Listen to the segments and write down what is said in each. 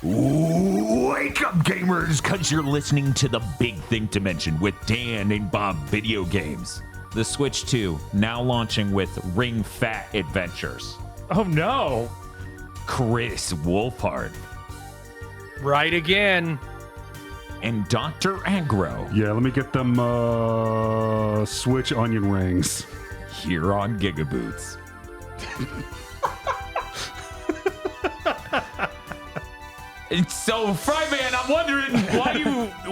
Wake up, gamers, because you're listening to the Big Think Dimension with Dan and Bob Video Games. The Switch 2, now launching with Ring Fat Adventures. Oh, no. Chris Wolfhard. Right again. And Dr. Aggro. Yeah, let me get them Switch onion rings. Here on GigaBoots. So, Fryman, I'm wondering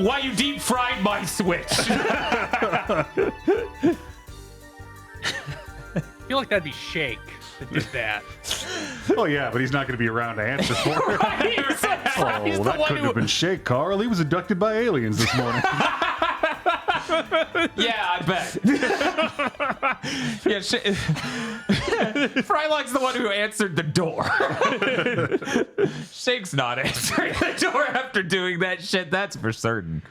why you deep fried my Switch. I feel like that'd be Shake that did that. Oh, yeah, but he's not going to be around to answer for it. Right? Oh, that couldn't have been Shake, Carl. He was abducted by aliens this morning. Yeah, I bet. Yeah, Frylock's the one who answered the door. Shake's not answering the door after doing that shit, that's for certain.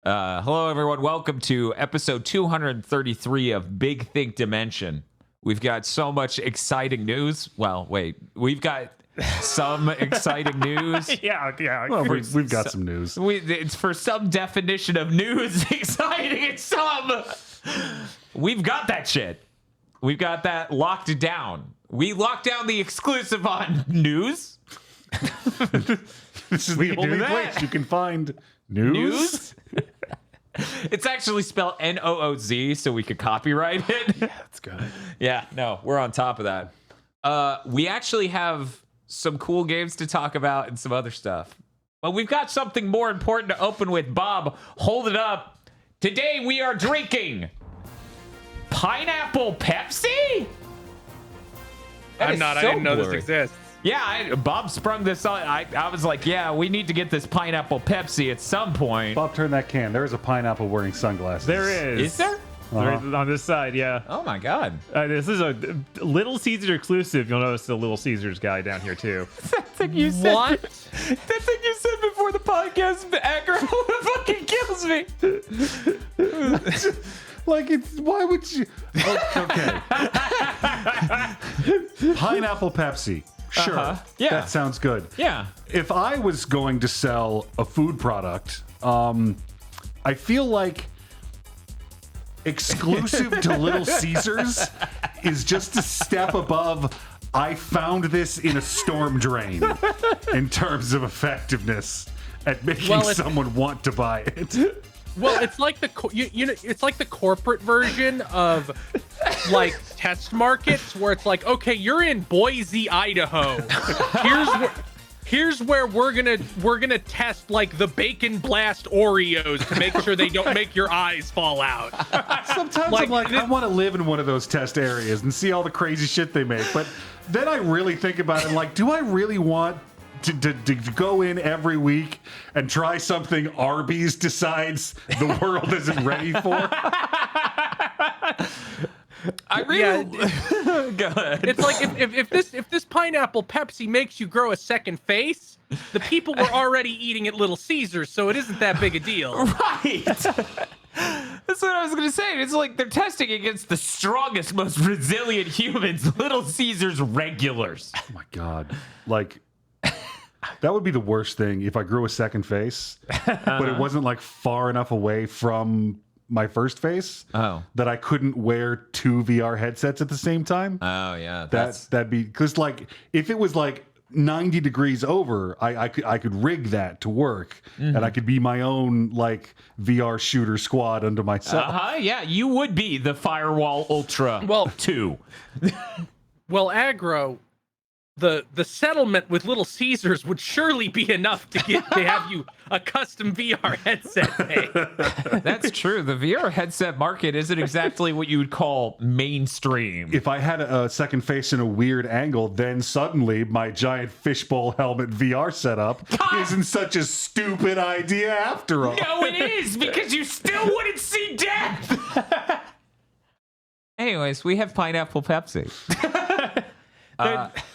Hello, everyone. Welcome to episode 233 of Big Think Dimension. We've got so much exciting news. Well, wait. We've got some exciting news. Yeah. Well, we've got some news. It's for some definition of news exciting. It's some. We've got that shit. We've got that locked down. We locked down the exclusive on news. This is the only place you can find news. It's actually spelled Nooz, so we could copyright it. Yeah, that's good. Yeah, no, we're on top of that. We actually have some cool games to talk about and some other stuff. But we've got something more important to open with. Bob, hold it up. Today we are drinking pineapple Pepsi? I didn't know this exists. Yeah, Bob sprung this on. I was like, yeah, we need to get this pineapple Pepsi at some point. Bob, turn that can. There is a pineapple wearing sunglasses. There is. Is there? Right on this side, yeah. Oh my God. This is a Little Caesar exclusive. You'll notice the Little Caesars guy down here, too. That thing you said. What? That thing you said before the podcast, Aggro, fucking kills me. Like, why would you? Oh, okay. Pineapple Pepsi. Sure. Yeah. That sounds good. Yeah. If I was going to sell a food product, I feel like exclusive to Little Caesars is just a step above. I found this in a storm drain in terms of effectiveness at making someone want to buy it. Well, it's like it's like the corporate version of like test markets where it's like, okay, you're in Boise, Idaho. Here's where we're gonna test like the Bacon Blast Oreos to make sure they don't make your eyes fall out. Sometimes I'm like, I want to live in one of those test areas and see all the crazy shit they make. But then I really think about it and like, do I really want to go in every week and try something Arby's decides the world isn't ready for? I really go ahead. It's like if this pineapple Pepsi makes you grow a second face, the people were already eating at Little Caesars, so it isn't that big a deal. Right. That's what I was gonna say. It's like they're testing against the strongest, most resilient humans, Little Caesars regulars. Oh my God. Like, that would be the worst thing if I grew a second face, but it wasn't like far enough away from my first face that I couldn't wear two VR headsets at the same time. Oh yeah, that'd be because like if it was like 90 degrees over, I could rig that to work, and I could be my own like VR shooter squad unto myself. Yeah, you would be the Firewall Ultra 2. Well, Aggro, the settlement with Little Caesars would surely be enough to have you a custom VR headset made. That's true. The VR headset market isn't exactly what you would call mainstream. If I had a second face in a weird angle, then suddenly my giant fishbowl helmet VR setup isn't such a stupid idea after all. No, it is, because you still wouldn't see death. Anyways, we have pineapple Pepsi.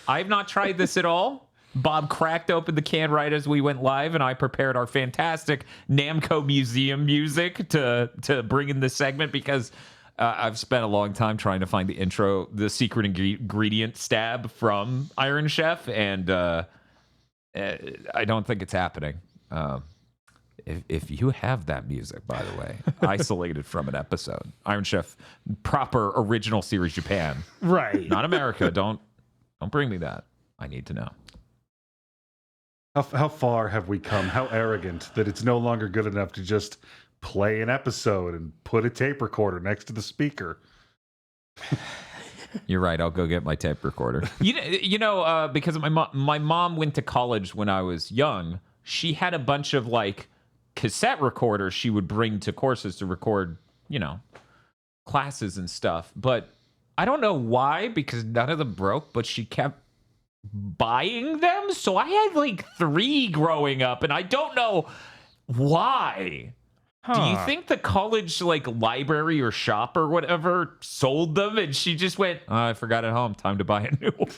I've not tried this at all. Bob cracked open the can right as we went live, and I prepared our fantastic Namco Museum music to bring in this segment because I've spent a long time trying to find the secret ingredient stab from Iron Chef, and I don't think it's happening. If you have that music, by the way, isolated from an episode, Iron Chef, proper original series Japan, Right. not America. Don't bring me that. I need to know. How far have we come? How arrogant that it's no longer good enough to just play an episode and put a tape recorder next to the speaker. You're right. I'll go get my tape recorder. Because my mom went to college when I was young. She had a bunch of like cassette recorders she would bring to courses to record, classes and stuff. But I don't know why, because none of them broke, but she kept buying them. So I had like 3 growing up, and I don't know why. Do you think the college like library or shop or whatever sold them, and she just went, I forgot at home, time to buy a new one?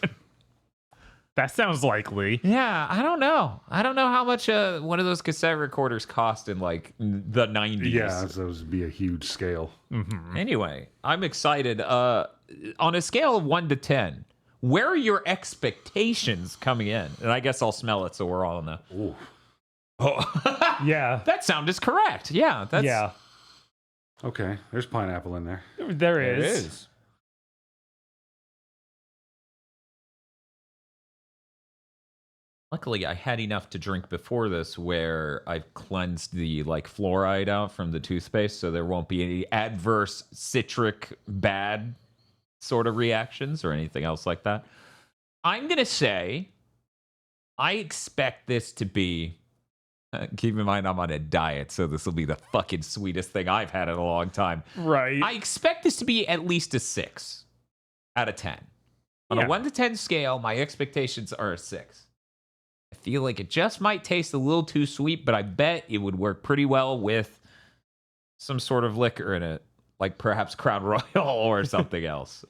That sounds likely. Yeah, I don't know. I don't know how much one of those cassette recorders cost in like the 90s. Yeah, those would be a huge scale. Mm-hmm. Anyway, I'm excited. On a scale of 1 to 10, where are your expectations coming in? And I guess I'll smell it, so we're all in the... Ooh. Oh, Yeah. that sound is correct. Yeah, that's... Yeah. Okay, there's pineapple in there. There It is. is. Luckily, I had enough to drink before this where I've cleansed the like fluoride out from the toothpaste, so there won't be any adverse citric bad sort of reactions or anything else like that. I'm going to say I expect this to be... keep in mind, I'm on a diet, so this will be the fucking sweetest thing I've had in a long time. Right. I expect this to be at least a 6 out of 10. On a 1 to 10 scale, my expectations are a 6. I feel like it just might taste a little too sweet, but I bet it would work pretty well with some sort of liquor in it, like perhaps Crown Royal or something else.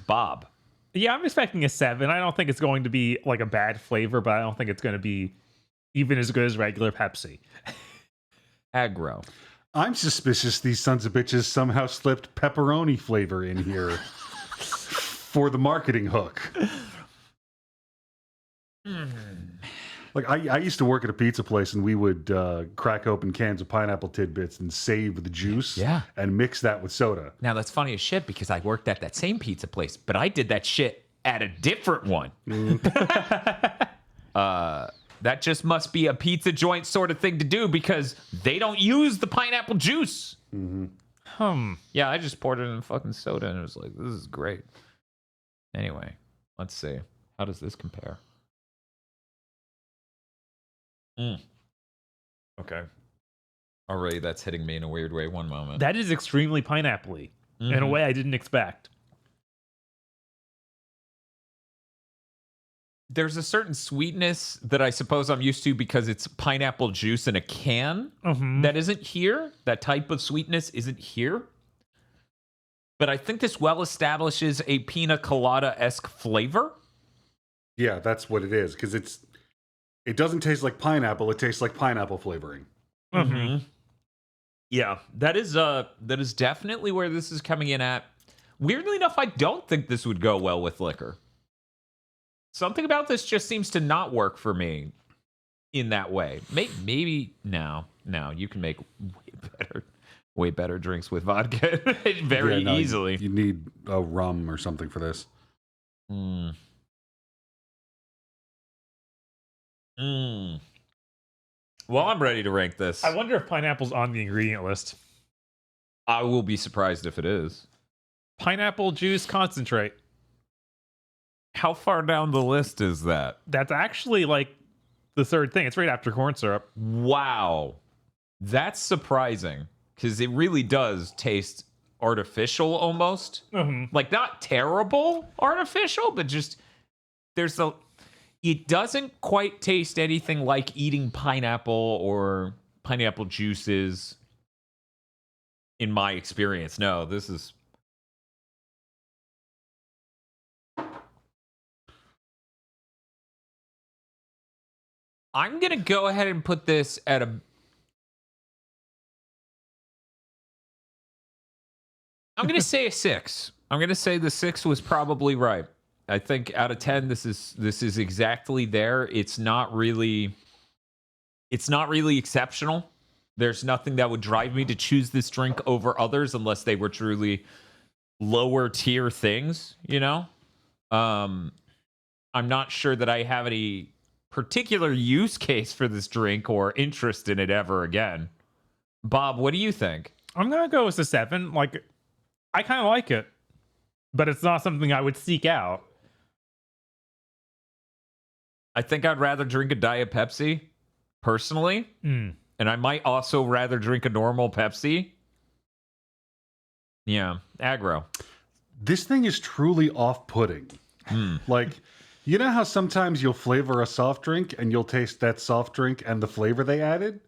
Bob. Yeah, I'm expecting a 7. I don't think it's going to be like a bad flavor, but I don't think it's going to be even as good as regular Pepsi. Aggro. I'm suspicious these sons of bitches somehow slipped pepperoni flavor in here for the marketing hook. Like I used to work at a pizza place, and we would crack open cans of pineapple tidbits and save the juice, and mix that with soda. Now that's funny as shit because I worked at that same pizza place, but I did that shit at a different one. That just must be a pizza joint sort of thing to do because they don't use the pineapple juice. Yeah, I just poured it in fucking soda and it was like, this is great. Anyway, let's see. How does this compare? Okay. Already that's hitting me in a weird way. One moment. That is extremely pineapple-y in a way I didn't expect. There's a certain sweetness that I suppose I'm used to because it's pineapple juice in a can that isn't here. That type of sweetness isn't here. But I think this well establishes a pina colada-esque flavor. Yeah, that's what it is, because it doesn't taste like pineapple, it tastes like pineapple flavoring. Yeah, that is definitely where this is coming in at. Weirdly enough, I don't think this would go well with liquor. Something about this just seems to not work for me in that way. Maybe no, you can make way better drinks with vodka very easily. You need a rum or something for this. Well, I'm ready to rank this. I wonder if pineapple's on the ingredient list. I will be surprised if it is. Pineapple juice concentrate. How far down the list is that? That's actually like the third thing. It's right after corn syrup. Wow. That's surprising because it really does taste artificial almost. Like not terrible artificial, but just it doesn't quite taste anything like eating pineapple or pineapple juices in my experience. No, this is... I'm going to go ahead and put this at a... I'm going to say a 6. I'm going to say the 6 was probably right. I think out of 10, this is exactly there. It's not really exceptional. There's nothing that would drive me to choose this drink over others unless they were truly lower tier things, you know? I'm not sure that I have any particular use case for this drink or interest in it ever again. Bob, what do you think? I'm gonna go with a 7. Like, I kind of like it, but it's not something I would seek out. I think I'd rather drink a Diet Pepsi, personally. And I might also rather drink a normal Pepsi. Yeah, aggro. This thing is truly off-putting. Like, you know how sometimes you'll flavor a soft drink and you'll taste that soft drink and the flavor they added?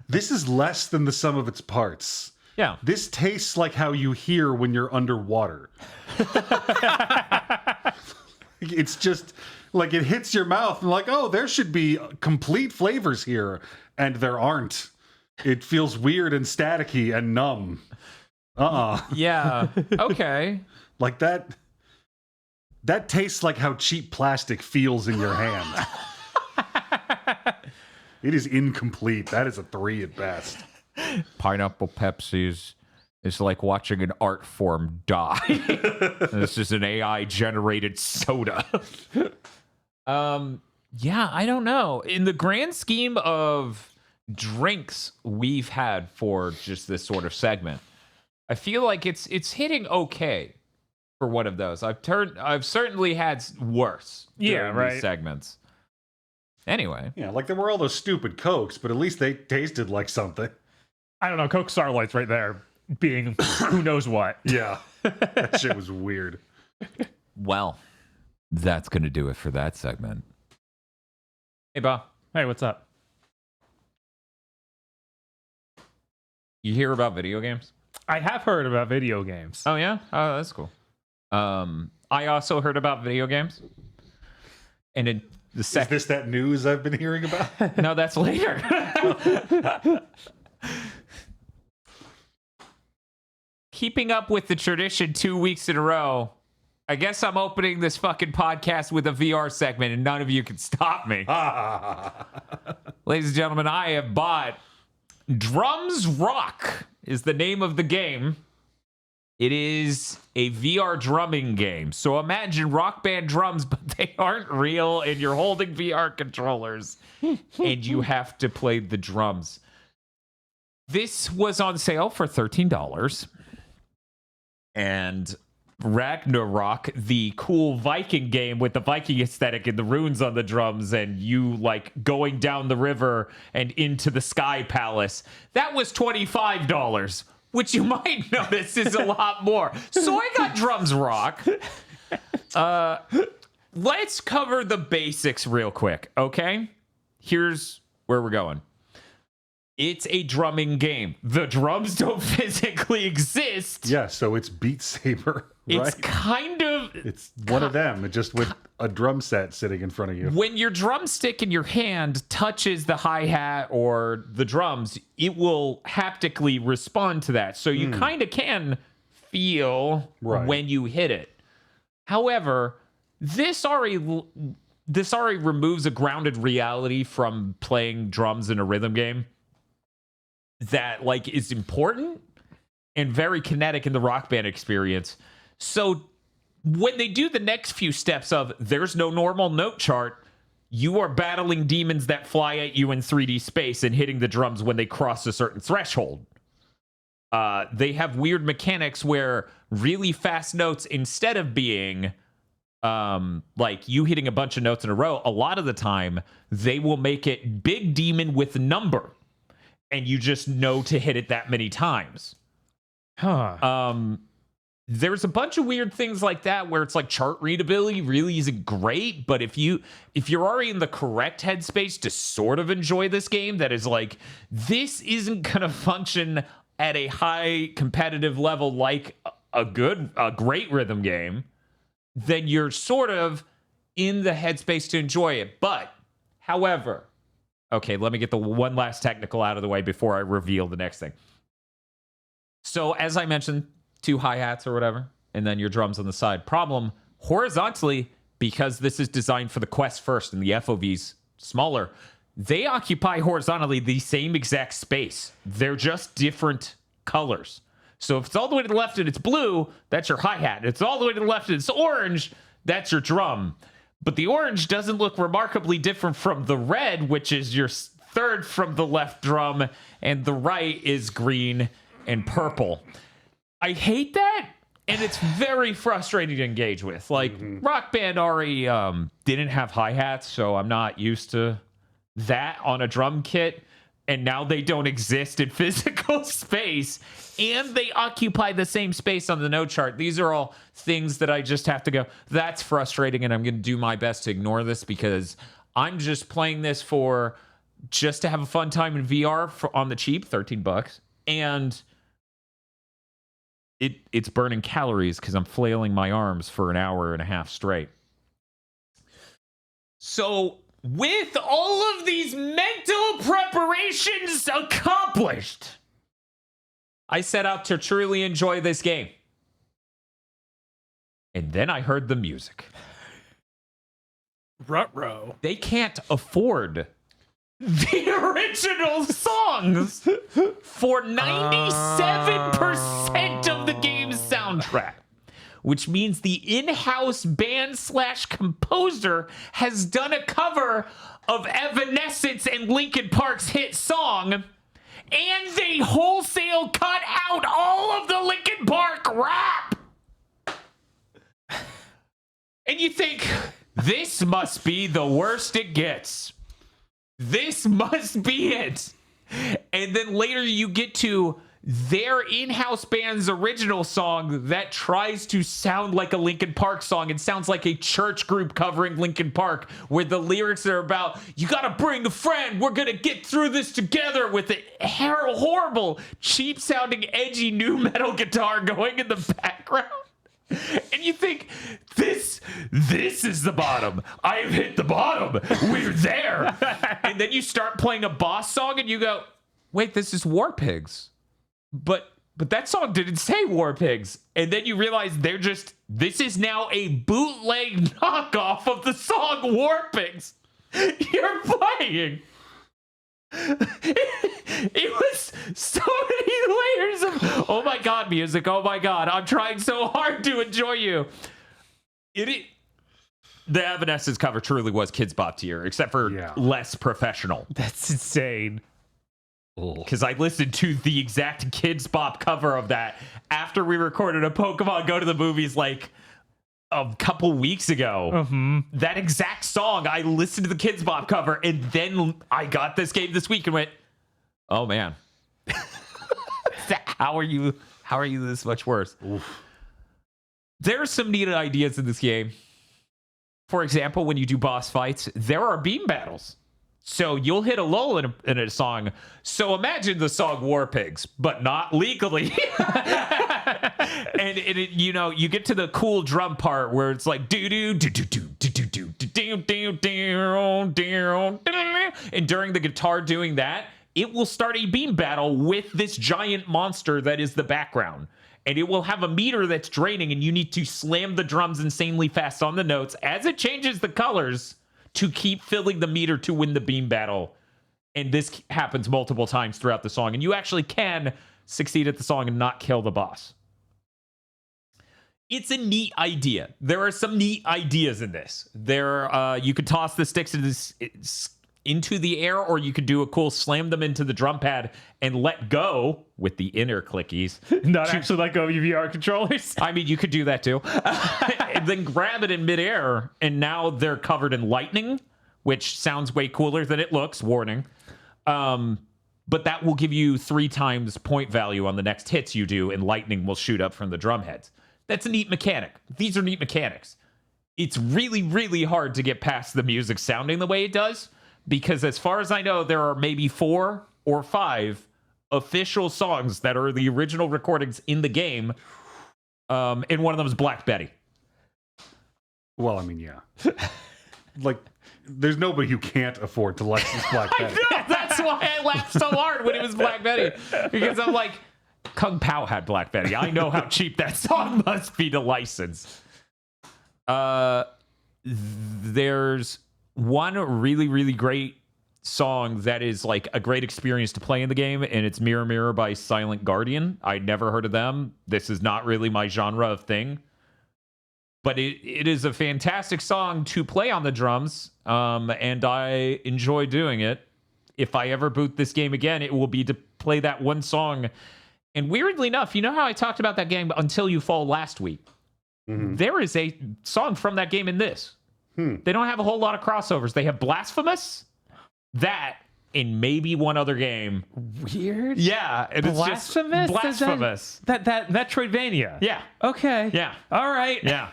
This is less than the sum of its parts. Yeah. This tastes like how you hear when you're underwater. It's just like it hits your mouth and like, oh, there should be complete flavors here. And there aren't. It feels weird and staticky and numb. Yeah. Okay. Like that tastes like how cheap plastic feels in your hand. It is incomplete. That is a 3 at best. Pineapple Pepsi is like watching an art form die. This is an AI generated soda. Yeah, I don't know. In the grand scheme of drinks we've had for just this sort of segment, I feel like it's hitting okay for one of those. I've certainly had worse during these segments. Anyway. Yeah, like there were all those stupid Cokes, but at least they tasted like something. I don't know. Coke Starlight's right there being who knows what. Yeah. That shit was weird. Well, that's going to do it for that segment. Hey, Bob. Hey, what's up? You hear about video games? I have heard about video games. Oh, yeah? Oh, that's cool. I also heard about video games. And in the Is this that news I've been hearing about? No, that's later. Keeping up with the tradition 2 weeks in a row, I guess I'm opening this fucking podcast with a VR segment and none of you can stop me. Ladies and gentlemen, I have bought Drums Rock is the name of the game. It is a VR drumming game. So imagine Rock Band drums, but they aren't real and you're holding VR controllers and you have to play the drums. This was on sale for $13. And Ragnarok, the cool Viking game with the Viking aesthetic and the runes on the drums and you like going down the river and into the Sky Palace, that was $25, which you might notice is a lot more. So I got Drums Rock. Let's cover the basics real quick, okay? Here's where we're going. It's a drumming game. The drums don't physically exist. Yeah, so it's Beat Saber, right? It's kind of... It's one of them, just with a drum set sitting in front of you. When your drumstick in your hand touches the hi-hat or the drums, it will haptically respond to that. So you kind of can feel when you hit it. However, this already removes a grounded reality from playing drums in a rhythm game that like is important and very kinetic in the Rock Band experience. So when they do the next few steps of there's no normal note chart, you are battling demons that fly at you in 3D space and hitting the drums when they cross a certain threshold. They have weird mechanics where really fast notes, instead of being like you hitting a bunch of notes in a row, a lot of the time they will make it big demon with number. And you just know to hit it that many times. There's a bunch of weird things like that where it's like chart readability really isn't great, but if you're already in the correct headspace to sort of enjoy this game, that is like, this isn't gonna function at a high competitive level like a great rhythm game, then you're sort of in the headspace to enjoy it. But, however, okay, let me get the one last technical out of the way before I reveal the next thing. So, as I mentioned, 2 hi-hats or whatever, and then your drums on the side. Problem, horizontally, because this is designed for the Quest first and the FOV's smaller, they occupy horizontally the same exact space. They're just different colors. So if it's all the way to the left and it's blue, that's your hi-hat. If it's all the way to the left and it's orange, that's your drum. But the orange doesn't look remarkably different from the red, which is your third from the left drum, and the right is green and purple. I hate that, and it's very frustrating to engage with. Like, Rock Band already didn't have hi-hats, so I'm not used to that on a drum kit, and now they don't exist in physical space, and they occupy the same space on the note chart. These are all things that I just have to go, that's frustrating, and I'm going to do my best to ignore this because I'm just playing this just to have a fun time in VR on the cheap, $13, and it's burning calories because I'm flailing my arms for an hour and a half straight. So with all of these mental preparations accomplished, I set out to truly enjoy this game. And then I heard the music. Ruh-roh. They can't afford the original songs for 97% of the game's soundtrack, which means the in-house band / composer has done a cover of Evanescence and Linkin Park's hit song, and they wholesale cut out all of the Linkin Park rap. And you think, this must be the worst it gets. This must be it. And then later you get to their in-house band's original song that tries to sound like a Linkin Park song and sounds like a church group covering Linkin Park, where the lyrics are about, you gotta bring a friend, we're gonna get through this together, with a horrible, cheap-sounding, edgy new metal guitar going in the background. And you think, this is the bottom. I've hit the bottom. We're there. And then you start playing a boss song and you go, wait, this is War Pigs. But that song didn't say War Pigs. And then you realize this is now a bootleg knockoff of the song War Pigs you're playing. It was so many layers of, oh my god, music, oh my god, I'm trying so hard to enjoy you. The Evanescence cover truly was Kids Bop tier, except for less professional. That's insane. Because I listened to the exact Kids Bop cover of that after we recorded a Pokemon Go to the Movies like a couple weeks ago. That exact song, I listened to the Kids Bop cover, and then I got this game this week and went, oh man. How are you this much worse? Oof. There are some neat ideas in this game. For example, when you do boss fights, there are beam battles. So you'll hit a lull in a song. So imagine the song War Pigs, but not legally. And you get to the cool drum part where it's like do do do do do do do do do do do, and during the guitar doing that, it will start a beam battle with this giant monster that is the background. And it will have a meter that's draining, and you need to slam the drums insanely fast on the notes as it changes the colors to keep filling the meter to win the beam battle. And this happens multiple times throughout the song, and you actually can succeed at the song and not kill the boss. It's a neat idea. There are some neat ideas in this. You could toss the sticks into the air, or you could do a cool slam them into the drum pad and let go with the inner clickies. Not actually let go of your VR controllers. I mean, you could do that too. And then grab it in midair, and now they're covered in lightning, which sounds way cooler than it looks. Warning. But that will give you 3 times point value on the next hits you do, and lightning will shoot up from the drum heads. That's a neat mechanic. These are neat mechanics. It's really, really hard to get past the music sounding the way it does, because as far as I know, there are maybe 4 or 5 official songs that are the original recordings in the game, and one of them is Black Betty. Well, I mean, yeah. Like, there's nobody who can't afford to license Black Betty. I know, that's why I laughed so hard when it was Black Betty, because I'm like, Kung Pao had Black Betty. I know how cheap that song must be to license. There's one really, really great song that is like a great experience to play in the game, and it's Mirror Mirror by Silent Guardian. I'd never heard of them. This is not really my genre of thing, but it is a fantastic song to play on the drums, and I enjoy doing it. If I ever boot this game again, it will be to play that one song. And weirdly enough, you know how I talked about that game Until You Fall last week? Mm-hmm. There is a song from that game in this. They don't have a whole lot of crossovers. They have Blasphemous, that, and maybe one other game. Weird. Yeah. And Blasphemous? It's just Blasphemous. That Metroidvania. Yeah. Okay. Yeah. All right. Yeah.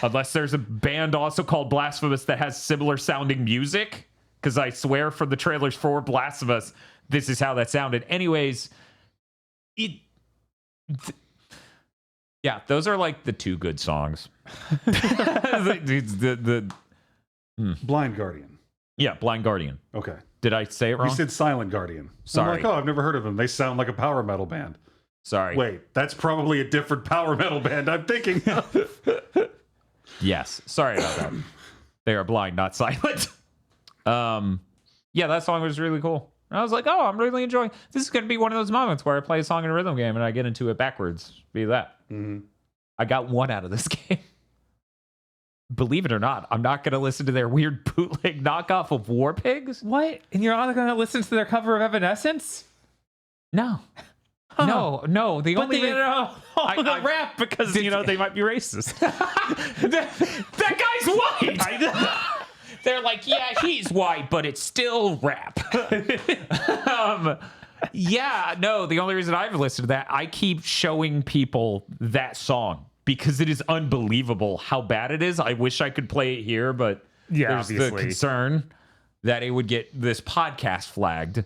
Unless there's a band also called Blasphemous that has similar sounding music. Because I swear from the trailers for Blasphemous, this is how that sounded. Anyways, yeah, those are like the two good songs. Blind Guardian. Yeah, Blind Guardian. Okay. Ddid I say it wrong? You said Silent Guardian. Sorry. I'm like, oh, I've never heard of them. They sound like a power metal band. Sorry. Wait, that's probably a different power metal band I'm thinking of. Yes. Sorry about that. They are blind, not silent. Yeah, that song was really cool. And I was like, oh, I'm really enjoying. This is going to be one of those moments where I play a song in a rhythm game and I get into it backwards. Be that. Mm-hmm. I got one out of this game. Believe it or not, I'm not going to listen to their weird bootleg knockoff of War Pigs. What? And you're not going to listen to their cover of Evanescence? No. Huh. No. The only I rap because they might be racist. that guy's white. They're like, yeah, he's white, but it's still rap. Yeah, no, the only reason I've listened to that, I keep showing people that song because it is unbelievable how bad it is. I wish I could play it here, but there's the concern that it would get this podcast flagged.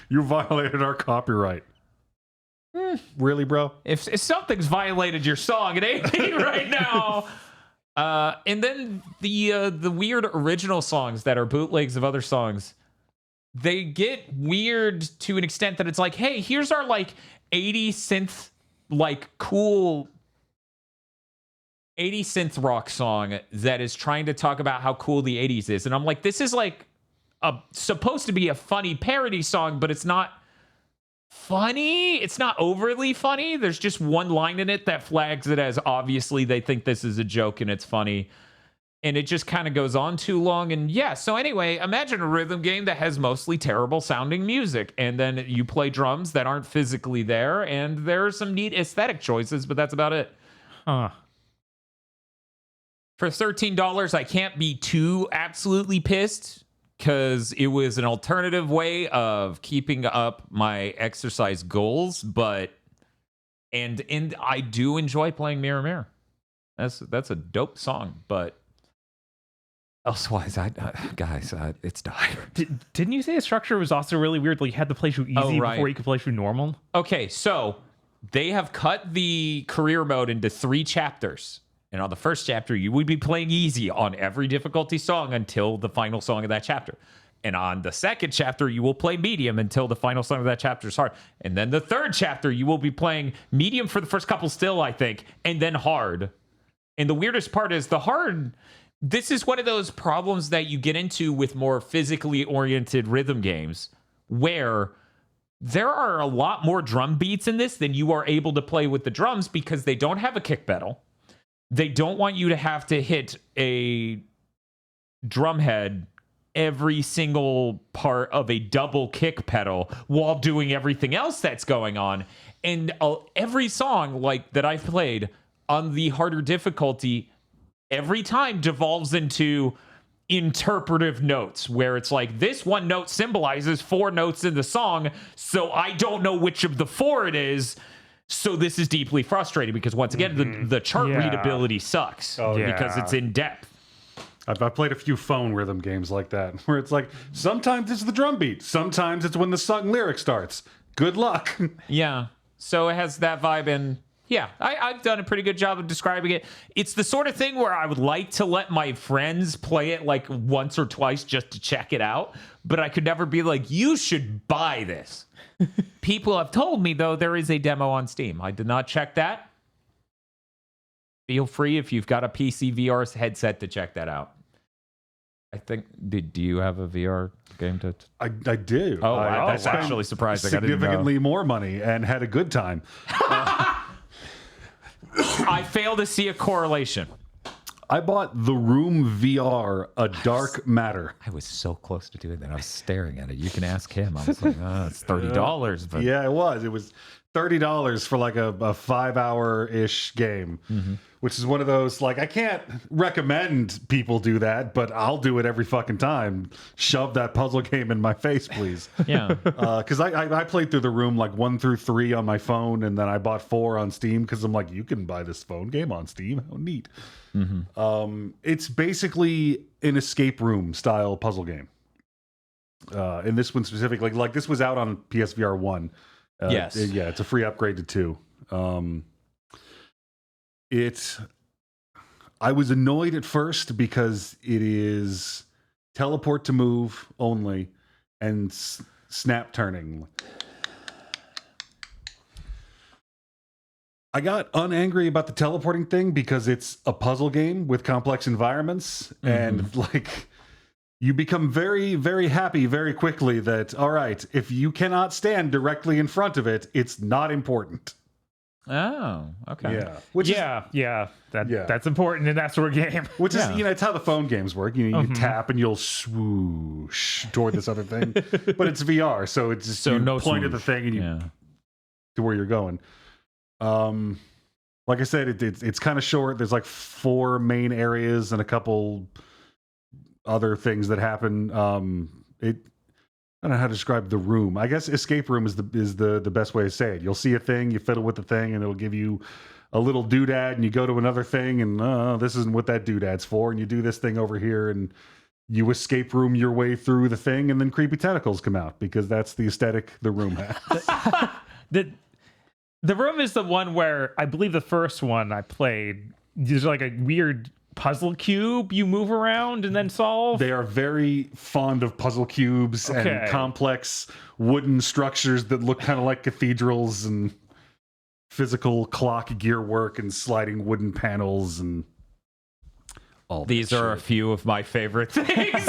You violated our copyright. Really, bro? If something's violated your song, it ain't me right now. And then the weird original songs that are bootlegs of other songs, they get weird to an extent that it's like, hey, here's our like 80 synth, like cool 80 synth rock song that is trying to talk about how cool the 80s is. And I'm like, this is like supposed to be a funny parody song, but it's not funny. It's not overly funny. There's just one line in it that flags it as obviously they think this is a joke and it's funny. And it just kind of goes on too long. And yeah, so anyway, imagine a rhythm game that has mostly terrible sounding music. And then you play drums that aren't physically there. And there are some neat aesthetic choices, but that's about it. Huh. For $13, I can't be too absolutely pissed because it was an alternative way of keeping up my exercise goals. And I do enjoy playing Mirror Mirror. That's a dope song, but elsewise, it's dire. Didn't you say the structure was also really weird? Like you had to play through easy before you could play through normal? Okay, so they have cut the career mode into 3 chapters. And on the first chapter, you would be playing easy on every difficulty song until the final song of that chapter. And on the second chapter, you will play medium until the final song of that chapter is hard. And then the third chapter, you will be playing medium for the first couple still, I think, and then hard. And the weirdest part is the hard. This is one of those problems that you get into with more physically oriented rhythm games where there are a lot more drum beats in this than you are able to play with the drums because they don't have a kick pedal. They don't want you to have to hit a drum head every single part of a double kick pedal while doing everything else that's going on. And every song like that I've played on the harder difficulty every time devolves into interpretive notes where it's like this one note symbolizes 4 notes in the song, so I don't know which of the 4 it is. So this is deeply frustrating because once again, the chart readability sucks because it's in depth. I've played a few phone rhythm games like that where it's like, sometimes it's the drum beat. Sometimes it's when the sung lyric starts. Good luck. Yeah. So it has that vibe. And yeah, I've done a pretty good job of describing it. It's the sort of thing where I would like to let my friends play it like once or twice just to check it out. But I could never be like, you should buy this. People have told me, though, there is a demo on Steam. I did not check that. feel free if you've got a PC VR headset to check that out. I think. Do you have a VR game to? I do. Oh, wow. That's spent actually surprising. Significantly more money and had a good time. I fail to see a correlation. I bought The Room VR, A Dark Matter. I was so close to doing that. I was staring at it. You can ask him. I was like, oh, it's $30. But Yeah, it was. It was $30 for like a 5-hour-ish game, which is one of those, like, I can't recommend people do that, but I'll do it every fucking time. Shove that puzzle game in my face, please. yeah. Because I played through The Room like 1 through 3 on my phone, and then I bought 4 on Steam because I'm like, you can buy this phone game on Steam. How neat. It's basically an escape room style puzzle game. In this one specifically, like this was out on PSVR 1. Yes. Yeah, it's a free upgrade to 2. I was annoyed at first because it is teleport to move only and snap turning. I got unangry about the teleporting thing because it's a puzzle game with complex environments, and like you become very, very happy very quickly that, all right, if you cannot stand directly in front of it, it's not important. Oh, okay. Yeah. That's important in that sort of game. Which is, it's how the phone games work. You tap and you'll swoosh toward this other thing, but it's VR, so it's just you point at the thing and you to where you're going. Like I said, it's kind of short. There's like 4 main areas and a couple other things that happen. I don't know how to describe The Room. I guess escape room is the best way to say it. You'll see a thing, you fiddle with the thing, and it'll give you a little doodad, and you go to another thing, and this isn't what that doodad's for, and you do this thing over here, and you escape room your way through the thing, and then creepy tentacles come out because that's the aesthetic The Room has. The Room is the one where I believe the first one I played, there's like a weird puzzle cube you move around and then solve. They are very fond of puzzle cubes and complex wooden structures that look kind of like cathedrals and physical clock gear work and sliding wooden panels and all These are a few of my favorite things.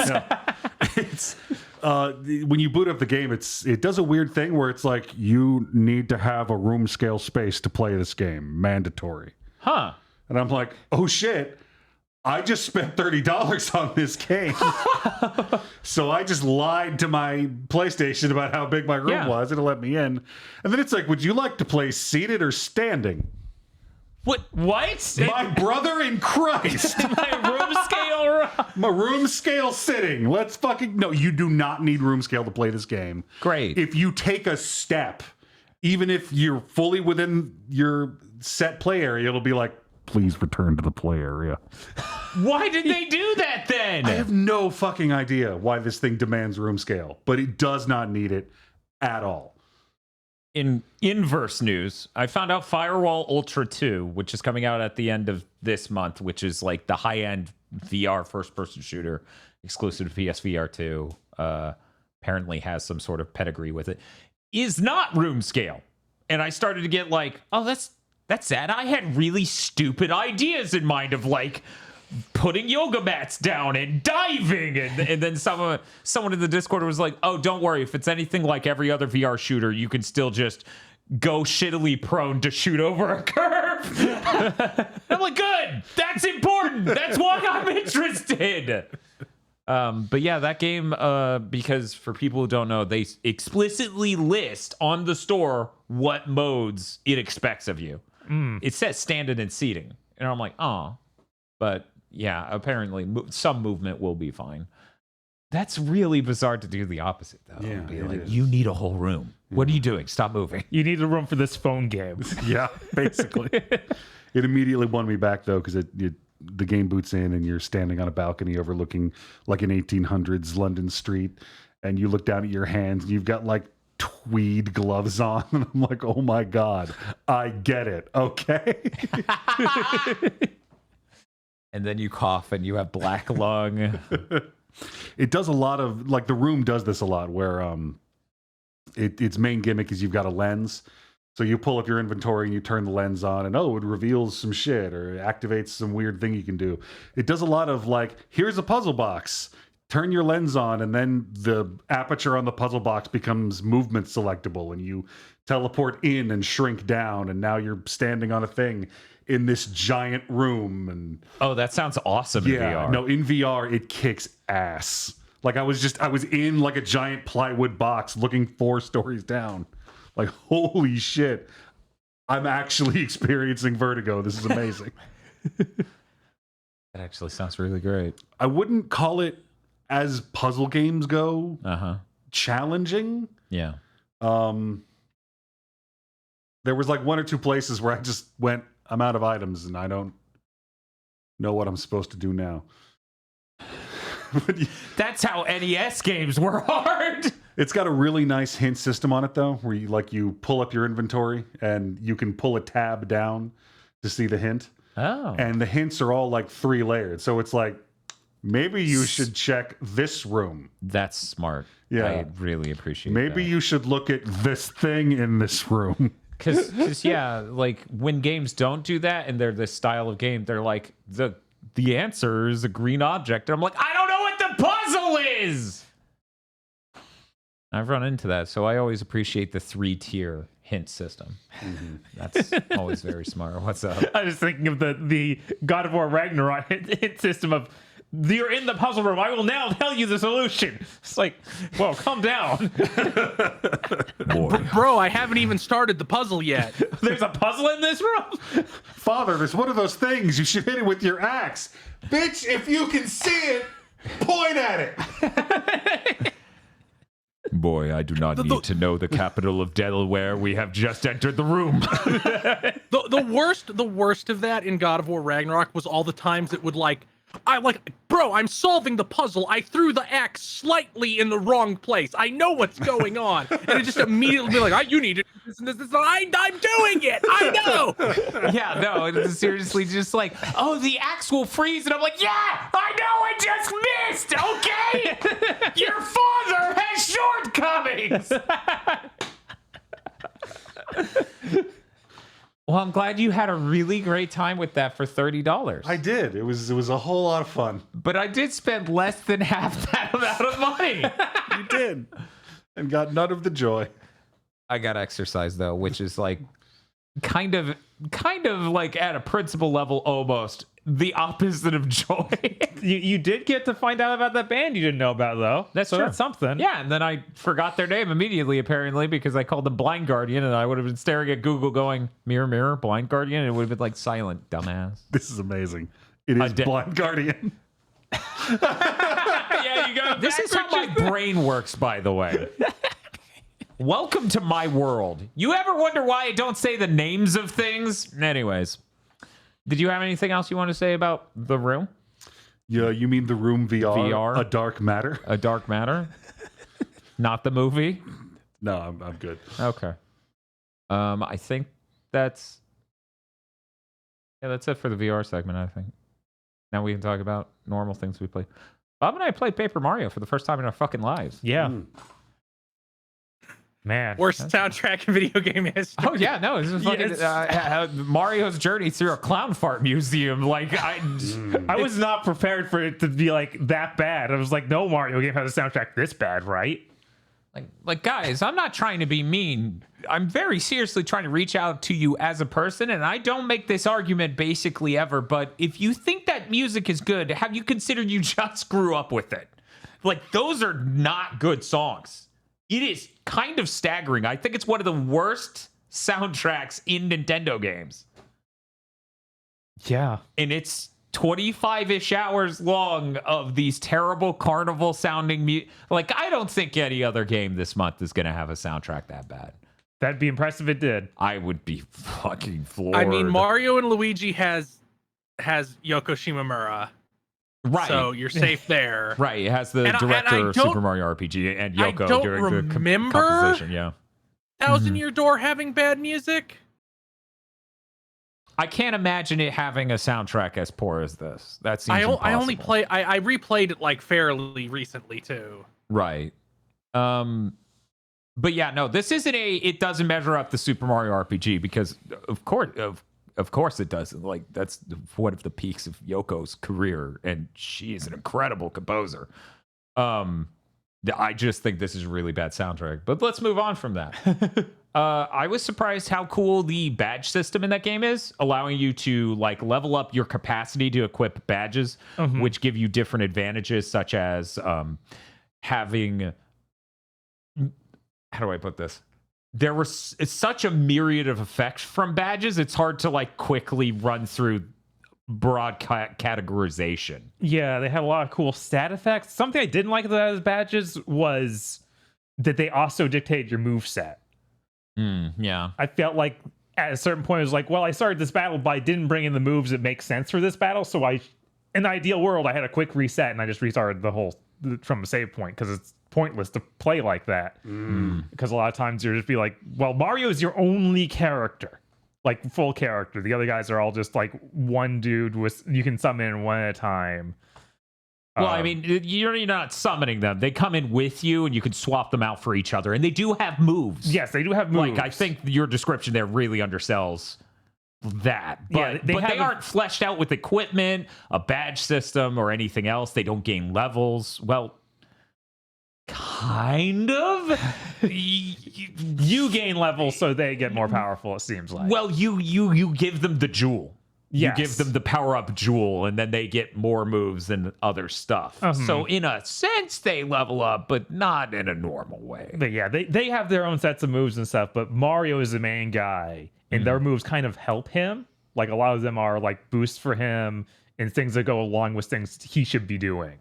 It's when you boot up the game, it does a weird thing where it's like you need to have a room scale space to play this game, mandatory. Huh. And I'm like, oh shit, I just spent $30 on this game. So I just lied to my PlayStation about how big my room was. It'll let me in. And then it's like, would you like to play seated or standing? What? My brother in Christ. My room scale sitting. Let's fucking... No, you do not need room scale to play this game. Great. If you take a step, even if you're fully within your set play area, it'll be like, please return to the play area. Why did they do that then? I have no fucking idea why this thing demands room scale, but it does not need it at all. In inverse news, I found out Firewall Ultra 2, which is coming out at the end of this month, which is like the high-end VR first-person shooter exclusive to PSVR 2, apparently has some sort of pedigree with it, is not room scale. And I started to get like, oh, that's sad. I had really stupid ideas in mind of like putting yoga mats down and diving, and then someone in the Discord was like, oh, don't worry, if it's anything like every other VR shooter, you can still just go shittily prone to shoot over a curve. I'm like, good, that's important, that's why I'm interested. But yeah, that game, because for people who don't know, they explicitly list on the store what modes it expects of you. It says standing and seating, and I'm like, oh, but yeah, apparently some movement will be fine. That's really bizarre to do the opposite, though. Yeah, be like, you need a whole room. What are you doing? Stop moving. You need a room for this phone game. Yeah, basically. It immediately won me back, though, because the game boots in and you're standing on a balcony overlooking like an 1800s London street, and you look down at your hands and you've got like tweed gloves on, and I'm like, oh my god, I get it. Okay. And then you cough and you have black lung. It does a lot of, like, The Room does this a lot, where its main gimmick is you've got a lens, So you pull up your inventory and you turn the lens on, and it reveals some shit or it activates some weird thing you can do. It does a lot of like, here's a puzzle box. Turn your lens on, and then the aperture on the puzzle box becomes movement selectable, and you teleport in and shrink down, and now you're standing on a thing in this giant room. And Oh, that sounds awesome in VR. no, in VR it kicks ass. Like I was in like a giant plywood box looking 4 stories down. Like, holy shit. I'm actually experiencing vertigo. This is amazing. That actually sounds really great. I wouldn't call it, as puzzle games go, challenging. Yeah. There was like 1 or 2 places where I just went, I'm out of items and I don't know what I'm supposed to do now. That's how NES games were hard. It's got a really nice hint system on it, though, where you pull up your inventory and you can pull a tab down to see the hint. Oh. And the hints are all like 3 layered. So it's like, maybe you should check this room. That's smart. Yeah. I really appreciate Maybe that. you should look at this thing in this room. Because yeah, like when games don't do that and they're this style of game, they're like, the answer is a green object. And I'm like, I don't know what the puzzle is. I've run into that, so I always appreciate the 3-tier hint system. That's always very smart. What's up? I was thinking of the God of War Ragnarok hit system of, you're in the puzzle room. I will now tell you the solution. It's like, whoa, calm down. Bro, I haven't even started the puzzle yet. There's a puzzle in this room? Father, there's one of those things. You should hit it with your axe. Bitch, if you can see it, point at it. Boy, I do not need to know the capital of Delaware. We have just entered the room. The worst of that in God of War Ragnarok was all the times it would bro, I'm solving the puzzle. I threw the axe slightly in the wrong place. I know what's going on. And it just immediately be like, you need to do this and this. I'm doing it. I know. Yeah, no, it's seriously just like, the axe will freeze. And I'm like, yeah, I know, I just missed, okay? Your father has shortcomings. Well, I'm glad you had a really great time with that for $30. I did. It was a whole lot of fun. But I did spend less than half that amount of money. You did. And got none of the joy. I got exercise though, which is like kind of like at a principle level almost the opposite of joy. You did get to find out about that band you didn't know about, though. That's so true. That's something. Yeah, and then I forgot their name immediately, apparently, because I called them Blind Guardian, and I would have been staring at Google going, mirror, mirror, Blind Guardian, and it would have been like silent, dumbass. This is amazing. It is Blind Guardian. Yeah, you got This is how my brain works, by the way. Welcome to my world. You ever wonder why I don't say the names of things? Anyways, did you have anything else you want to say about The Room? Yeah, you mean The Room VR? A Dark Matter? A Dark Matter? Not the movie? No, I'm good. Okay. I think that's it for the VR segment, I think. Now we can talk about normal things we play. Bob and I played Paper Mario for the first time in our fucking lives. Yeah. Man. Worst soundtrack in video game history. Oh yeah, no, this is fucking Mario's journey through a clown fart museum. Like I was not prepared for it to be like that bad. I was like, no Mario game has a soundtrack this bad, right? like guys, I'm not trying to be mean. I'm very seriously trying to reach out to you as a person, and I don't make this argument basically ever, but if you think that music is good, have you considered you just grew up with it? Like, those are not good songs. It is kind of staggering. I think it's one of the worst soundtracks in Nintendo games. Yeah. And it's 25-ish hours long of these terrible carnival sounding like, I don't think any other game this month is going to have a soundtrack that bad. That'd be impressive if it did. I would be fucking floored. I mean, Mario and Luigi has Yoko Shimomura. Right. So you're safe there. Right. It has the director of Super Mario RPG and Yoko during the composition. Yeah. Thousand Year Door having bad music? I can't imagine it having a soundtrack as poor as this. That seems impossible. I replayed it like fairly recently too. Right. But yeah, no, this isn't it doesn't measure up the Super Mario RPG because of course it doesn't. Like that's one of the peaks of Yoko's career, and she is an incredible composer. I just think this is a really bad soundtrack. But let's move on from that. I was surprised how cool the badge system in that game is, allowing you to like level up your capacity to equip badges, which give you different advantages, such as having. How do I put this? There was such a myriad of effects from badges. It's hard to like quickly run through broad categorization. Yeah, they had a lot of cool stat effects. Something I didn't like about those badges was that they also dictate your move set. Yeah. I felt like at a certain point it was like, well, I started this battle, but I didn't bring in the moves that make sense for this battle. So in the ideal world, I had a quick reset and I just restarted the whole from a save point because it's pointless to play like that. Because a lot of times you're just be like, well, Mario is your only character, like full character. The other guys are all just like one dude with you can summon one at a time. Well, I mean, you're not summoning them. They come in with you, and you can swap them out for each other. And they do have moves. Yes, they do have moves. Like, I think your description there really undersells that. But, yeah, they aren't fleshed out with equipment, a badge system, or anything else. They don't gain levels. Well, kind of. You gain levels, so they get more powerful, it seems like. Well, you give them the jewel. Yes. You give them the power-up jewel, and then they get more moves and other stuff. So in a sense, they level up, but not in a normal way. But yeah, they have their own sets of moves and stuff, but Mario is the main guy, and their moves kind of help him. Like, a lot of them are, like, boosts for him and things that go along with things he should be doing.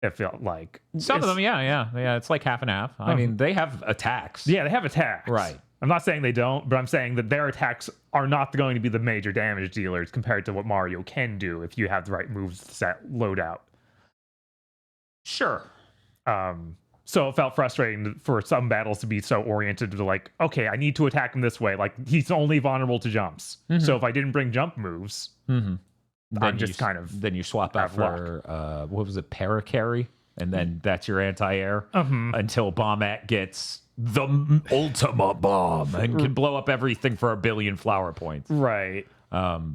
It felt like. Some of them, yeah. It's like half and half. I mean, they have attacks. Yeah, they have attacks. Right. I'm not saying they don't, but I'm saying that their attacks are not going to be the major damage dealers compared to what Mario can do if you have the right moves set loadout. Sure. So it felt frustrating for some battles to be so oriented to like, okay, I need to attack him this way. Like, he's only vulnerable to jumps. So if I didn't bring jump moves, I'm just kind of... Then you swap out for, what was it, Paracarry? And then that's your anti-air until Bombette gets the ultimate bomb and can blow up everything for 1 billion flower points. Right. But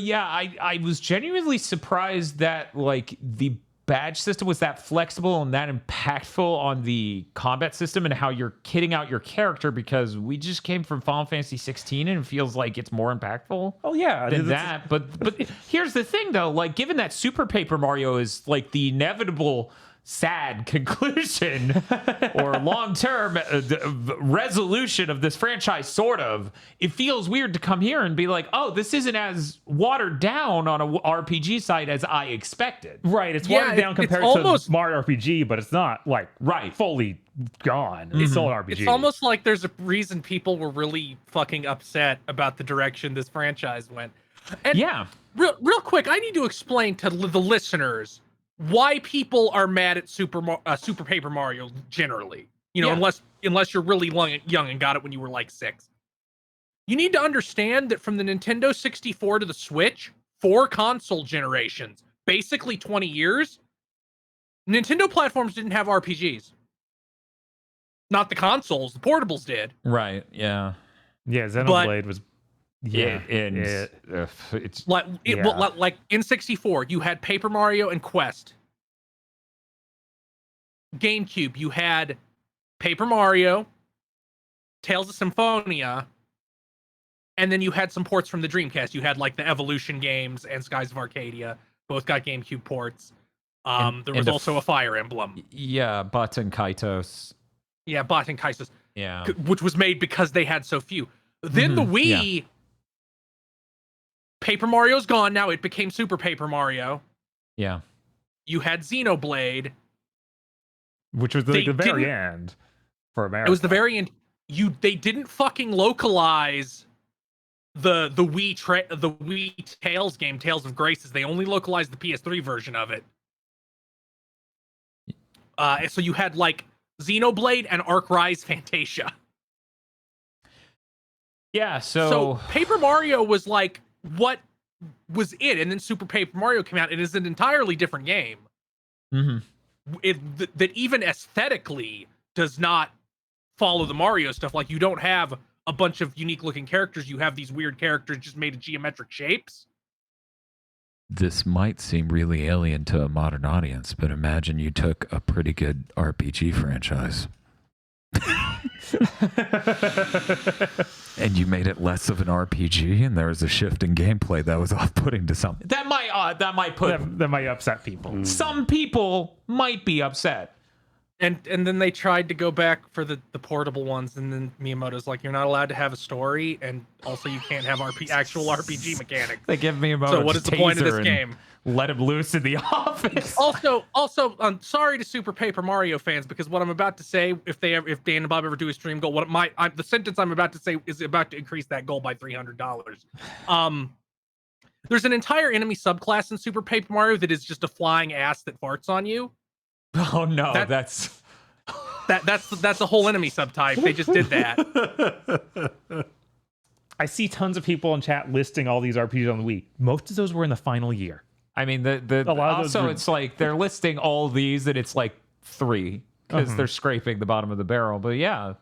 yeah, I was genuinely surprised that like the badge system was that flexible and that impactful on the combat system and how you're kitting out your character, because we just came from Final Fantasy 16 and it feels like it's more impactful. Oh yeah, than that. But here's the thing though, like given that Super Paper Mario is like the inevitable sad conclusion or long-term resolution of this franchise, sort of, it feels weird to come here and be like, oh, this isn't as watered down on a RPG side as I expected. Right, it's watered down compared to Mario RPG, but it's not like fully gone. It's still an RPG. It's almost like there's a reason people were really fucking upset about the direction this franchise went. And real quick, I need to explain to the listeners why people are mad at Super Paper Mario generally. You know, unless you're really young and got it when you were like 6. You need to understand that from the Nintendo 64 to the Switch, 4 console generations, basically 20 years, Nintendo platforms didn't have RPGs. Not the consoles, the portables did. Right, yeah. Yeah, Xenoblade was... it's like in 64, you had Paper Mario and Quest. GameCube, you had Paper Mario, Tales of Symphonia, and then you had some ports from the Dreamcast. You had like the Evolution games and Skies of Arcadia, both got GameCube ports. There was also a Fire Emblem. Yeah, Baten Kaitos. Yeah, Baten Kaitos. Yeah, which was made because they had so few. Then the Wii. Paper Mario's gone now. It became Super Paper Mario. Yeah. You had Xenoblade. Which was the very end for America. It was the very end. They didn't fucking localize the Wii Tales game, Tales of Graces. They only localized the PS3 version of it. So you had like Xenoblade and Arc Rise Fantasia. Yeah, so Paper Mario was like what was it, and then Super Paper Mario came out. It is an entirely different game. that even aesthetically does not follow the Mario stuff. Like, you don't have a bunch of unique looking characters. You have these weird characters just made of geometric shapes. This might seem really alien to a modern audience, but imagine you took a pretty good RPG franchise and you made it less of an RPG, and there was a shift in gameplay that was off-putting to some. That might upset people. Some people might be upset. And then they tried to go back for the portable ones, and then Miyamoto's like, you're not allowed to have a story, and also you can't have actual RPG mechanics. They give Miyamoto So what is the point of this game? Let him loose in the office. Also, I'm sorry to Super Paper Mario fans, because what I'm about to say, if Dan and Bob ever do a stream goal, the sentence I'm about to say is about to increase that goal by $300. There's an entire enemy subclass in Super Paper Mario that is just a flying ass that farts on you. Oh no, that's a whole enemy subtype. They just did that. I see tons of people in chat listing all these RPGs on the Wii. Most of those were in the final year. I mean, it's like they're listing all these, and it's like 3 because they're scraping the bottom of the barrel. But yeah,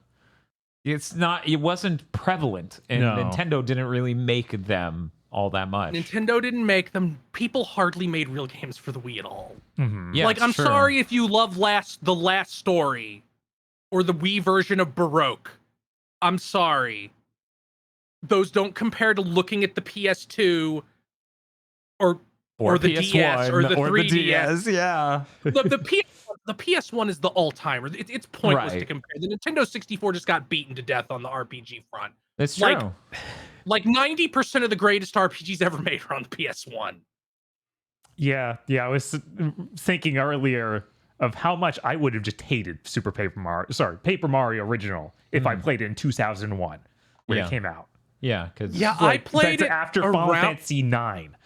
it wasn't prevalent, and Nintendo didn't really make them all that much. Nintendo didn't make them. People hardly made real games for the Wii at all. Yeah, like, I'm sorry if you love the last story or the Wii version of Baroque. I'm sorry. Those don't compare to looking at the PS2 or the PS1, DS or the 3DS. Yeah. The PS1 is the all-timer. It's pointless Right. to compare. The Nintendo 64 just got beaten to death on the RPG front. It's true. Like 90% of the greatest RPGs ever made are on the PS1. Yeah. I was thinking earlier of how much I would have just hated Paper Mario Original if I played it in 2001 when it came out. Yeah, because I played it after Final Fantasy 9.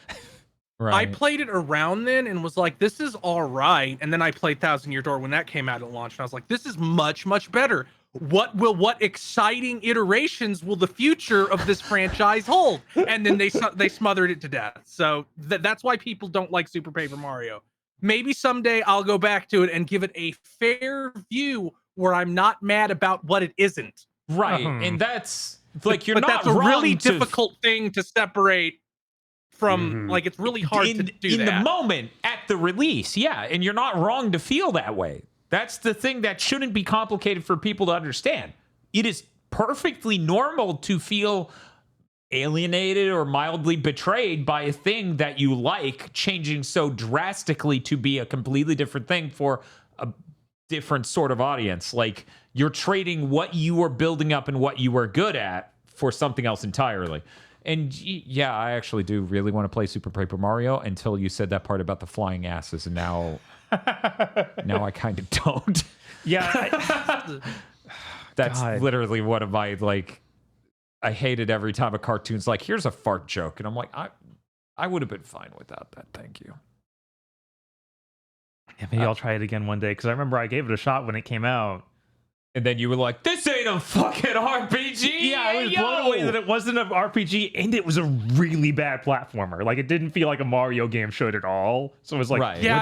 Right. I played it around then and was like, this is all right. And then I played Thousand Year Door when that came out at launch, and I was like, this is much, much better. What exciting iterations will the future of this franchise hold? And then they smothered it to death. So that's why people don't like Super Paper Mario. Maybe someday I'll go back to it and give it a fair view where I'm not mad about what it isn't. Right, and that's like that's a really difficult thing to separate from. Like, it's really hard to do in that. the moment at the release. Yeah, and you're not wrong to feel that way. That's the thing that shouldn't be complicated for people to understand. It is perfectly normal to feel alienated or mildly betrayed by a thing that you like changing so drastically to be a completely different thing for a different sort of audience. Like, you're trading what you were building up and what you were good at for something else entirely. And yeah, I actually do really want to play Super Paper Mario until you said that part about the flying asses, and now I kind of don't. Yeah. That's God. literally one of my, like, I hate it every time a cartoon's like, here's a fart joke. And I'm like, I would have been fine without that. Thank you. Yeah, maybe I'll try it again one day, because I remember I gave it a shot when it came out. And then you were like, this ain't a fucking RPG. Yeah, I was blown away that it wasn't an RPG, and it was a really bad platformer. Like, it didn't feel like a Mario game should at all. So it was like, Right. Yeah,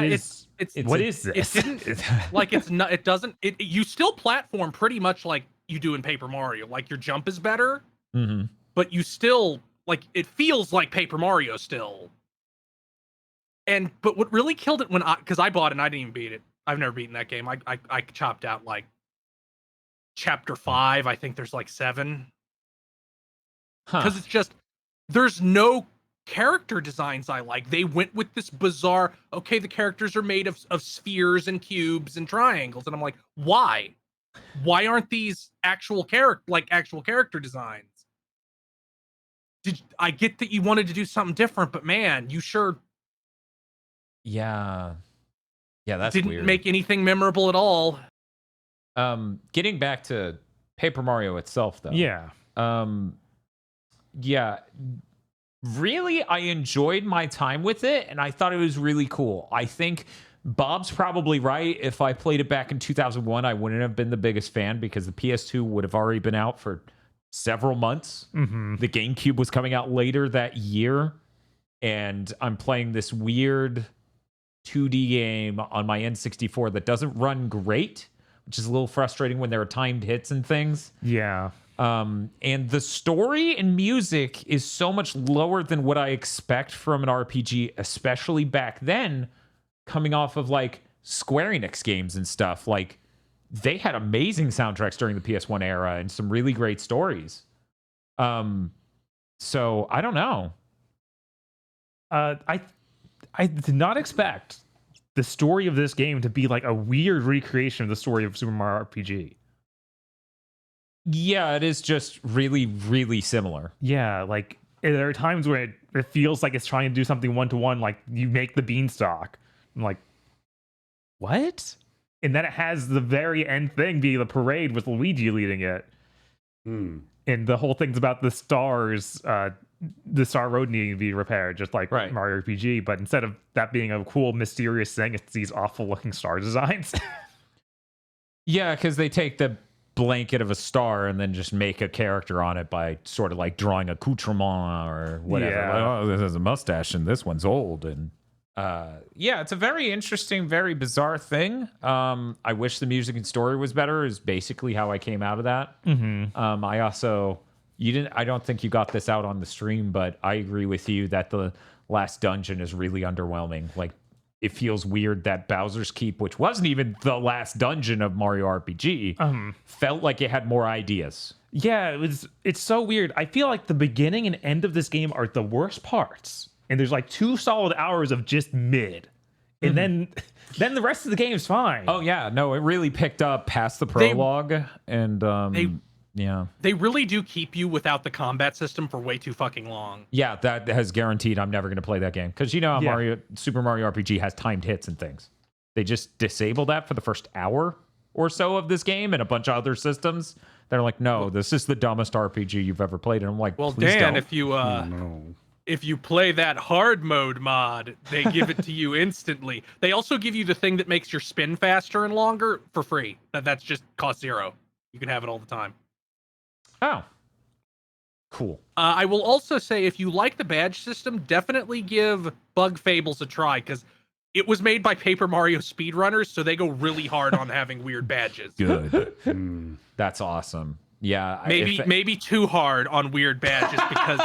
what is this? It didn't like it's not. It doesn't. You still platform pretty much like you do in Paper Mario. Like, your jump is better, but you still, like, it feels like Paper Mario still. But what really killed it because I bought it and I didn't even beat it. I've never beaten that game. I chopped out like chapter 5. I think there's like 7. Because it's just, there's no character designs I like. They went with this bizarre, okay, the characters are made of spheres and cubes and triangles, and I'm like, why aren't these actual character designs? I get that you wanted to do something different, but man, you sure Yeah, that's didn't weird. make anything memorable at all. Getting back to Paper Mario itself, though. Yeah. Yeah, really, I enjoyed my time with it, and I thought it was really cool. I think Bob's probably right. If I played it back in 2001, I wouldn't have been the biggest fan, because the PS2 would have already been out for several months. The GameCube was coming out later that year, and I'm playing this weird 2D game on my N64 that doesn't run great, which is a little frustrating when there are timed hits and things. Yeah. And the story and music is so much lower than what I expect from an RPG, especially back then, coming off of like Square Enix games and stuff. Like, they had amazing soundtracks during the PS1 era and some really great stories. So I don't know. I did not expect the story of this game to be like a weird recreation of the story of Super Mario RPG. Yeah, it is just really, really similar. Yeah, like there are times where it feels like it's trying to do something one-to-one, like you make the beanstalk. I'm like, what? And then it has the very end thing be the parade with Luigi leading it. And the whole thing's about the stars, the Star Road needing to be repaired, just like Mario RPG. But instead of that being a cool, mysterious thing, it's these awful-looking star designs. Yeah, because they take the blanket of a star and then just make a character on it by sort of like drawing accoutrement or whatever. Yeah. Like, oh, this has a mustache and this one's old. And yeah, it's a very interesting, very bizarre thing. I wish the music and story was better is basically how I came out of that. I also, I don't think you got this out on the stream, but I agree with you that the last dungeon is really underwhelming. Like, it feels weird that Bowser's Keep, which wasn't even the last dungeon of Mario RPG, felt like it had more ideas. Yeah, it's so weird. I feel like the beginning and end of this game are the worst parts. And there's like 2 solid hours of just mid. And then the rest of the game is fine. Oh yeah, no, it really picked up past the prologue They really do keep you without the combat system for way too fucking long. Yeah, that has guaranteed I'm never going to play that game. Because you know how Super Mario RPG has timed hits and things. They just disable that for the first hour or so of this game and a bunch of other systems. They're like, no, this is the dumbest RPG you've ever played. And I'm like, well, please Dan, don't. if you play that hard mode mod, they give it to you instantly. They also give you the thing that makes your spin faster and longer for free. That's just cost 0. You can have it all the time. Oh, cool. I will also say, if you like the badge system, definitely give Bug Fables a try, because it was made by Paper Mario speedrunners, so they go really hard on having weird badges. Good. That's awesome. Yeah. Maybe too hard on weird badges, because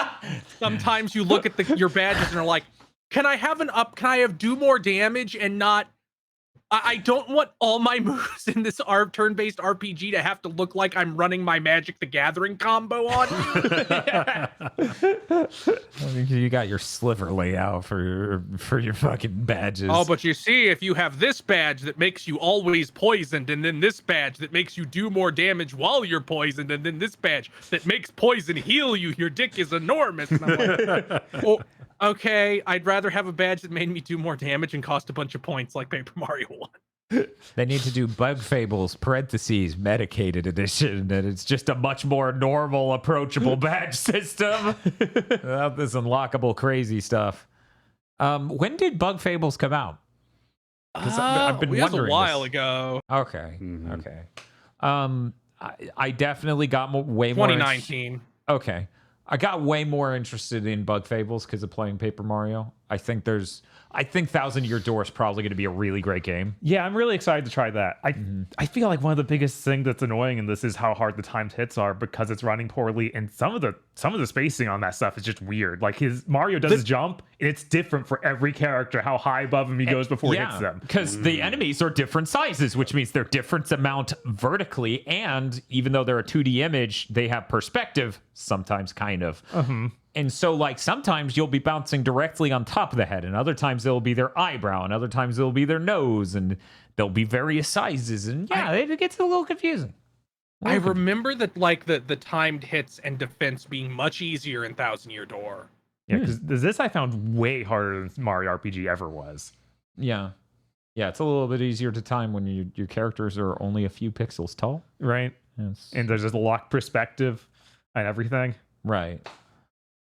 sometimes you look at your badges and are like, can I have do more damage and not... I don't want all my moves in this turn-based RPG to have to look like I'm running my Magic the Gathering combo on you. You got your sliver layout for your fucking badges. Oh, but you see, if you have this badge that makes you always poisoned, and then this badge that makes you do more damage while you're poisoned, and then this badge that makes poison heal you, your dick is enormous. And I'm like, oh, okay, I'd rather have a badge that made me do more damage and cost a bunch of points like Paper Mario 1. They need to do Bug Fables parentheses medicated edition, and it's just a much more normal, approachable badge system without this unlockable crazy stuff. When did Bug Fables come out? I've been wondering. A while ago. Okay, okay. I definitely got way more. 2019. Okay, I got way more interested in Bug Fables because of playing Paper Mario. I think 1,000 Year Door is probably going to be a really great game. Yeah, I'm really excited to try that. I feel like one of the biggest things that's annoying in this is how hard the timed hits are, because it's running poorly, and some of the spacing on that stuff is just weird. Like Mario does his jump, and it's different for every character how high above him he goes before he hits them. Because the enemies are different sizes, which means they're different amount vertically, and even though they're a 2D image, they have perspective sometimes, kind of. And so, like, sometimes you'll be bouncing directly on top of the head, and other times it'll be their eyebrow, and other times it'll be their nose, and there'll be various sizes, and it gets a little confusing. I remember that, like, the timed hits and defense being much easier in 1,000 Year Door. Yeah, because this I found way harder than Mario RPG ever was. Yeah. Yeah, it's a little bit easier to time when your characters are only a few pixels tall. Right. Yes. And there's just a locked perspective and everything. Right.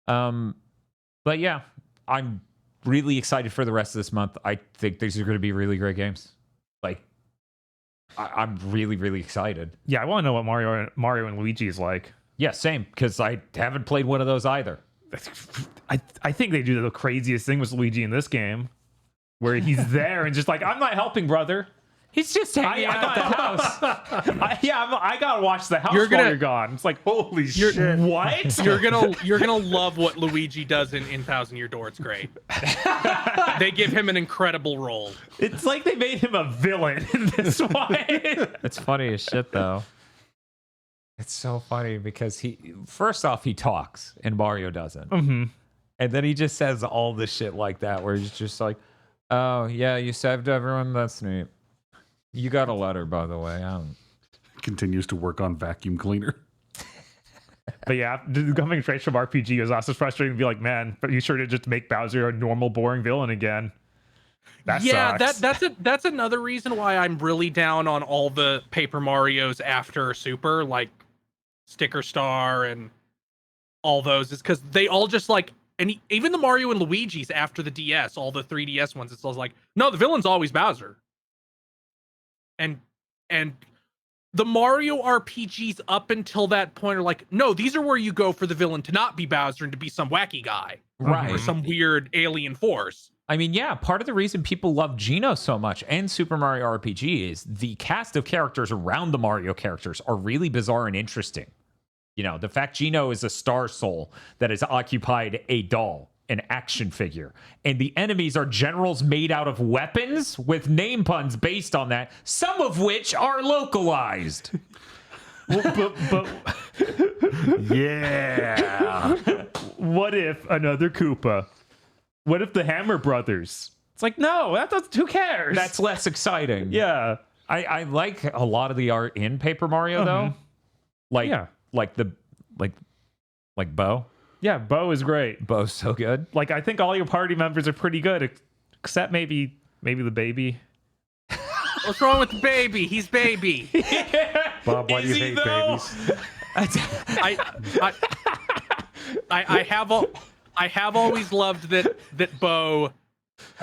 But yeah, I'm really excited for the rest of this month. I think these are going to be really great games. Like, I'm really, really excited. Yeah, I want to know what Mario and Luigi is like. Yeah, same, because I haven't played one of those either. I think they do the craziest thing with Luigi in this game, where he's there and just like, I'm not helping, brother. He's just hanging out at the house. I gotta watch the house You're while gonna- you're gone. It's like, Holy shit. what? You're gonna love what Luigi does in Thousand Year Door. It's great. They give him an incredible role. It's like they made him a villain in this one. It's funny as shit, though. It's so funny because first off, he talks and Mario doesn't. Mm-hmm. And then he just says all this shit like that, where he's just like, oh, yeah, you saved everyone. That's neat. You got a letter, by the way. Continues to work on vacuum cleaner. But yeah, coming straight from RPG is also frustrating to be like, man, but you sure did just make Bowser a normal, boring villain again. That sucks. That's another reason why I'm really down on all the Paper Marios after Super, like Sticker Star and all those, is because they all just like, and even the Mario and Luigi's after the DS, all the 3DS ones, it's all like, no, the villain's always Bowser. And the Mario RPGs up until that point are like, no, these are where you go for the villain to not be Bowser and to be some wacky guy. Right. Or some weird alien force. I mean, yeah, part of the reason people love Geno so much and Super Mario RPG is the cast of characters around the Mario characters are really bizarre and interesting. You know, the fact Geno is a star soul that has occupied a doll, an action figure, and the enemies are generals made out of weapons with name puns based on that, some of which are localized. but Yeah. what if another Koopa? What if the Hammer Brothers? It's like, no, who cares? That's less exciting. yeah. I like a lot of the art in Paper Mario though. Like Yeah. like Bo. Yeah, Bo is great. Bo's so good. Like, I think all your party members are pretty good, except maybe the baby. What's wrong with the baby? He's baby. Bob, why do you Is he, hate though? babies? I have always loved that Bo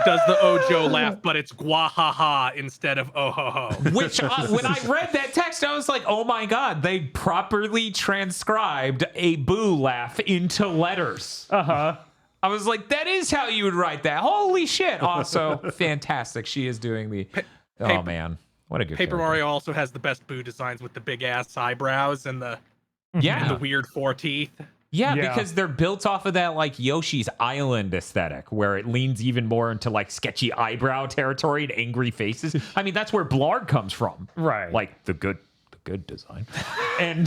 does the Ojo laugh, but it's gwahaha instead of oh ho ho. Which, when I read that text, I was like, oh my God, they properly transcribed a boo laugh into letters. Uh-huh. I was like, that is how you would write that. Holy shit. Also, fantastic. She is doing the... Oh, man. What a good Paper character. Mario also has the best boo designs with the big ass eyebrows and the Yeah. weird 4 teeth. Yeah, Yeah. because they're built off of that like Yoshi's Island aesthetic, where it leans even more into like sketchy eyebrow territory and angry faces. I mean, that's where Blarg comes from, Right. Like the good design, and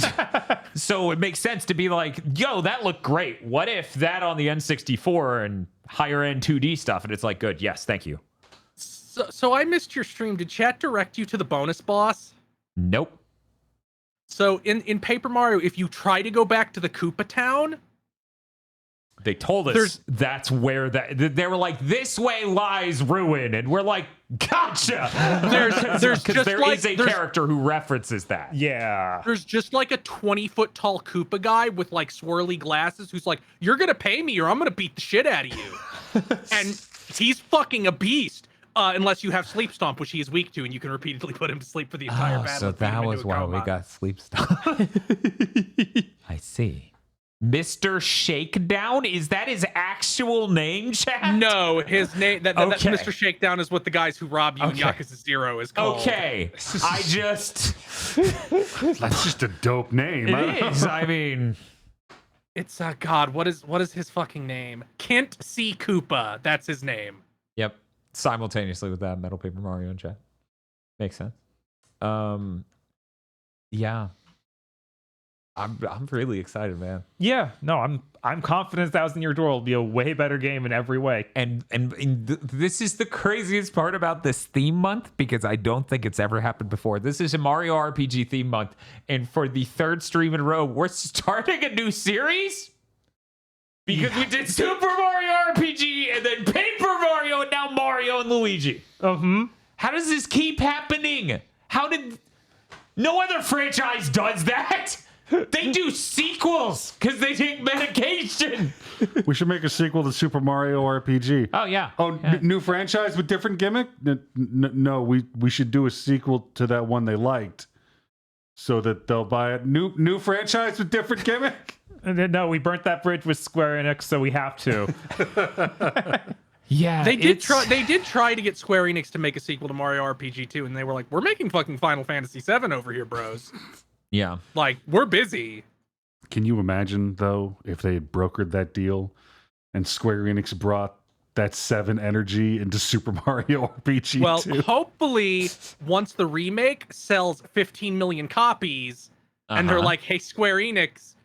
so it makes sense to be like, yo, that looked great. What if that on the N64 and higher end 2D stuff? And it's like, good, yes, thank you. So I missed your stream. Did chat direct you to the bonus boss? Nope. So in Paper Mario, if you try to go back to the Koopa Town, They told us that's where they were like, this way lies ruin, and we're like, gotcha. there's because just there like, is a there's- character who references that. Yeah. There's just like a 20-foot tall Koopa guy with like swirly glasses who's like, you're gonna pay me or I'm gonna beat the shit out of you. And he's fucking a beast. Unless you have Sleep Stomp, which he is weak to, and you can repeatedly put him to sleep for the entire battle. So and feed him that into was a why we coma. got sleep stuff. I see. Mr. Shakedown? Is that his actual name, chat? No, his name, that Okay. Mr. Shakedown is what the guys who rob you in Okay. Yakuza 0 is called. Okay. I just... That's just a dope name. It is. I mean... It's, God, what is his fucking name? Kent C. Koopa, that's his name. Yep. Simultaneously with that, Metal Paper Mario in chat. Makes sense. Yeah. I'm really excited, man. Yeah. No, I'm confident Thousand Year Door will be a way better game in every way. And this is the craziest part about this theme month, because I don't think it's ever happened before. This is a Mario RPG theme month, and for the third stream in a row, we're starting a new series because we did Super Mario RPG and then Paper Mario and now Mario and Luigi. How does this keep happening? How did no other franchise does that? They do sequels because they take medication. We should make a sequel to Super Mario RPG. Oh yeah. Oh, new franchise with different gimmick? No, we should do a sequel to that one they liked, so that they'll buy it. New franchise with different gimmick. And then, no, we burnt that bridge with Square Enix, so we have to. Yeah, They did try to get Square Enix to make a sequel to Mario RPG 2, and they were like, "We're making fucking Final Fantasy 7 over here, bros. Yeah. Like, we're busy." Can you imagine though if they had brokered that deal and Square Enix brought that 7 energy into Super Mario RPG Well, 2? hopefully, once the remake sells 15 million copies, and they're like, "Hey, Square Enix,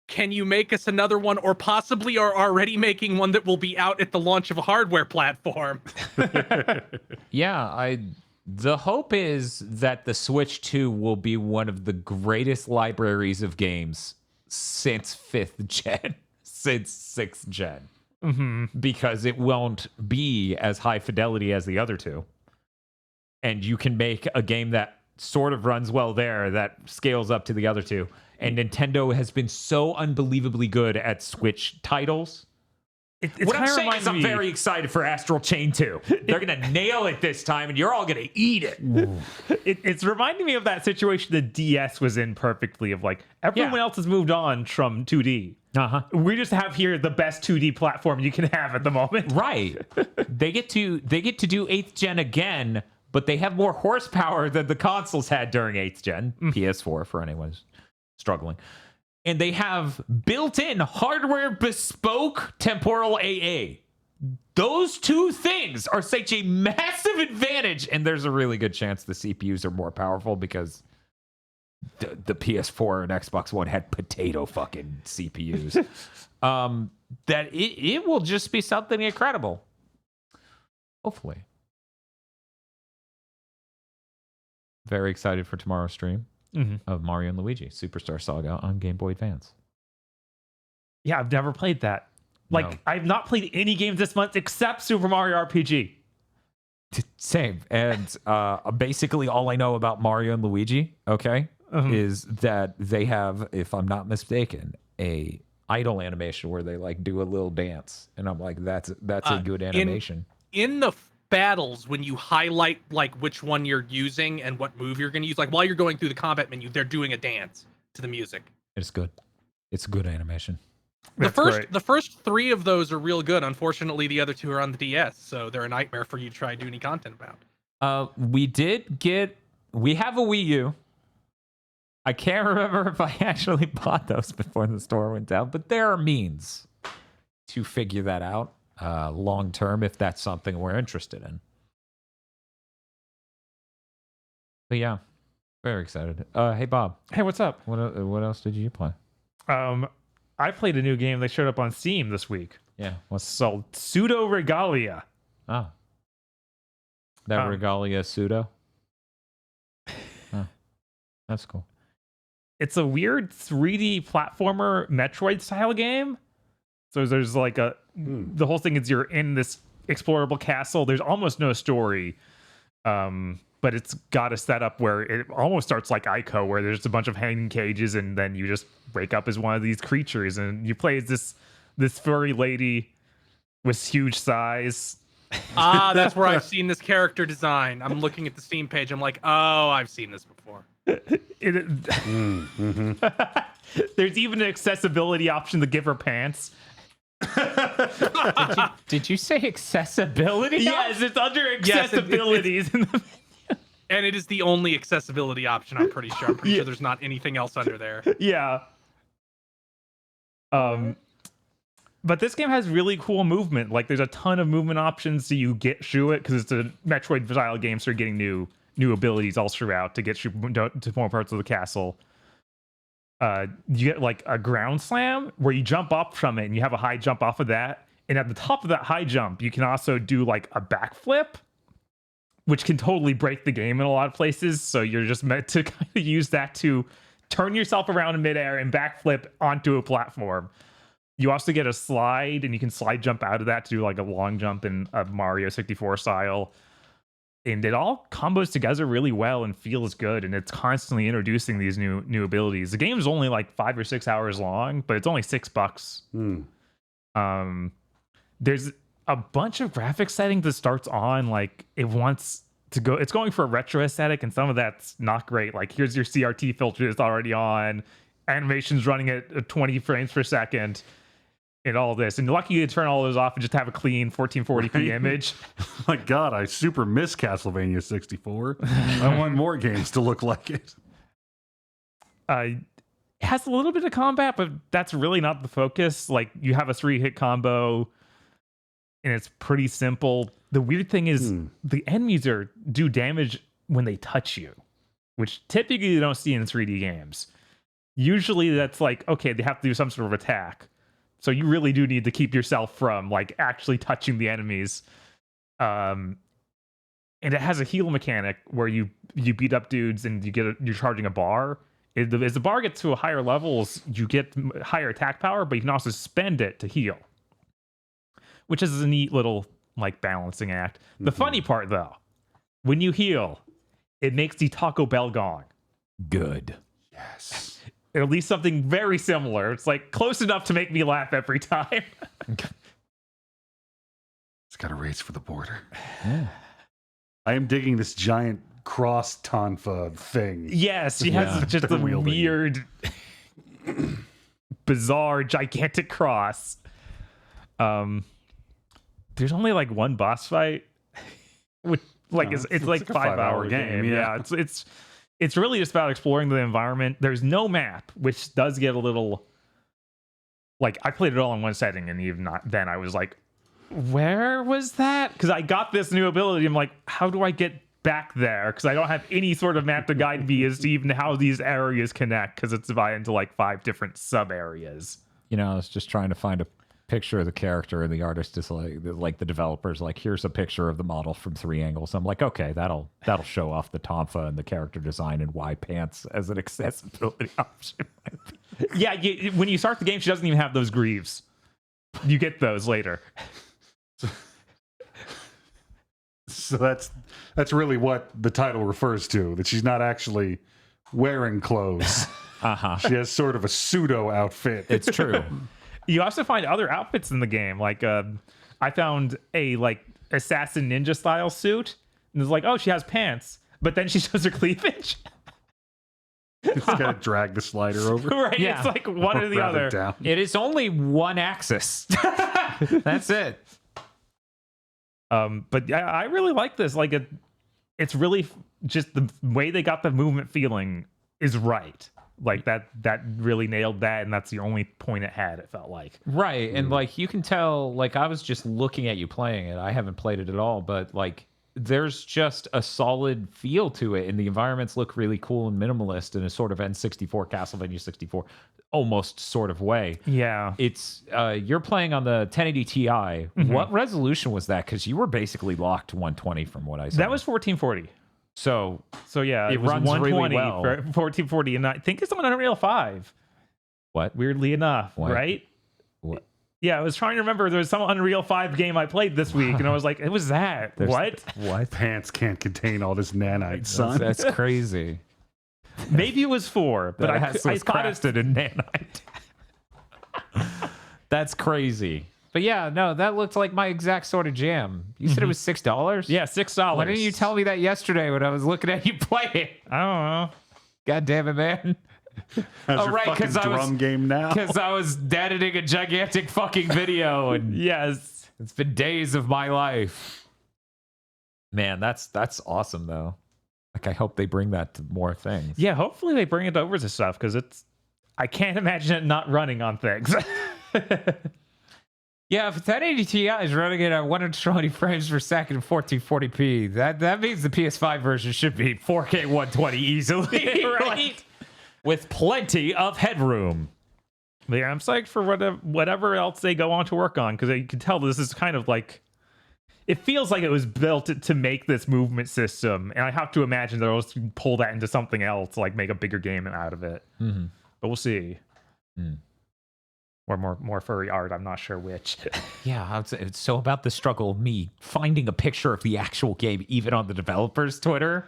can you make us another one, or possibly are already making one that will be out at the launch of a hardware platform?" Yeah, the hope is that the Switch 2 will be one of the greatest libraries of games since 5th gen, since 6th gen. Because it won't be as high fidelity as the other two. And you can make a game that sort of runs well there that scales up to the other two. And Nintendo has been so unbelievably good at Switch titles. What I'm saying is I'm very excited for Astral Chain 2. They're going to nail it this time, and you're all going to eat it. It's reminding me of that situation the DS was in perfectly, of like, everyone else has moved on from 2D. We just have here the best 2D platform you can have at the moment. Right. They get to do 8th gen again, but they have more horsepower than the consoles had during 8th gen. PS4 for anyone who's struggling. And they have built-in hardware bespoke temporal AA. Those two things are such a massive advantage, and there's a really good chance the CPUs are more powerful because the PS4 and Xbox One had potato fucking CPUs. That it will just be something incredible. Hopefully. Very excited for tomorrow's stream. Of Mario and Luigi Superstar Saga on Game Boy Advance. Yeah, I've never played that. Like, no. I've not played any games this month except Super Mario RPG. Same. And basically all I know about Mario and Luigi, is that they have, if I'm not mistaken, a idle animation where they like do a little dance. And I'm like, that's a good animation. In the battles, when you highlight like which one you're using and what move you're going to use, like while you're going through the combat menu, they're doing a dance to the music. It's good. It's a good animation. The first 3 of those are real good. Unfortunately, the other 2 are on the DS, so they're a nightmare for you to try to do any content about. We have a Wii U. I can't remember if I actually bought those before the store went down, but there are means to figure that out. Long term, if that's something we're interested in. But yeah, very excited. Hey Bob. Hey, what's up? What else did you play? I played a new game that showed up on Steam this week. Yeah, what's called Pseudo Regalia. Oh, that Regalia pseudo. Oh, that's cool. It's a weird 3D platformer Metroid style game. So there's like the whole thing is you're in this explorable castle. There's almost no story, but it's got a setup where it almost starts like Ico, where there's a bunch of hanging cages, and then you just wake up as one of these creatures, and you play as this furry lady with huge thighs. That's where I've seen this character design. I'm looking at the Steam page. I'm like, oh, I've seen this before. There's even an accessibility option to give her pants. Did you say accessibility? Yes, it's under accessibilities. And it is the only accessibility option, I'm pretty sure. I'm pretty sure there's not anything else under there. Yeah. But this game has really cool movement. Like, there's a ton of movement options, so you get through it, because it's a Metroid style game, so you're getting new abilities all throughout to get through to more parts of the castle. You get like a ground slam where you jump up from it, and you have a high jump off of that. And at the top of that high jump, you can also do like a backflip, which can totally break the game in a lot of places. So you're just meant to kind of use that to turn yourself around in midair and backflip onto a platform. You also get a slide, and you can slide jump out of that to do like a long jump in a Mario 64 style. And it all combos together really well and feels good, and it's constantly introducing these new abilities. The game is only like 5 or 6 hours long, but it's only $6. There's a bunch of graphic settings that starts on, like, it wants to go, it's going for a retro aesthetic, and some of that's not great. Like, here's your CRT filter that's already on, animations running at 20 frames per second, in all this. And lucky you turn all those off and just have a clean 1440p image. My God, I super miss Castlevania 64. I want more games to look like it. It has a little bit of combat, but that's really not the focus. Like, you have a 3-hit combo, and it's pretty simple. The weird thing is the enemies do damage when they touch you, which typically you don't see in 3D games. Usually that's like, okay, they have to do some sort of attack. So you really do need to keep yourself from like actually touching the enemies. And it has a heal mechanic where you beat up dudes and you're charging a bar. As the bar gets to higher levels, you get higher attack power, but you can also spend it to heal, which is a neat little like balancing act. The funny part though, when you heal, it makes the Taco Bell gong. Good. Yes. Or at least something very similar. It's like close enough to make me laugh every time. It's got a race for the border. I am digging this giant cross tonfa thing. Yes, she has just a weird, bizarre, gigantic cross. There's only like one boss fight. Which, like, it's like a 5-hour game. Yeah, it's really just about exploring the environment. There's no map, which does get a little like, I played it all in one setting, and even not then I was like, where was that? Because I got this new ability. I'm like, how do I get back there? Because I don't have any sort of map to guide me as to even how these areas connect, because it's divided into like 5 different sub areas. You know, I was just trying to find a picture of the character, and the artist is like the developer's like, here's a picture of the model from 3 angles. I'm like, okay, that'll show off the tonfa and the character design and why pants as an accessibility option. Yeah, when you start the game, she doesn't even have those greaves. You get those later. So that's really what the title refers to, that she's not actually wearing clothes. She has sort of a pseudo outfit. It's true. You also find other outfits in the game. Like, I found a like assassin ninja style suit, and it's like, oh, she has pants, but then she shows her cleavage. It's gotta drag the slider over. Right? Yeah. It's like one or the Rather other. down. It is only one axis. That's it. But I really like this. Like, it's really just the way they got the movement feeling is right. Like that really nailed that, and that's the only point it had, it felt like. Right. And like, you can tell, like, I was just looking at you playing it. I haven't played it at all, but like, there's just a solid feel to it, and the environments look really cool and minimalist in a sort of N64 Castlevania 64 almost sort of way. Yeah. It's you're playing on the 1080 Ti. Mm-hmm. What resolution was that? Because you were basically locked to 120 from what I saw. That was 1440. So yeah, it was runs 120 really well. for 1440, and I think it's on Unreal 5. What? Weirdly enough, What? right? What? Yeah, I was trying to remember. There was some Unreal 5 game I played this week, and I was like, it was that. What? Pants can't contain all this nanite, son. That's crazy. Maybe it was 4, but I was thought it. crafted in nanite. That's crazy. But yeah, no, that looked like my exact sort of jam. You said it was $6? Yeah, $6. Why didn't you tell me that yesterday when I was looking at you play it? I don't know. God damn it, man. How's your fucking drum game now? Because I was editing a gigantic fucking video, and Yes. it's been days of my life. Man, that's awesome though. Like, I hope they bring that to more things. Yeah, hopefully they bring it over to stuff, because I can't imagine it not running on things. Yeah, if 1080 Ti is running it at 120 frames per second in 1440p, that means the PS5 version should be 4K 120 easily, right? With plenty of headroom. But yeah, I'm psyched for whatever else they go on to work on, because you can tell this is kind of like, it feels like it was built to make this movement system, and I have to imagine they'll just pull that into something else, like make a bigger game out of it. Mm-hmm. But we'll see. Or more furry art, I'm not sure which. Yeah, it's so about the struggle of me finding a picture of the actual game, even on the developer's Twitter.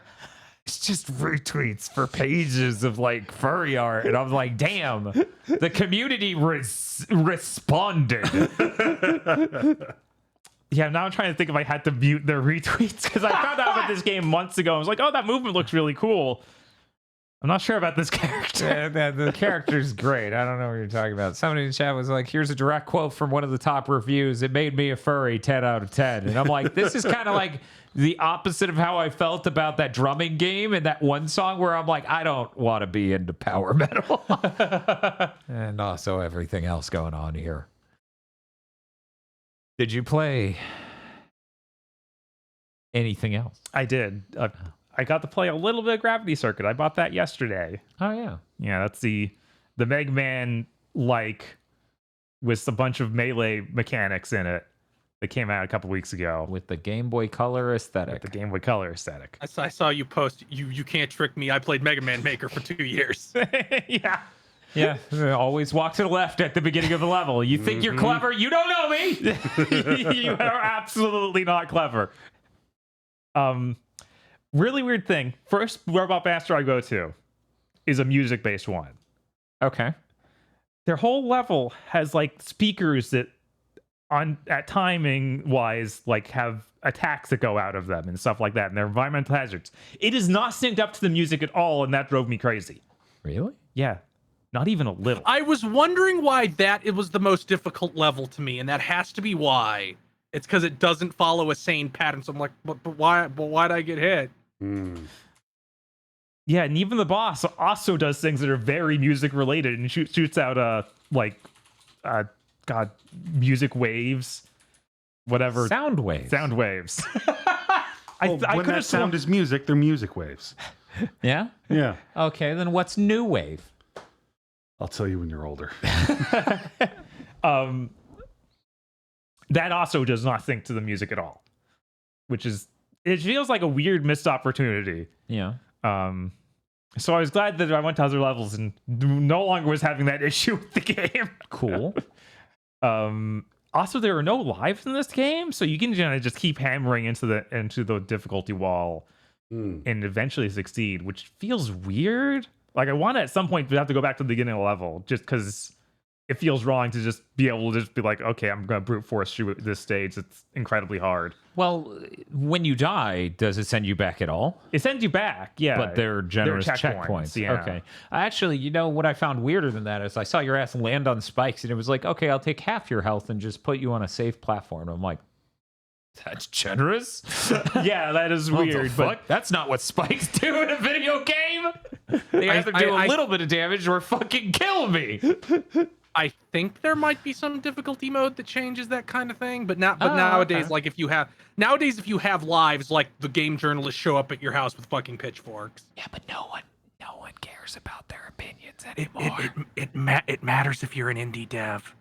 It's just retweets for pages of like furry art, and I'm like, damn, the community responded. Yeah, now I'm trying to think if I had to mute their retweets, because I found out about this game months ago. I was like, oh, that movement looks really cool. I'm not sure about this character. The character's great. I don't know what you're talking about. Somebody in the chat was like, here's a direct quote from one of the top reviews. It made me a furry, 10 out of 10. And I'm like, this is kind of like the opposite of how I felt about that drumming game and that one song where I'm like, I don't want to be into power metal. And also everything else going on here. Did you play anything else? I did. I got to play a little bit of Gravity Circuit. I bought that yesterday. Oh, yeah. Yeah, that's the Mega Man with a bunch of melee mechanics in it that came out a couple weeks ago. With the Game Boy Color aesthetic. The Game Boy Color aesthetic. I saw you post. You can't trick me. I played Mega Man Maker for 2 years. Yeah. Yeah, always walk to the left at the beginning of the level. You think you're clever? You don't know me. You are absolutely not clever. Really weird thing. First Robot Master I go to is a music-based one. Okay. Their whole level has like speakers that at timing wise have attacks that go out of them and stuff like that, and they're environmental hazards. It is not synced up to the music at all, and that drove me crazy. Really? Yeah. Not even a little. I was wondering why it was the most difficult level to me, and that has to be why. It's because it doesn't follow a sane pattern. So I'm like, but why? But why'd I get hit? Yeah, and even the boss also does things that are very music related and shoots out music waves, whatever. Sound waves. Sound waves. When that sound is music, they're music waves. Yeah? Yeah. Okay, then what's new wave? I'll tell you when you're older. That also does not sync to the music at all, which is, it feels like a weird missed opportunity. Yeah. So I was glad that I went to other levels and no longer was having that issue with the game. Cool. Also, there are no lives in this game, so you can just keep hammering into the difficulty wall and eventually succeed, which feels weird. Like, I want to at some point to have to go back to the beginning of the level just because it feels wrong to just be able to just be like, okay, I'm going to brute force through this stage. It's incredibly hard. Well, when you die, does it send you back at all? It sends you back, yeah. But they're generous checkpoints. Yeah. Okay. Actually, you know what I found weirder than that is I saw your ass land on spikes and it was like, okay, I'll take half your health and just put you on a safe platform. I'm like, that's generous? Yeah, that is weird. But that's not what spikes do in a video game. They either do a little bit of damage or fucking kill me. I think there might be some difficulty mode that changes that kind of thing, but nowadays, okay. like if you have lives, like the game journalists show up at your house with fucking pitchforks. Yeah, but no one cares about their opinions anymore. It matters if you're an indie dev.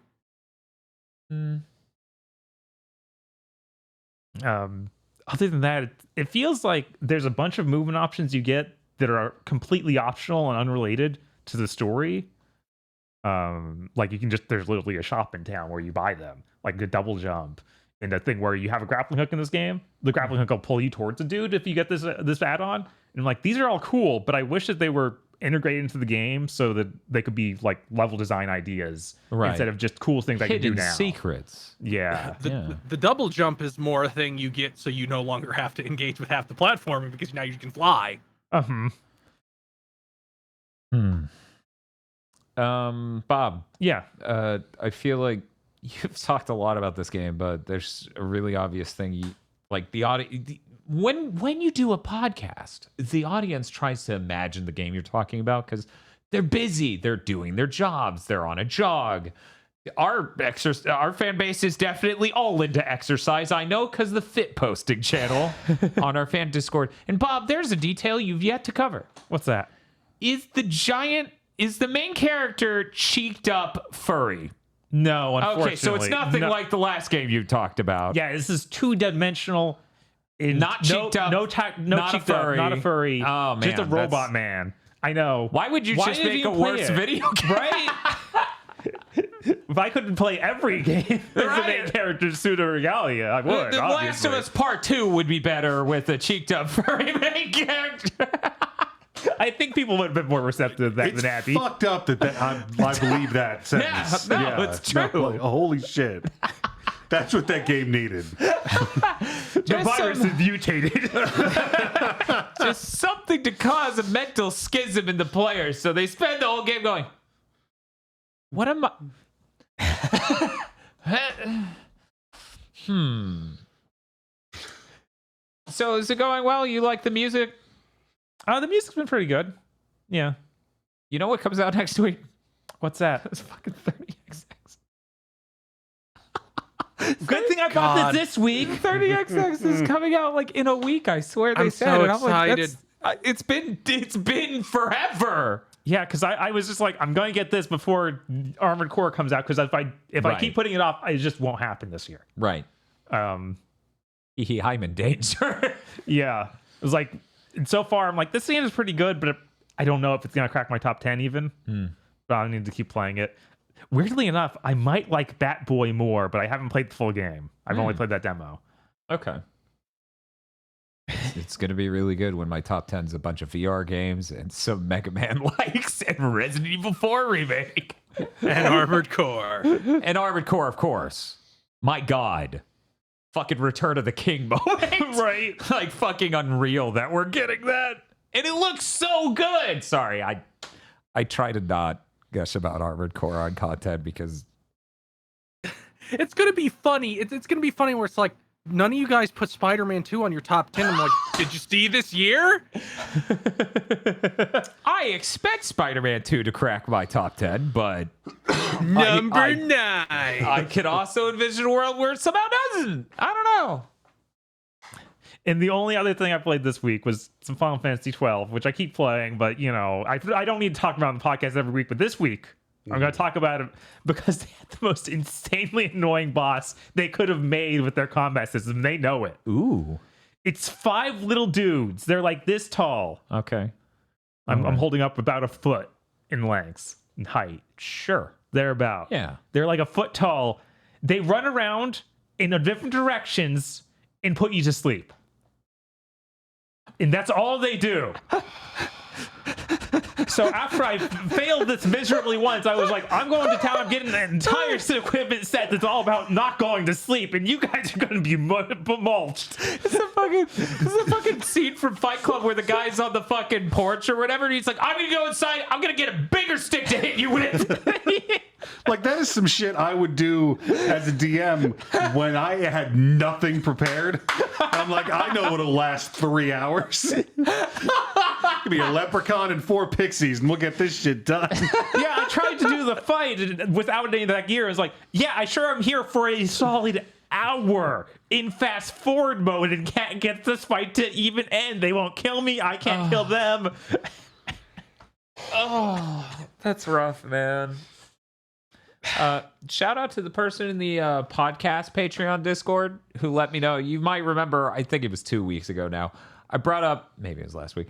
Other than that, it feels like there's a bunch of movement options you get that are completely optional and unrelated to the story. Like you can there's literally a shop in town where you buy them, like the double jump and the thing where you have a grappling hook in this game. The grappling hook will pull you towards a dude if you get this add-on. And I'm like, these are all cool, but I wish that they were integrated into the game so that they could be like level design ideas instead of just cool things I can do now. Secrets. Yeah. The double jump is more a thing you get so you no longer have to engage with half the platforming because now you can fly. Bob. Yeah. I feel like you've talked a lot about this game, but there's a really obvious thing. When you do a podcast, the audience tries to imagine the game you're talking about because they're busy, they're doing their jobs, they're on a jog. Our fan base is definitely all into exercise. I know because the fit posting channel on our fan Discord. And Bob, there's a detail you've yet to cover. What's that? Is the main character cheeked up furry? No, unfortunately. Okay, so it's nothing like the last game you talked about. Yeah, this is two-dimensional. Not cheeked up. Not cheeked up. Not a furry. Oh, man. Just a robot man. I know. Why would you just make a worse video game? Right? If I couldn't play every game as the main character Pseudo Regalia, I would. The Last of Us Part 2 would be better with a cheeked up furry main character. I think people would have been more receptive to that than Abby. It's fucked up that I believe that sentence. No, it's true. Like, holy shit. That's what that game needed. The virus is mutated. Just something to cause a mental schism in the players. So they spend the whole game going, what am I? So is it going well? You like the music? The music's been pretty good. Yeah. You know what comes out next week? What's that? It's fucking 30XX. Good thing I bought this week. 30XX is coming out like in a week. I swear they I'm said. so And I'm like, excited. it's been forever. Yeah, because I was just like, I'm going to get this before Armored Core comes out, because if I keep putting it off, it just won't happen this year. Right. I'm in danger. Yeah. It was like, and so far, I'm like, this game is pretty good, but I don't know if it's going to crack my top 10 even. But I need to keep playing it. Weirdly enough, I might like Bat Boy more, but I haven't played the full game. I've only played that demo. Okay. It's going to be really good when my top 10 is a bunch of VR games and some Mega Man likes and Resident Evil 4 remake. And Armored Core. And Armored Core, of course. My God. Fucking Return of the King moment. Right. Like fucking unreal that we're getting that. And it looks so good. Sorry, I try to not gush about Armored Core on content because It's gonna be funny. It's gonna be funny where it's like, none of you guys put Spider-Man 2 on your top 10. I'm like, did you see this year? I expect Spider-Man 2 to crack my top 10, but Number 9. I could also envision a world where it somehow doesn't. I don't know. And the only other thing I played this week was some Final Fantasy 12, which I keep playing, but I don't need to talk about it on the podcast every week. But this week, I'm going to talk about it because they had the most insanely annoying boss they could have made with their combat system. They know it. Ooh. It's 5 little dudes. They're like this tall. Okay. I'm holding up about a foot in length and height. Sure. They're about. Yeah. They're like a foot tall. They run around in different directions and put you to sleep. And that's all they do. So after I failed this miserably once, I was like, I'm going to town. I'm getting an entire equipment set that's all about not going to sleep, and you guys are going to be mulched. It's a fucking scene from Fight Club where the guy's on the fucking porch or whatever, and he's like, I'm gonna go inside, I'm gonna get a bigger stick to hit you with. Like, that is some shit I would do as a DM when I had nothing prepared. I'm like, I know what'll last 3 hours. Give me a leprechaun and 4 pixies, and we'll get this shit done. Yeah, I tried to do the fight without any of that gear. I was like, yeah, I sure am here for a solid hour in fast forward mode and can't get this fight to even end. They won't kill me. I can't kill them. Oh, that's rough, man. Shout out to the person in the podcast Patreon Discord who let me know. You might remember, I think it was 2 weeks ago now, I brought up, maybe it was last week,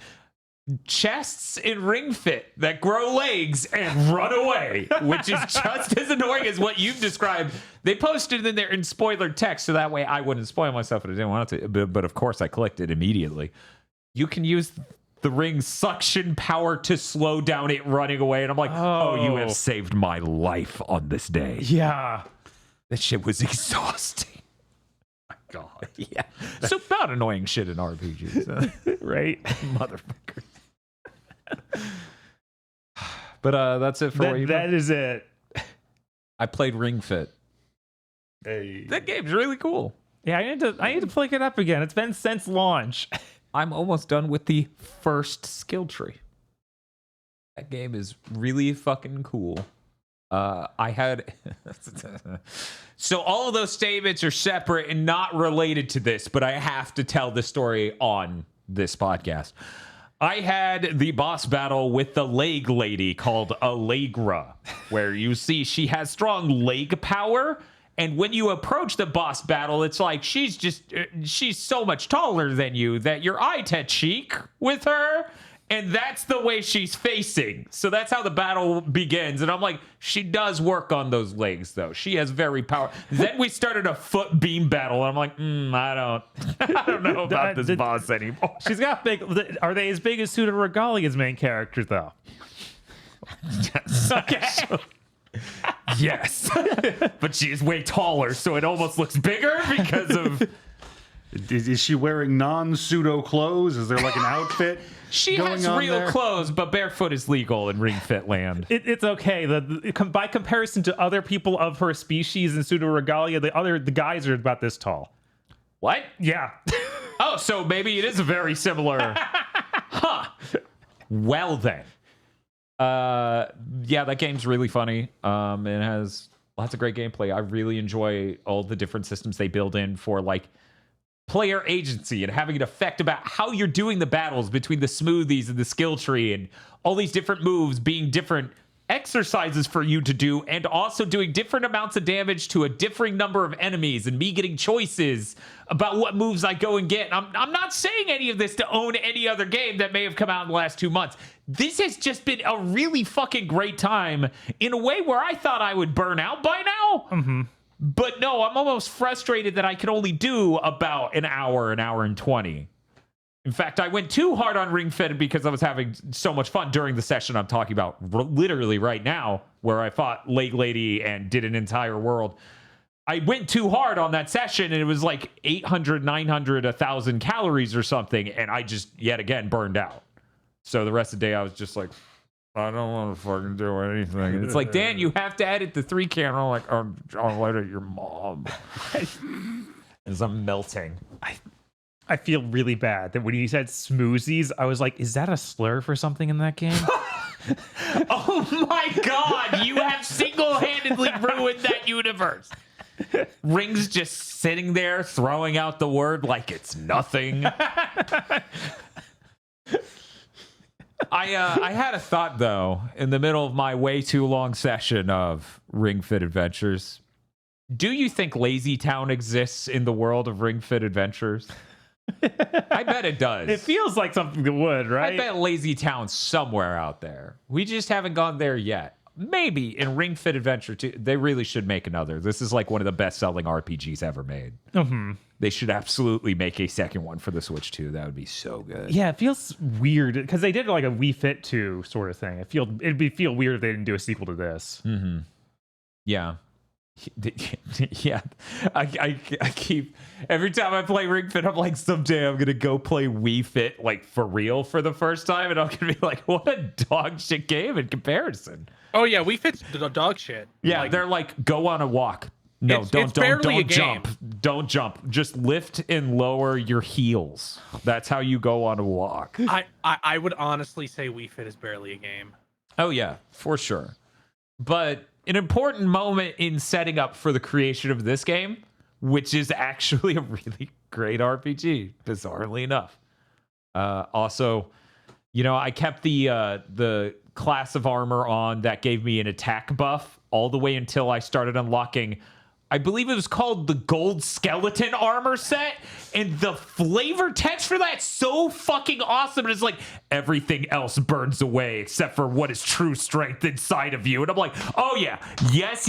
chests in Ring Fit that grow legs and run away, which is just as annoying as what you've described. They posted in there in spoiler text, so that way I wouldn't spoil myself if I didn't want to. But of course, I clicked it immediately. You can use the ring's suction power to slow down it running away, and I'm like, oh, you have saved my life on this day. Yeah. That shit was exhausting. God. Yeah. So about annoying shit in RPGs. Right? Motherfucker. But that's it for what you that is it. I played Ring Fit. Hey. That game's really cool. Yeah, I need to pick it up again. It's been since launch. I'm almost done with the first skill tree. That game is really fucking cool. I had so all of those statements are separate and not related to this, but I have to tell the story on this podcast. I had the boss battle with the leg lady called Allegra, where you see she has strong leg power. And when you approach the boss battle, it's like she's so much taller than you that your eye to cheek with her. And that's the way she's facing. So that's how the battle begins. And I'm like, she does work on those legs, though. She has very power. Then we started a foot beam battle. And I'm like, I don't know about this boss anymore. She's got big. Are they as big as Suda Regalia's main character, though? Yes. Okay. Yes. But she is way taller, so it almost looks bigger because of... Is she wearing non-pseudo clothes? Is there like an outfit? She going has on real there? clothes, but barefoot is legal in Ring Fit Land. It's okay. By comparison to other people of her species in pseudo regalia, the guys are about this tall. What? Yeah. Oh, so maybe it is a very similar... Huh. Well, then. Yeah, that game's really funny. It has lots of great gameplay. I really enjoy all the different systems they build in for, like, player agency and having an effect about how you're doing the battles between the smoothies and the skill tree and all these different moves being different exercises for you to do, and also doing different amounts of damage to a differing number of enemies, and me getting choices about what moves I go and get. I'm not saying any of this to own any other game that may have come out in the last 2 months. This has just been a really fucking great time in a way where I thought I would burn out by now. Mm-hmm. But no, I'm almost frustrated that I can only do about an hour and 20. In fact, I went too hard on Ring Fit because I was having so much fun during the session I'm talking about literally right now, where I fought Lake Lady and did an entire world. I went too hard on that session, and it was like 800, 900, 1,000 calories or something, and I just, yet again, burned out. So the rest of the day, I was just like, I don't want to fucking do anything. And it's like, Dan, you have to edit the 3 camera. I'm like, I'll edit your mom. As I'm melting. I feel really bad that when you said smoothies, I was like, is that a slur for something in that game? Oh my God, you have single-handedly ruined that universe. Ring's just sitting there throwing out the word like it's nothing. I had a thought, though, in the middle of my way too long session of Ring Fit Adventures. Do you think Lazy Town exists in the world of Ring Fit Adventures? I bet it does. It feels like something that would, right? I bet Lazy Town's somewhere out there. We just haven't gone there yet. Maybe in Ring Fit Adventure 2, they really should make another. This is like one of the best-selling RPGs ever made. Mm-hmm. They should absolutely make a second one for the Switch 2. That would be so good. Yeah, it feels weird because they did like a Wii Fit 2 sort of thing. It'd feel weird if they didn't do a sequel to this. Mm-hmm. Yeah. Yeah, I keep every time I play Ring Fit, I'm like, someday I'm gonna go play Wii Fit like for real for the first time, and I'm gonna be like, what a dog shit game in comparison. Oh yeah, we fit the dog shit. Yeah, Like, they're like, go on a walk. No, it's barely a don't game. jump. Don't jump. Just lift and lower your heels. That's how you go on a walk. I would honestly say Wii Fit is barely a game. Oh yeah, for sure. But an important moment in setting up for the creation of this game, which is actually a really great RPG, bizarrely enough. Also, you know, I kept the class of armor on that gave me an attack buff all the way until I started unlocking, I believe it was called the Gold Skeleton armor set, and the flavor text for that's so fucking awesome. And it's like, everything else burns away except for what is true strength inside of you. And I'm like, oh yeah, yes.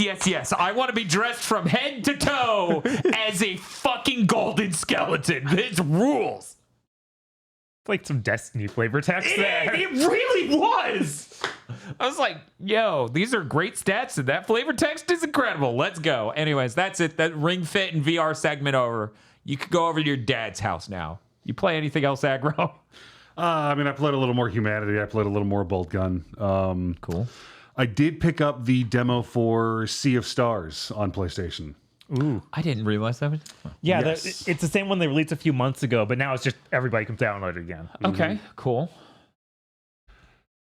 I want to be dressed from head to toe as a fucking golden skeleton. This rules. Like some Destiny flavor text there. It really was. I was like, yo, these are great stats, and that flavor text is incredible. Let's go. Anyways, that's it. That Ring Fit and VR segment over. You could go over to your dad's house now. You play anything else, Aggro? I mean, I played a little more Humanity. I played a little more Bolt Gun. Cool. I did pick up the demo for Sea of Stars on PlayStation. Ooh. I didn't realize that was... Yeah, Yes. it's the same one they released a few months ago, but now it's just everybody can download it again. Okay, cool.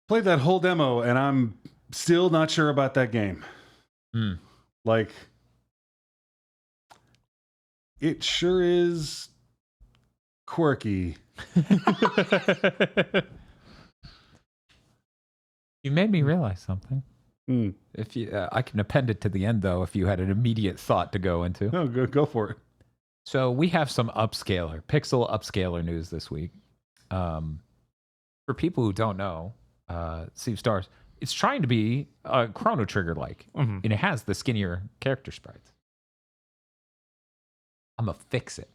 Played that whole demo, and I'm still not sure about that game. Mm. Like, it sure is quirky. You made me realize something. Mm. If you, I can append it to the end, though, if you had an immediate thought to go into. No, go for it. So we have some pixel upscaler news this week. For people who don't know, Sea of Stars, it's trying to be Chrono Trigger-like, and it has the skinnier character sprites. I'm gonna fix it.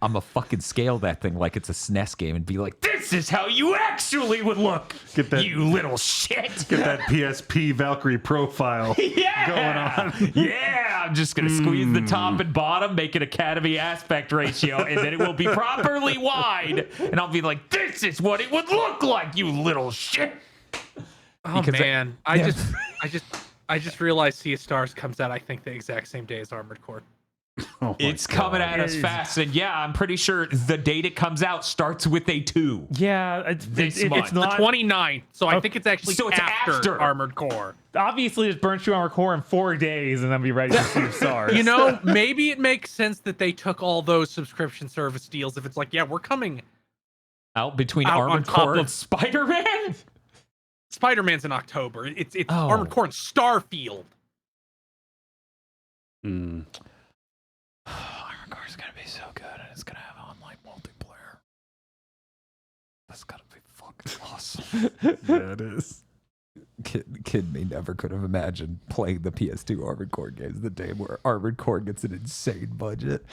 I'm gonna fucking scale that thing like it's a SNES game and be like, this this is how you actually would look. Get that- you little shit. Get that PSP Valkyrie profile Yeah. going on. Yeah, I'm just gonna squeeze the top and bottom, make an Academy aspect ratio, and then it will be properly wide. And I'll be like, this is what it would look like, you little shit. Oh Because man, I just realized Sea of Stars comes out, I think, the exact same day as Armored Core. Oh my It's coming God. at us fast, and yeah, I'm pretty sure the date it comes out starts with a 2. Yeah, This month. it's not. 29th, so I think it's actually So it's after. Armored Core. Obviously, just burn through Armored Core in 4 days and then be ready to see stars. You know, maybe it makes sense that they took all those subscription service deals. If it's like, yeah, we're coming. Out between Out Armored on top Core of- and Spider-Man? Spider-Man's in October. It's Oh. Armored Core and Starfield. Mm. Armored Core's gonna be so good, and it's gonna have online multiplayer. That's gotta be fucking awesome. Yeah, it is. Kid me never could have imagined playing the PS2 Armored Core games the day where Armored Core gets an insane budget.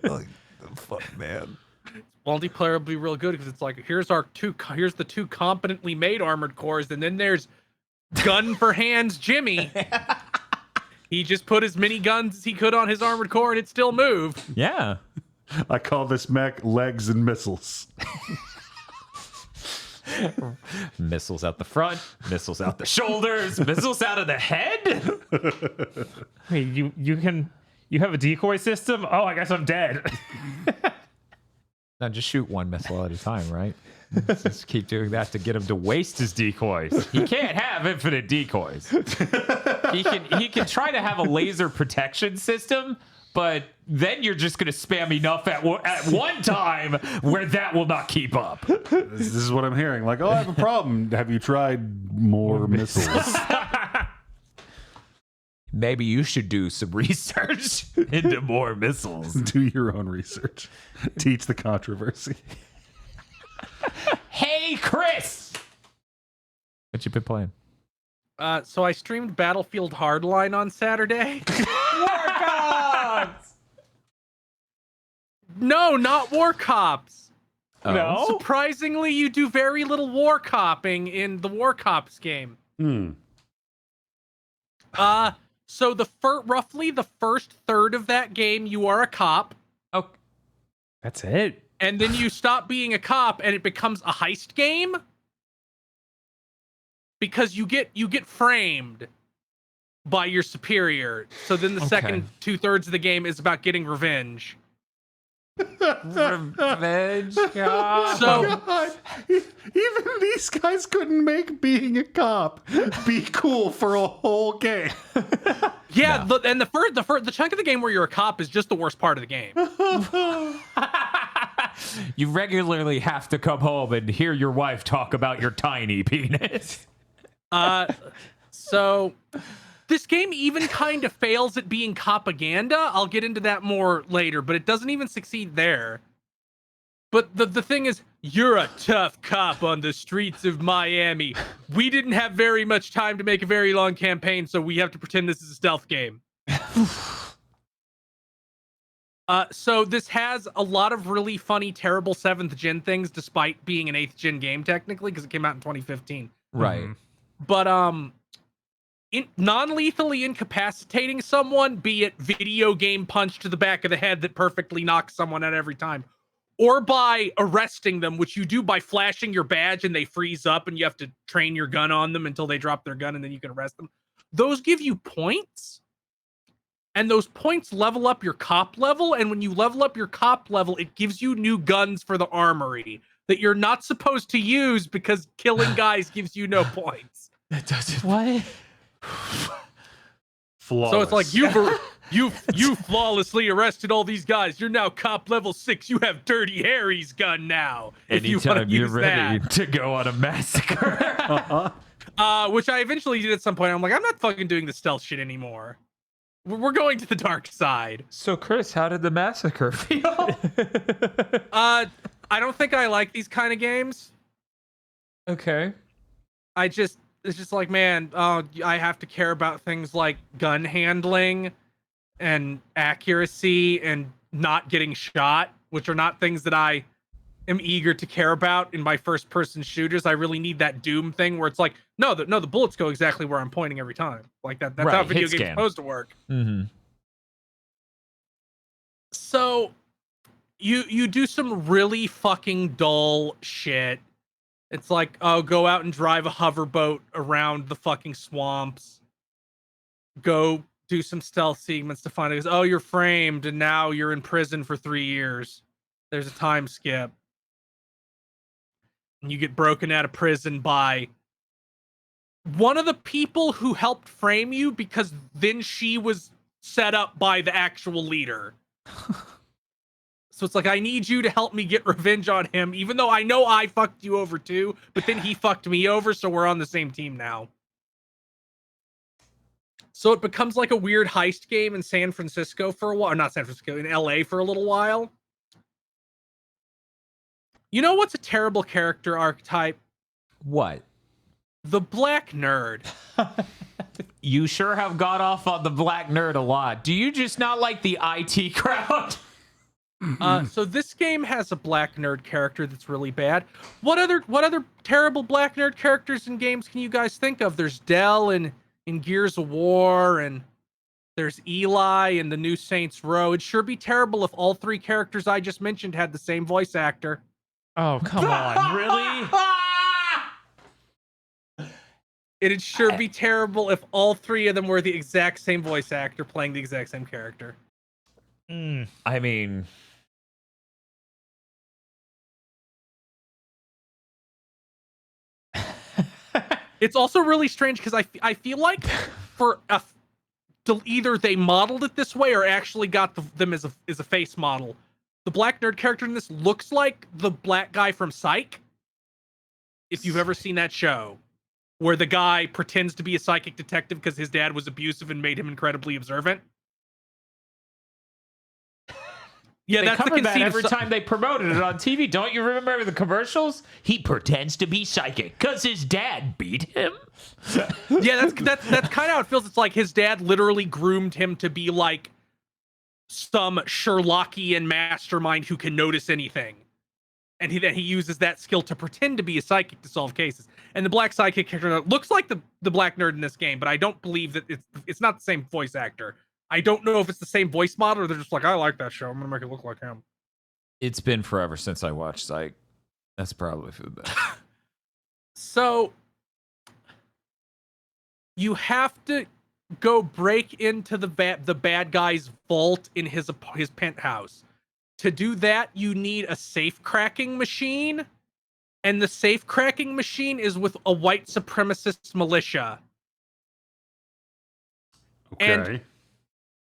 Like, the fuck, man. Multiplayer will be real good because it's like, here's the two competently made Armored Cores, and then there's gun for hands Jimmy. He just put as many guns as he could on his Armored Core and it still moved. Yeah. I call this mech legs and missiles. Missiles out the front, missiles out the shoulders, missiles out of the head. Wait, you have a decoy system? Oh, I guess I'm dead. Now just shoot one missile at a time, right? Just keep doing that to get him to waste his decoys. He can't have infinite decoys. He can try to have a laser protection system, but then you're just going to spam enough at one time where that will not keep up. This is what I'm hearing. Like, oh, I have a problem. Have you tried more missiles? Maybe you should do some research into more missiles. Do your own research. Teach the controversy. Hey, Chris! What you been playing? So I streamed Battlefield Hardline on Saturday. No, not War Cops. Oh. No? Surprisingly, you do very little war copping in the War Cops game. So roughly the first third of that game, you are a cop, Oh, That's it. and then you stop being a cop, and it becomes a heist game because you get framed by your superior. So then the second 2/3 of the game is about getting revenge. revenge. God. So God, even these guys couldn't make being a cop be cool for a whole game. yeah, the chunk of the game where you're a cop is just the worst part of the game. You regularly have to come home and hear your wife talk about your tiny penis. So this game even kind of fails at being propaganda. I'll get into that more later, but it doesn't even succeed there. But the thing is, you're a tough cop on the streets of Miami. We didn't have very much time to make a very long campaign, so we have to pretend this is a stealth game. So this has a lot of really funny, terrible 7th gen things, despite being an 8th gen game technically, because it came out in 2015. Right. But non-lethally incapacitating someone, be it video game punch to the back of the head that perfectly knocks someone out every time, or by arresting them, which you do by flashing your badge and they freeze up and you have to train your gun on them until they drop their gun and then you can arrest them. Those give you points, and those points level up your cop level, and when you level up your cop level, it gives you new guns for the armory that you're not supposed to use because killing guys gives you no points. That doesn't. What? Flawless. So it's like you flawlessly arrested all these guys. You're now cop level 6. You have Dirty Harry's gun now. If you want Anytime to you're use ready that, to go on a massacre. which I eventually did at some point. I'm like, I'm not fucking doing the stealth shit anymore. We're going to the dark side. So, Chris, how did the massacre feel? I don't think I like these kind of games. Okay. It's just like, man, I have to care about things like gun handling and accuracy and not getting shot, which are not things that I am eager to care about in my first person shooters. I really need that Doom thing where it's like, no, the bullets go exactly where I'm pointing every time. Like that's Right, how video hit games scan. supposed to work. Mm-hmm. So you do some really fucking dull shit. It's like, oh, go out and drive a hoverboat around the fucking swamps. Go do some stealth segments to find out, oh, you're framed and now you're in prison for 3 years. There's a time skip. And you get broken out of prison by one of the people who helped frame you, because then she was set up by the actual leader. So it's like, I need you to help me get revenge on him, even though I know I fucked you over too, but then he fucked me over, so we're on the same team now. So it becomes like a weird heist game in San Francisco for a while, or not San Francisco, in LA for a little while. You know what's a terrible character archetype? What? The black nerd. You sure have got off on the black nerd a lot. Do you just not like the IT crowd? So this game has a black nerd character that's really bad. What other terrible black nerd characters in games can you guys think of? There's Dell in Gears of War, and there's Eli in the new Saints Row. It'd sure be terrible if all three characters I just mentioned had the same voice actor. Oh, come on, really? It'd sure be terrible if all three of them were the exact same voice actor playing the exact same character. I mean, it's also really strange because I feel like either they modeled it this way or actually got them as a face model. The black nerd character in this looks like the black guy from Psych. If you've ever seen that show, where the guy pretends to be a psychic detective because his dad was abusive and made him incredibly observant. Yeah, they that's the covered that conceit every time they promoted it on TV. Don't you remember the commercials? He pretends to be psychic because his dad beat him. Yeah, that's kind of how it feels. It's like his dad literally groomed him to be like some Sherlockian mastermind who can notice anything, and he uses that skill to pretend to be a psychic to solve cases. And the black psychic character looks like the black nerd in this game, but I don't believe that it's not the same voice actor. I don't know if it's the same voice model or they're just like, I like that show, I'm gonna make it look like him. It's been forever since I watched Psych. That's probably for the best. So you have to go break into the bad guy's vault in his penthouse. To do that, you need a safe cracking machine, and the safe cracking machine is with a white supremacist militia. Okay. And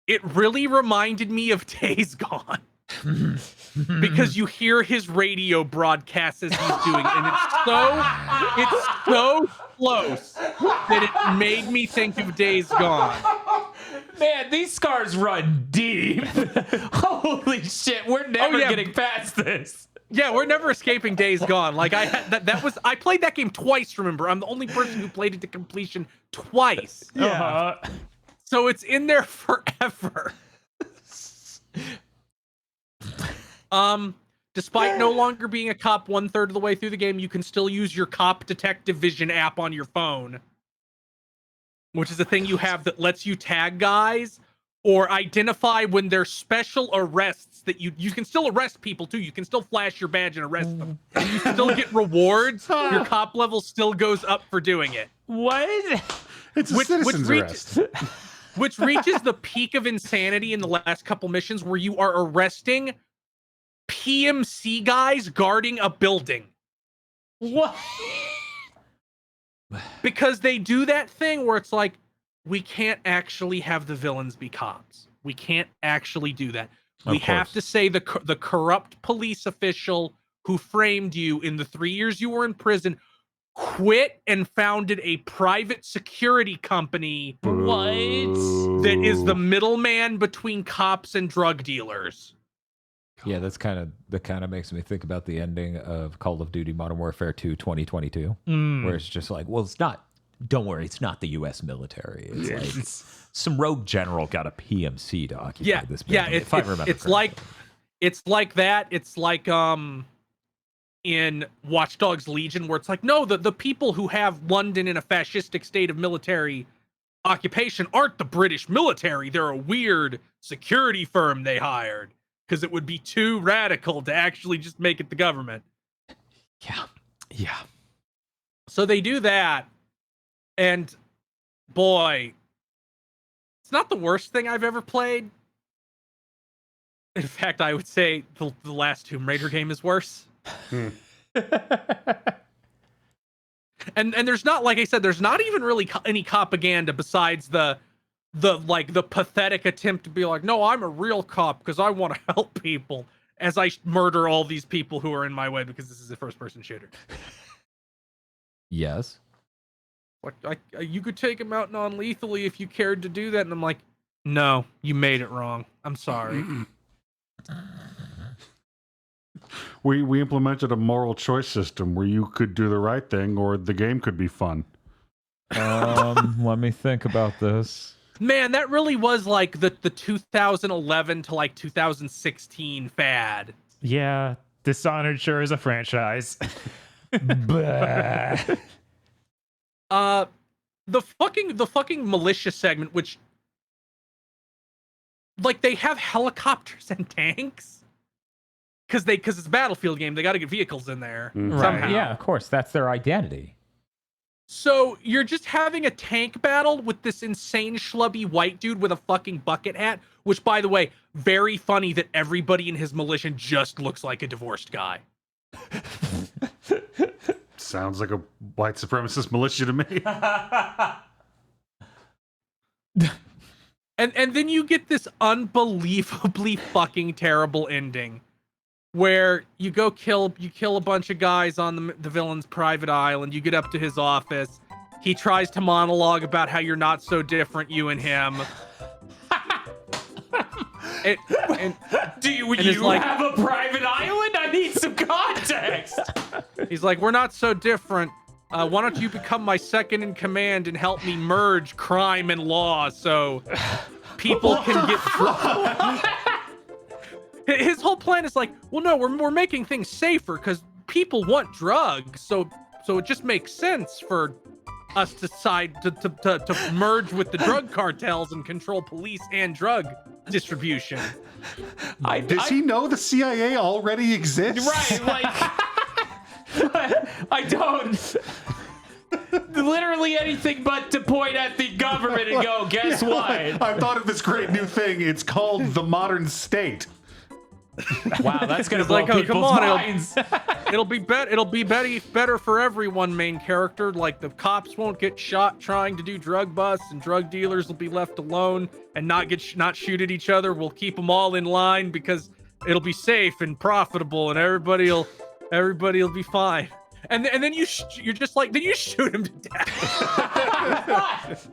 it really reminded me of Days Gone. Because you hear his radio broadcast as he's doing it, and it's so close that it made me think of Days Gone. Man, these scars run deep. Holy shit, we're never getting past this. Yeah, we're never escaping Days Gone. Like I played that game twice, remember? I'm the only person who played it to completion twice. Yeah. So it's in there forever. Despite no longer being a cop 1/3 of the way through the game, you can still use your Cop Detective Vision app on your phone, which is a thing you have that lets you tag guys or identify when there's special arrests that you can still arrest people too. You can still flash your badge and arrest them. And you still get rewards. Your cop level still goes up for doing it. What? It's a citizen's arrest. Which reaches the peak of insanity in the last couple missions where you are arresting PMC guys guarding a building. What? Because they do that thing where it's like, we can't actually have the villains be cops. We can't actually do that. We have to say the corrupt police official who framed you in the 3 years you were in prison quit and founded a private security company. What? That is the middleman between cops and drug dealers. Yeah, that kind of makes me think about the ending of Call of Duty Modern Warfare 2 2022, where it's just like, well, it's not. Don't worry, it's not the U.S. military. It's like some rogue general got a PMC to occupy this building. Yeah, if I remember it's correctly. like that. It's like in Watch Dogs Legion, where it's like, no, the people who have London in a fascistic state of military occupation aren't the British military. They're a weird security firm they hired because it would be too radical to actually just make it the government. Yeah. So they do that, and boy, it's not the worst thing I've ever played. In fact, I would say the last Tomb Raider game is worse. And there's not, like I said, there's not even really any propaganda besides the pathetic attempt to be like, no, I'm a real cop because I want to help people as I murder all these people who are in my way because this is a first-person shooter. Yes. Like, you could take him out non-lethally if you cared to do that, and I'm like, no, you made it wrong. I'm sorry. We implemented a moral choice system where you could do the right thing or the game could be fun. Let me think about this. Man, that really was like the 2011 to like 2016 fad. Yeah, Dishonored sure is a franchise. Bah. The fucking militia segment, which like they have helicopters and tanks because it's a Battlefield game. They got to get vehicles in there somehow. Yeah, of course. That's their identity. So you're just having a tank battle with this insane schlubby white dude with a fucking bucket hat, which, by the way, very funny that everybody in his militia just looks like a divorced guy. Sounds like a white supremacist militia to me. And then you get this unbelievably fucking terrible ending where you kill a bunch of guys on the villain's private island. You get up to his office. He tries to monologue about how you're not so different, you and him. Do you like, have a private island? I need some context. He's like, we're not so different. Why don't you become my second in command and help me merge crime and law so people can get... His whole plan is like, well, no, we're making things safer because people want drugs, so it just makes sense for us to to merge with the drug cartels and control police and drug distribution. Does he know the CIA already exists? Right, like I don't. Literally anything but to point at the government and go, guess what? I thought of this great new thing. It's called the modern state. Wow, that's gonna It's blow like, oh, people's come on, minds. It'll be better for everyone, main character. Like, the cops won't get shot trying to do drug busts, and drug dealers will be left alone and not shoot at each other. We'll keep them all in line because it'll be safe and profitable, and everybody'll be fine. And then you're just like, then you shoot him to death.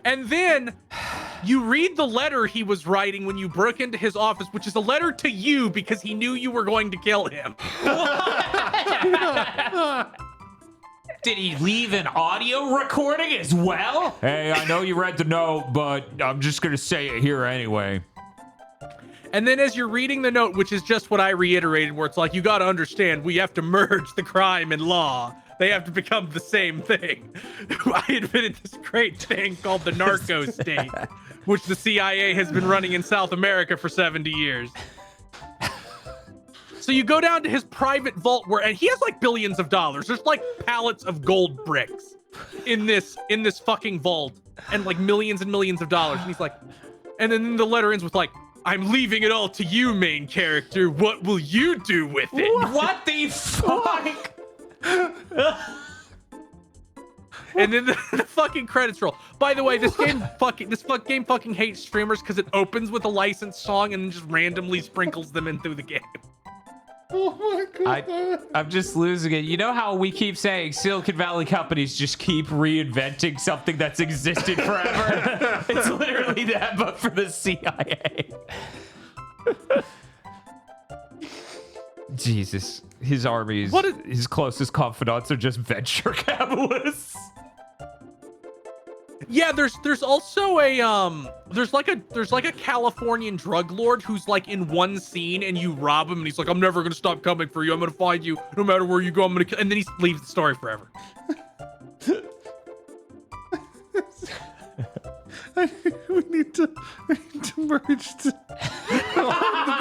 And then you read the letter he was writing when you broke into his office, which is a letter to you because he knew you were going to kill him. Did he leave an audio recording as well? Hey, I know you read the note, but I'm just gonna say it here anyway. And then as you're reading the note, which is just what I reiterated, where it's like, you got to understand, we have to merge the crime and law. They have to become the same thing. I invented this great thing called the narco state, which the CIA has been running in South America for 70 years. So you go down to his private vault and he has like billions of dollars. There's like pallets of gold bricks in this fucking vault and like millions and millions of dollars. And he's like, and then the letter ends with like, I'm leaving it all to you, main character. What will you do with it? What the fuck? And then the fucking credits roll. By the way, this game fucking hates streamers because it opens with a licensed song and then just randomly sprinkles them in through the game. Oh my god. I'm just losing it. You know how we keep saying Silicon Valley companies just keep reinventing something that's existed forever? It's literally that, but for the CIA. Jesus. His armies, his closest confidants are just venture capitalists. Yeah, there's also a there's like a Californian drug lord who's like in one scene and you rob him and he's like, I'm never gonna stop coming for you. I'm gonna find you no matter where you go. I'm gonna kill, and then he leaves the story forever. we need to merge the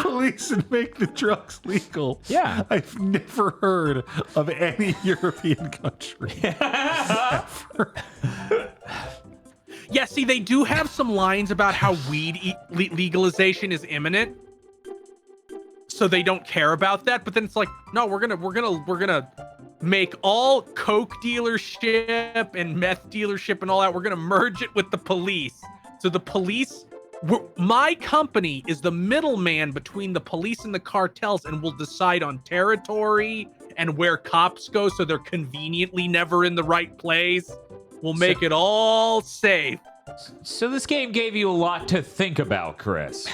police and make the drugs legal. Yeah. I've never heard of any European country ever. Yeah, see, they do have some lines about how weed legalization is imminent, so they don't care about that. But then it's like, no, we're gonna make all coke dealership and meth dealership and all that. We're gonna merge it with the police. So the police, my company is the middleman between the police and the cartels, and will decide on territory and where cops go, so they're conveniently never in the right place. We'll make it all safe. So this game gave you a lot to think about, Chris.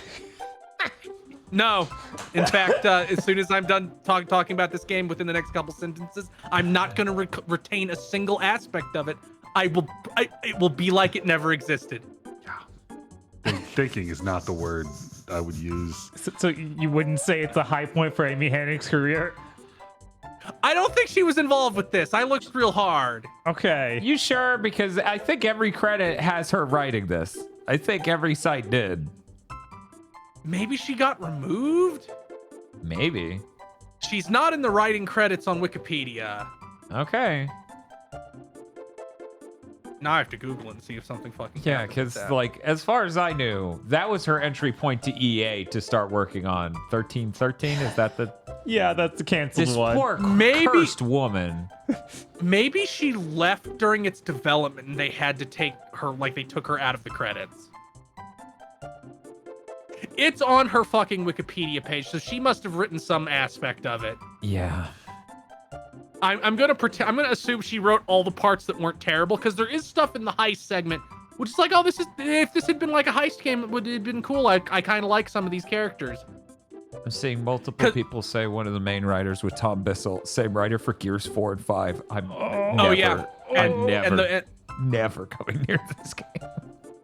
No. In fact, as soon as I'm done talking about this game within the next couple sentences, I'm not going to retain a single aspect of it. It will be like it never existed. Thinking is not the word I would use. So you wouldn't say it's a high point for Amy Hennig's career? I don't think she was involved with this. I looked real hard. Okay. You sure? Because I think every credit has her writing this. I think every site did. Maybe she got removed? Maybe. She's not in the writing credits on Wikipedia. Okay. Now I have to Google it and see if something fucking Yeah, happened with because that. like as far as I knew, that was her entry point to EA to start working on 1313. Is that the Yeah, that's the canceled this one. poor Maybe- cursed woman? Maybe she left during its development and they had to take her, like they took her out of the credits. It's on her fucking Wikipedia page, so she must have written some aspect of it. Yeah. I'm gonna pretend. I'm gonna assume she wrote all the parts that weren't terrible, because there is stuff in the heist segment, which is like, oh, this is, if this had been like a heist game, it would have been cool. I kind of like some of these characters. I'm seeing multiple people say one of the main writers with Tom Bissell, same writer for Gears 4 and 5. I'm Yeah, never coming near this game.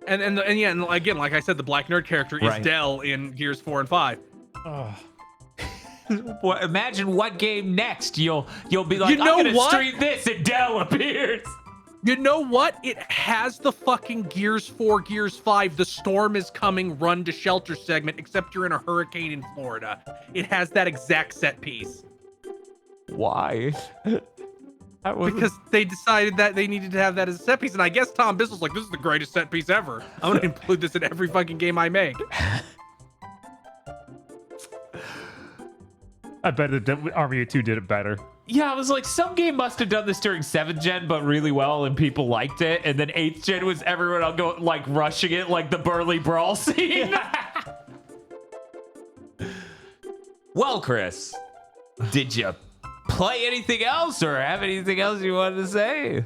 and again, like I said, the black nerd character is Right. Dell in Gears 4 and 5. Oh. Well, imagine what game next you'll be like, You know I'm gonna what? stream this and Dell appears. You know what? It has the fucking Gears 4, Gears 5, the storm is coming, run to shelter segment, except you're in a hurricane in Florida. It has that exact set piece. Why? That was Because they decided that they needed to have that as a set piece. And I guess Tom Bissell's like, this is the greatest set piece ever. I'm going to include this in every fucking game I make. I bet the Army of Two did it better. Yeah, I was like, some game must have done this during 7th gen, but really well, and people liked it. And then 8th gen was everyone all go like rushing it, like the Burly Brawl scene. Well, Chris, did you play anything else or have anything else you wanted to say?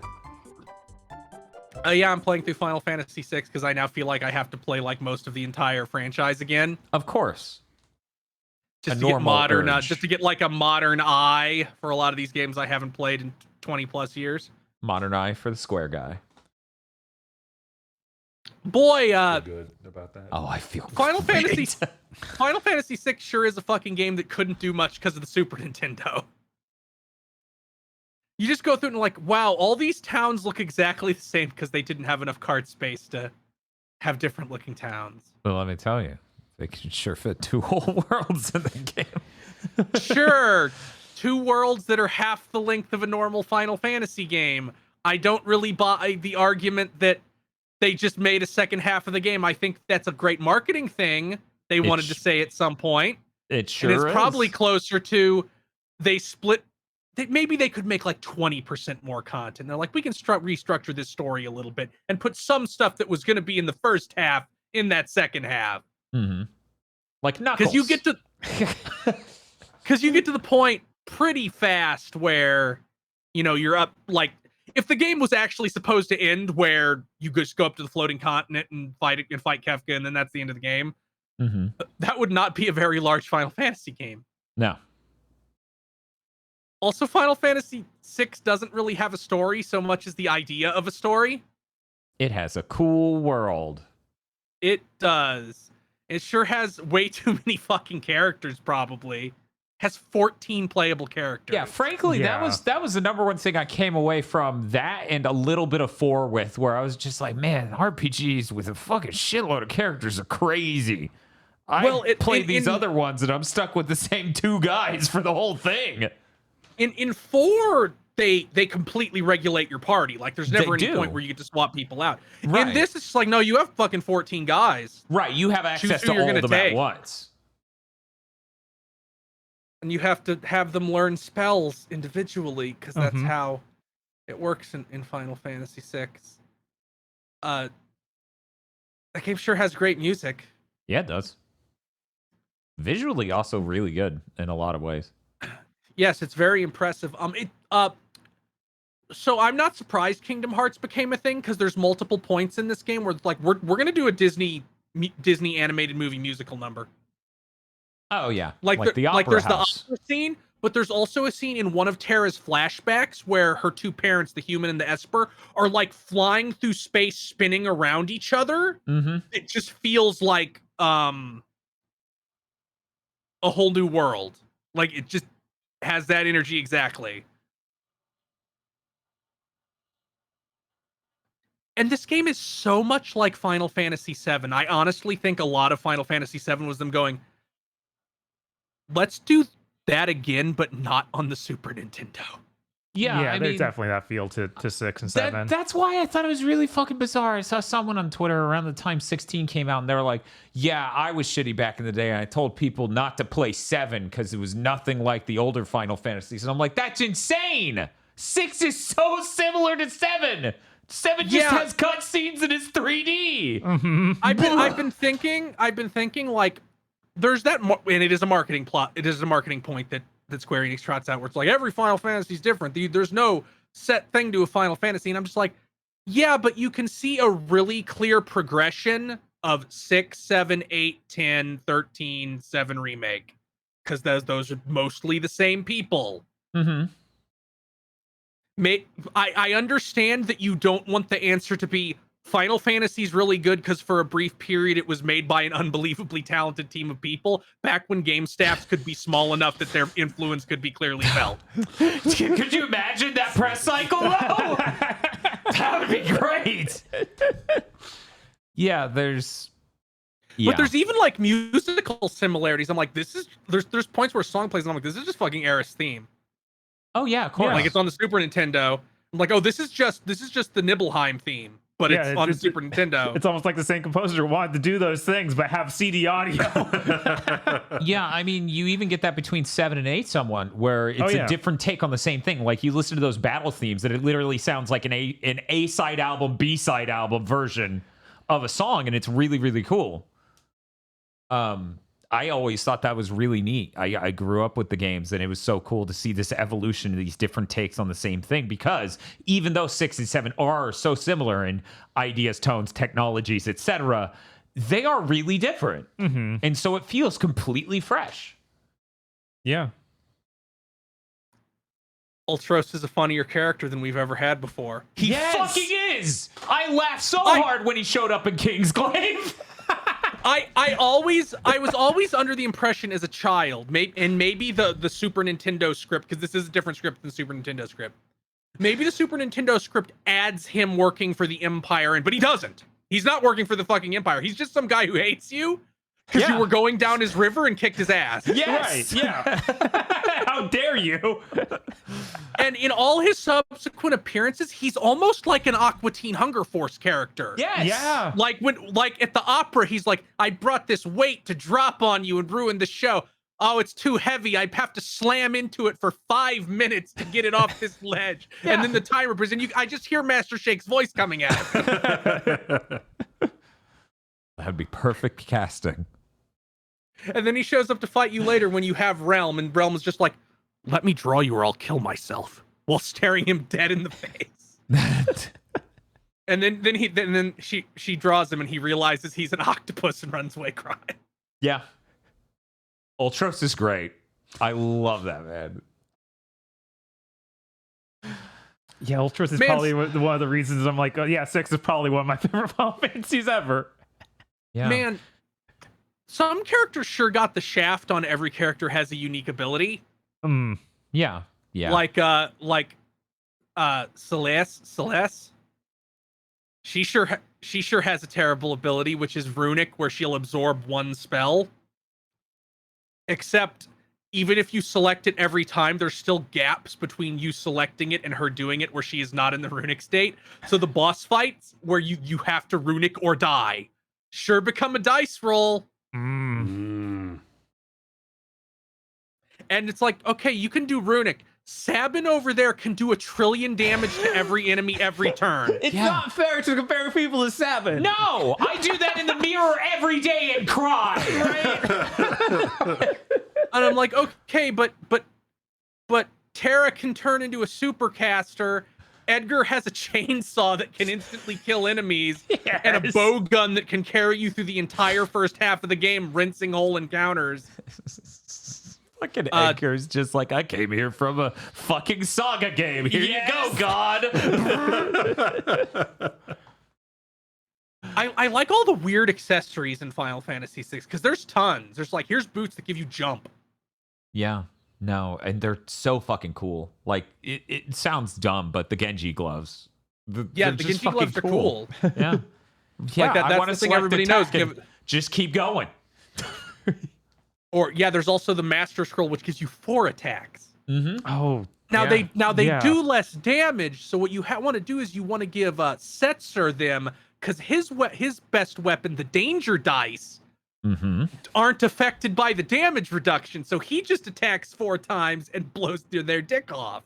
Yeah, I'm playing through Final Fantasy VI because I now feel like I have to play like most of the entire franchise again. Of course. Just A to get normal modern, urge. just to get like a modern eye for a lot of these games I haven't played in 20 plus years. Modern Eye for the square guy. Boy, Good about that. Oh, I feel Final great. Final Fantasy VI sure is a fucking game that couldn't do much because of the Super Nintendo. You just go through and like, wow, all these towns look exactly the same because they didn't have enough card space to have different looking towns. Well, let me tell you, they can sure fit 2 whole worlds in the game. Sure, 2 worlds that are half the length of a normal Final Fantasy game. I don't really buy the argument that they just made a second half of the game. I think that's a great marketing thing they wanted to say at some point. It sure And it's is. probably closer to they split. Maybe they could make like 20% more content. They're like, we can restructure this story a little bit and put some stuff that was going to be in the first half in that second half. Mm-hmm. Like Knuckles. Because you get to the point pretty fast where, you know, you're up. Like, if the game was actually supposed to end where you just go up to the floating continent and fight Kefka, and then that's the end of the game, Mm-hmm. that would not be a very large Final Fantasy game. No. Also, Final Fantasy VI doesn't really have a story so much as the idea of a story. It has a cool world. It does. It sure has way too many fucking characters, probably. Has 14 playable characters. Yeah, frankly, Yeah. that was the number one thing I came away from that and a little bit of 4 with, where I was just like, man, RPGs with a fucking shitload of characters are crazy. I played these other ones and I'm stuck with the same 2 guys for the whole thing. In 4, they completely regulate your party. Like, there's never any point where you get to swap people out. Right. In this, it's just like, no, you have fucking 14 guys. Right, you have access Choose who to you're all gonna of them at take. once. And you have to have them learn spells individually, because that's how it works in Final Fantasy VI. That game sure has great music. Yeah, it does. Visually also really good in a lot of ways. Yes, it's very impressive. So I'm not surprised Kingdom Hearts became a thing, because there's multiple points in this game where it's like we're gonna do a Disney animated movie musical number. Oh yeah, Like the there's opera the house. opera scene, but there's also a scene in one of Terra's flashbacks where her 2 parents, the human and the Esper, are like flying through space, spinning around each other. Mm-hmm. It just feels like a whole new world. Like, it just has that energy exactly. And this game is so much like Final Fantasy VII. I honestly think a lot of Final Fantasy VII was them going, let's do that again, but not on the Super Nintendo. Yeah, I there's mean, definitely that feel to 6 and 7. That's why I thought it was really fucking bizarre. I saw someone on Twitter around the time 16 came out, and they were like, yeah, I was shitty back in the day, and I told people not to play 7 because it was nothing like the older Final Fantasies. And I'm like, that's insane! 6 is so similar to 7! 7 just has cutscenes and it's 3D! I've been thinking like, there's that, and it is a marketing plot. It is a marketing point that Square Enix trots out, where it's like every Final Fantasy is different. There's no set thing to a Final Fantasy, and I'm just like, yeah, but you can see a really clear progression of 6, 7, 8, 10, 13, 7 remake, because those are mostly the same people. Mm-hmm. I understand that you don't want the answer to be Final Fantasy's really good because for a brief period it was made by an unbelievably talented team of people back when game staffs could be small enough that their influence could be clearly felt. Could you imagine that press cycle though? That would be great. Yeah, there's But there's even like musical similarities. I'm like, there's points where a song plays and I'm like, this is just fucking Aerith's theme. Oh yeah, of course. Like, it's on the Super Nintendo. I'm like, oh, this is just the Nibelheim theme. But it's on the Super Nintendo. It's almost like the same composer wanted to do those things, but have CD audio. Yeah, I mean, you even get that between 7 and 8 someone, where it's a different take on the same thing. Like, you listen to those battle themes, and it literally sounds like an A-side album, B-side album version of a song, and it's really, really cool. I always thought that was really neat. I grew up with the games, and it was so cool to see this evolution of these different takes on the same thing, because even though 6 and 7 are so similar in ideas, tones, technologies, etc., they are really different. Mm-hmm. And so it feels completely fresh. Yeah. Ultros is a funnier character than we've ever had before. He fucking is! I laughed so hard when he showed up in Kingsglaive. I was always under the impression as a child, maybe the Super Nintendo script, because this is a different script than the Super Nintendo script. Maybe the Super Nintendo script adds him working for the Empire, but he doesn't. He's not working for the fucking Empire. He's just some guy who hates you because you were going down his river and kicked his ass. Yes! Right, yeah. How dare you? And in all his subsequent appearances, he's almost like an Aqua Teen Hunger Force character. Yes! Yeah. Like at the opera, he's like, I brought this weight to drop on you and ruin the show. Oh, it's too heavy. I'd have to slam into it for 5 minutes to get it off this ledge. And then the timer brings in. I just hear Master Shake's voice coming out. That'd be perfect casting. And then he shows up to fight you later when you have Realm, and Realm is just like, let me draw you or I'll kill myself, while staring him dead in the face. And then she draws him and he realizes he's an octopus and runs away crying. Yeah. Ultros is great. I love that, man. Yeah, Ultras is Man, probably one of the reasons I'm like, oh, yeah, 6 is probably one of my favorite Final Fantasies ever. Yeah. Man, some characters sure got the shaft on every character has a unique ability. Yeah. Yeah. Like Celeste. She sure has a terrible ability, which is Runic, where she'll absorb one spell. Except, even if you select it every time, there's still gaps between you selecting it and her doing it where she is not in the Runic state. So the boss fights where you have to Runic or die sure become a dice roll. Mm. And it's like, okay, you can do Runic. Sabin over there can do 1 trillion damage to every enemy every turn. It's not fair to compare people to Sabin. No, I do that in the mirror every day and cry. Right? And I'm like, okay, but Terra can turn into a supercaster. Edgar has a chainsaw that can instantly kill enemies, and a bow gun that can carry you through the entire first half of the game, rinsing whole encounters. Fucking Edgar's just like, I came here from a fucking saga game. Here you go, God. I like all the weird accessories in Final Fantasy VI because there's tons. There's like, here's boots that give you jump. Yeah, no, and they're so fucking cool. Like, it sounds dumb, but the Genji gloves. The they're just Genji gloves are cool. Yeah. Yeah, Like I want that's to the thing everybody knows. Just keep going. Or yeah, there's also the Master Scroll, which gives you 4 attacks. Mm-hmm. Oh, Now they do less damage. So what you want to do is you want to give Setzer them, because his best weapon, the Danger Dice, aren't affected by the damage reduction. So he just attacks 4 times and blows their dick off.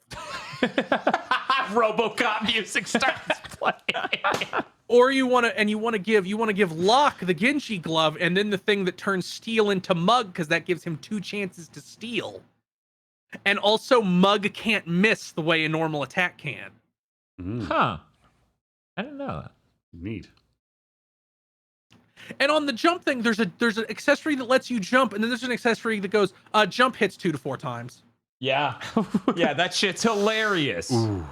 RoboCop music starts playing. Or you want to give Locke the Genji glove, and then the thing that turns steel into Mug, because that gives him 2 chances to steal. And also, Mug can't miss the way a normal attack can. Huh. I didn't know that. Neat. And on the jump thing, there's an accessory that lets you jump, and then there's an accessory that goes, jump hits 2 to 4 times. Yeah. Yeah, that shit's hilarious. Ooh.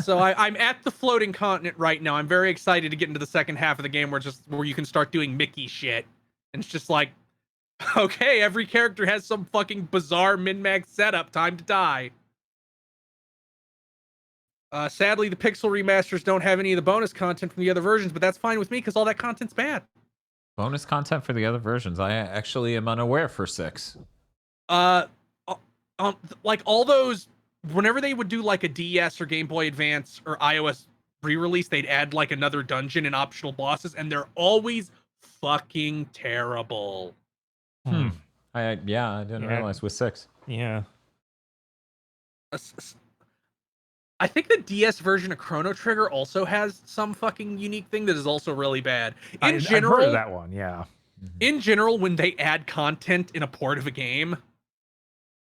So I'm at the floating continent right now. I'm very excited to get into the second half of the game where you can start doing Mickey shit. And it's just like, okay, every character has some fucking bizarre min-max setup. Time to die. Sadly, the Pixel remasters don't have any of the bonus content from the other versions, but that's fine with me because all that content's bad. Bonus content for the other versions. I actually am unaware for 6. Like all those, whenever they would do like a DS or Game Boy Advance or iOS re-release, they'd add like another dungeon and optional bosses, and they're always fucking terrible. I didn't realize with 6. Yeah. I think the DS version of Chrono Trigger also has some fucking unique thing that is also really bad. I've heard of that one, yeah. In general, when they add content in a port of a game,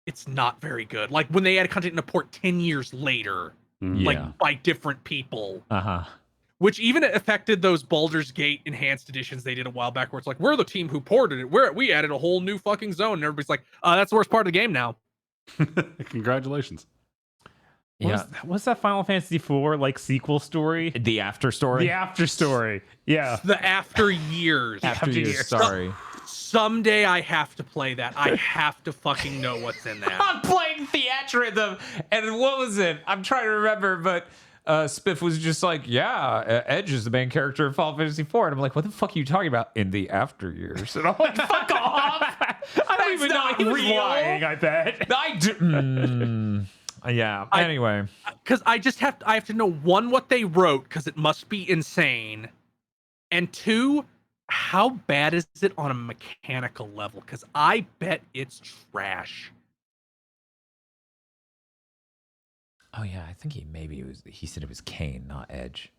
it's not very good. Like when they add content in a port 10 years later, like by different people. Which even affected those Baldur's Gate enhanced editions they did a while back, where it's like, we're the team who ported it. We added a whole new fucking zone. And everybody's like, that's the worst part of the game now. Congratulations. What's that Final Fantasy IV like sequel story? The after story? The after story. Yeah. The after years. After years, sorry. Someday I have to play that. I have to fucking know what's in that. I'm playing Theatrhythm, and what was it? I'm trying to remember, but Spiff was just like, Edge is the main character of Final Fantasy IV. And I'm like, what the fuck are you talking about? In the after years. And I'm like, fuck off. I don't even know he was lying, I bet. I do. Yeah. Anyway, because I have to know, 1, what they wrote, because it must be insane, and 2, how bad is it on a mechanical level? Because I bet it's trash. oh yeah, I think he said it was Kane, not Edge.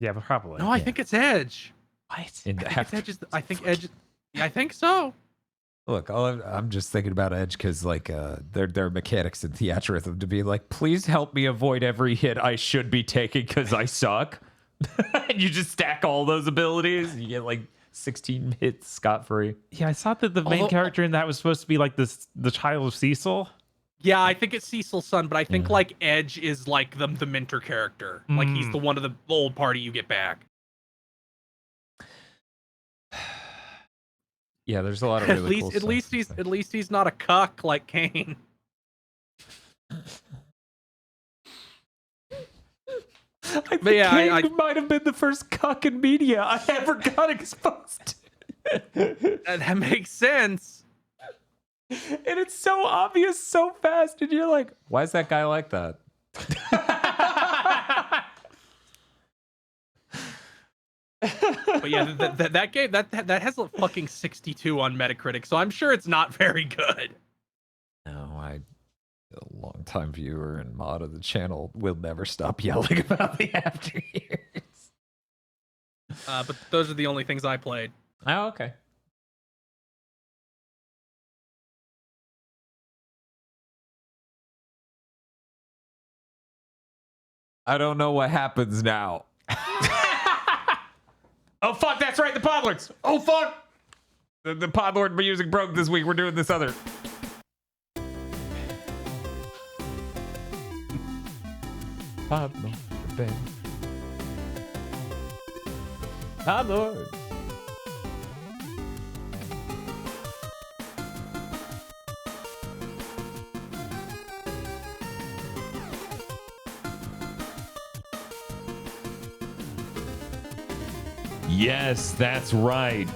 Yeah, but probably. No, I think it's Edge. What? I think Edge. Yeah, I think so. Look, I'm just thinking about Edge because, like, their mechanics in Theatrhythm to be like, please help me avoid every hit I should be taking because I suck. And you just stack all those abilities. You get like 16 hits scot-free. Yeah, I thought that the main character in that was supposed to be like the child of Cecil. Yeah, I think it's Cecil's son, but I think like Edge is like the mentor character. Like he's the one of the old party you get back. Yeah, there's a lot of really cool at least he's not a cuck like Kane. I think Kane might have been the first cuck in media I ever got exposed to. That makes sense. And it's so obvious so fast, and you're like, why is that guy like that? But yeah, that game that has a fucking 62 on Metacritic, so I'm sure it's not very good. No, a longtime viewer and mod of the channel will never stop yelling about the after years. But those are the only things I played. Oh, okay. I don't know what happens now. Oh, fuck, that's right, the Podlords. Oh, fuck. The Podlord music broke this week. We're doing this other. Podlord, baby. Podlord. Yes, that's right.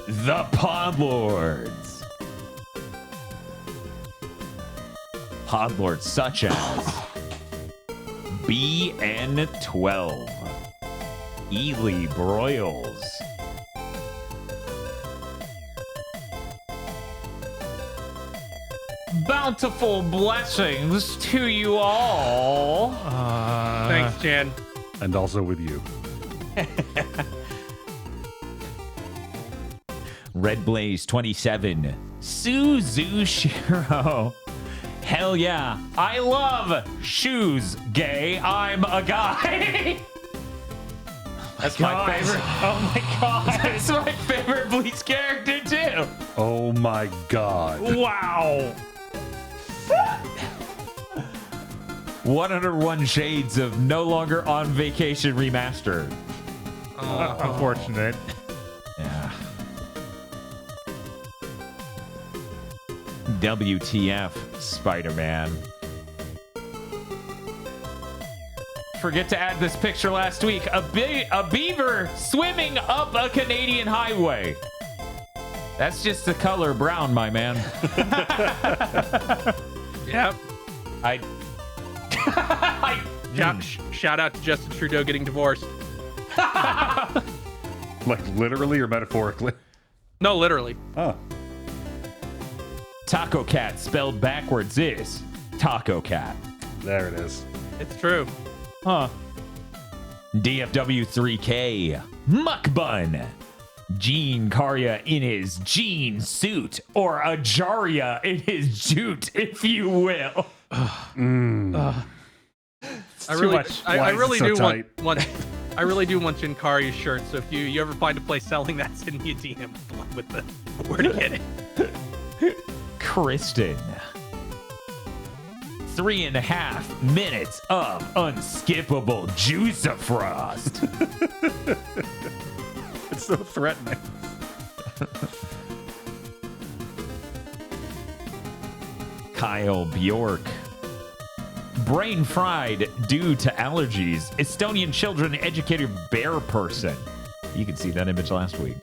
The Podlords. Podlords such as BN12, Ely Broyles, bountiful blessings to you all. Thanks, Jen. And also with you. Red Blaze 27, Suzushiro. Hell yeah, I love shoes, gay. I'm a guy. That's my favorite. Oh my god. That's my favorite Bleach character too. Oh my god. Wow. 101 Shades of No Longer on Vacation Remastered. Unfortunate. Yeah. WTF, Spider-Man. Forget to add this picture last week. A beaver swimming up a Canadian highway. That's just the color brown, my man. Yep. Shout out to Justin Trudeau getting divorced. Like literally or metaphorically? No, literally. Oh. Taco Cat spelled backwards is Taco Cat. There it is. It's true. Huh. DFW3K, Muck Bun. Gene Karya in his jean suit, or Ajaria in his jute, if you will. I really do want I really do want Jinkari's shirt. So if you ever find a place selling that, send me a DM with the where to get it. Kristen. 3.5 minutes of unskippable Juicifrost. It's so threatening. Kyle Bjork. Brain fried due to allergies. Estonian children educator bear person. You can see that image last week.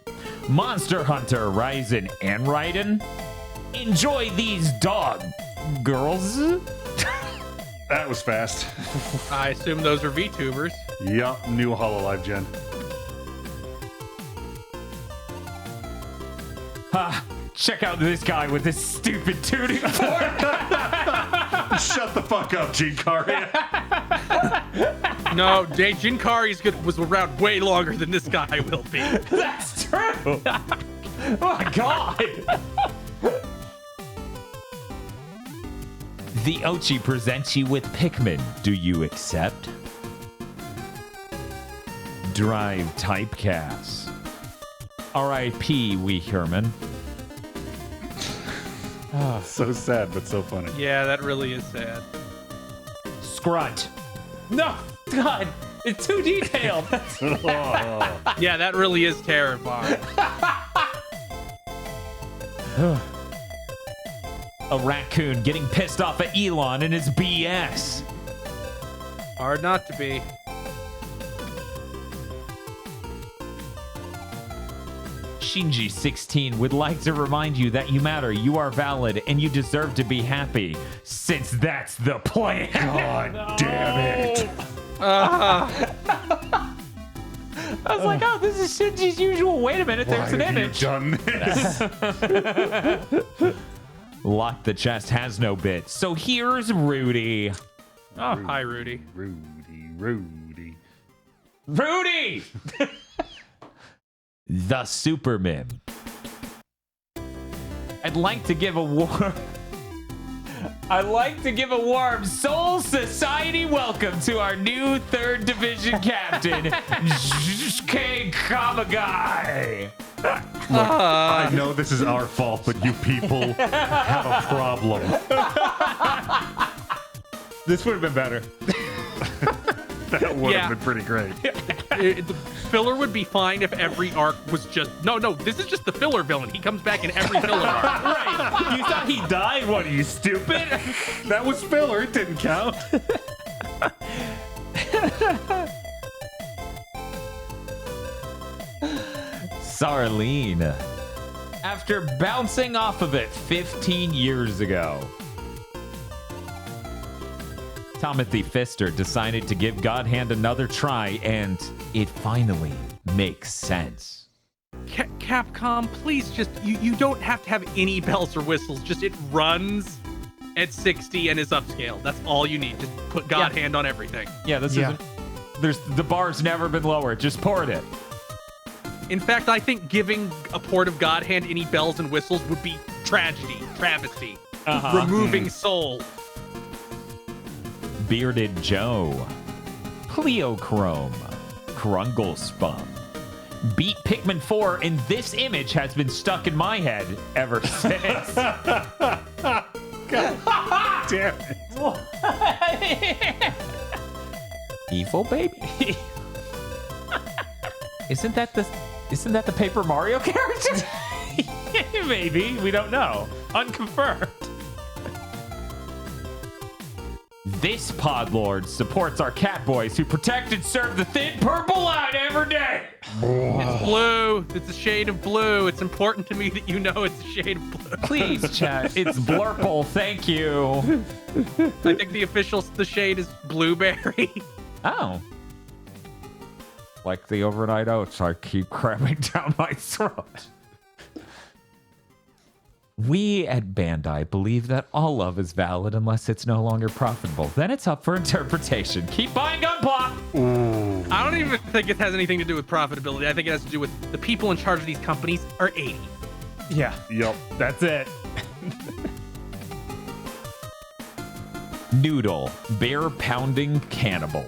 Monster Hunter Ryzen and Raiden. Enjoy these dog girls. That was fast. I assume those are VTubers. Yup, new HoloLive gen. Check out this guy with this stupid tuning fork. Shut the fuck up, Jinkari. No, Jinkari's was around way longer than this guy will be. That's true. Oh my god. The Ochi presents you with Pikmin. Do you accept? Drive Typecast. R.I.P. Wee Herman. So sad, but so funny. Yeah, that really is sad. Scrunt. No, God, it's too detailed. Yeah, that really is terrifying. A raccoon getting pissed off at Elon and his BS. Hard not to be. Shinji 16 would like to remind you that you matter, you are valid, and you deserve to be happy, since that's the plan. God damn it. I was like, oh, this is Shinji's usual. Wait a minute, there's an image. Done this? Lock the chest has no bit. So here's Rudy. Oh, hi, Rudy. Rudy. Rudy! The Superman. I'd like to give a warm Soul Society welcome to our new 3rd Division captain, K. Kamagai. I know this is our fault, but you people have a problem. This would have been better. That would Yeah. have been pretty great. The filler would be fine if every arc was just no. This is just the filler villain. He comes back in every filler arc. Right? You thought he died? What are you, stupid? That was filler. It didn't count. Sarlene. After bouncing off of it 15 years ago, Timothy Pfister decided to give God Hand another try, and it finally makes sense. Capcom, please just you don't have to have any bells or whistles. Just it runs at 60 and is upscaled. That's all you need. Just put God Hand on everything. Yeah, this isn't. The bar's never been lower. Just port it. In fact, I think giving a port of God Hand any bells and whistles would be travesty, removing soul. Bearded Joe, Cleochrome, Krunglespun. Beat Pikmin 4, and this image has been stuck in my head ever since. Damn it. Evil baby? Isn't that the Paper Mario character? Maybe. We don't know. Unconfirmed. This Podlord supports our cat boys who protect and serve the thin purple line every day. It's blue. It's a shade of blue. It's important to me that you know it's a shade of blue. Please, chat. It's Blurple. Thank you. I think the shade is blueberry. Oh. Like the overnight oats, I keep cramming down my throat. We at Bandai believe that all love is valid unless it's no longer profitable. Then it's up for interpretation. Keep buying Gunpla! I don't even think it has anything to do with profitability. I think it has to do with the people in charge of these companies are 80. Yeah. Yup. That's it. Noodle, bear pounding cannibal.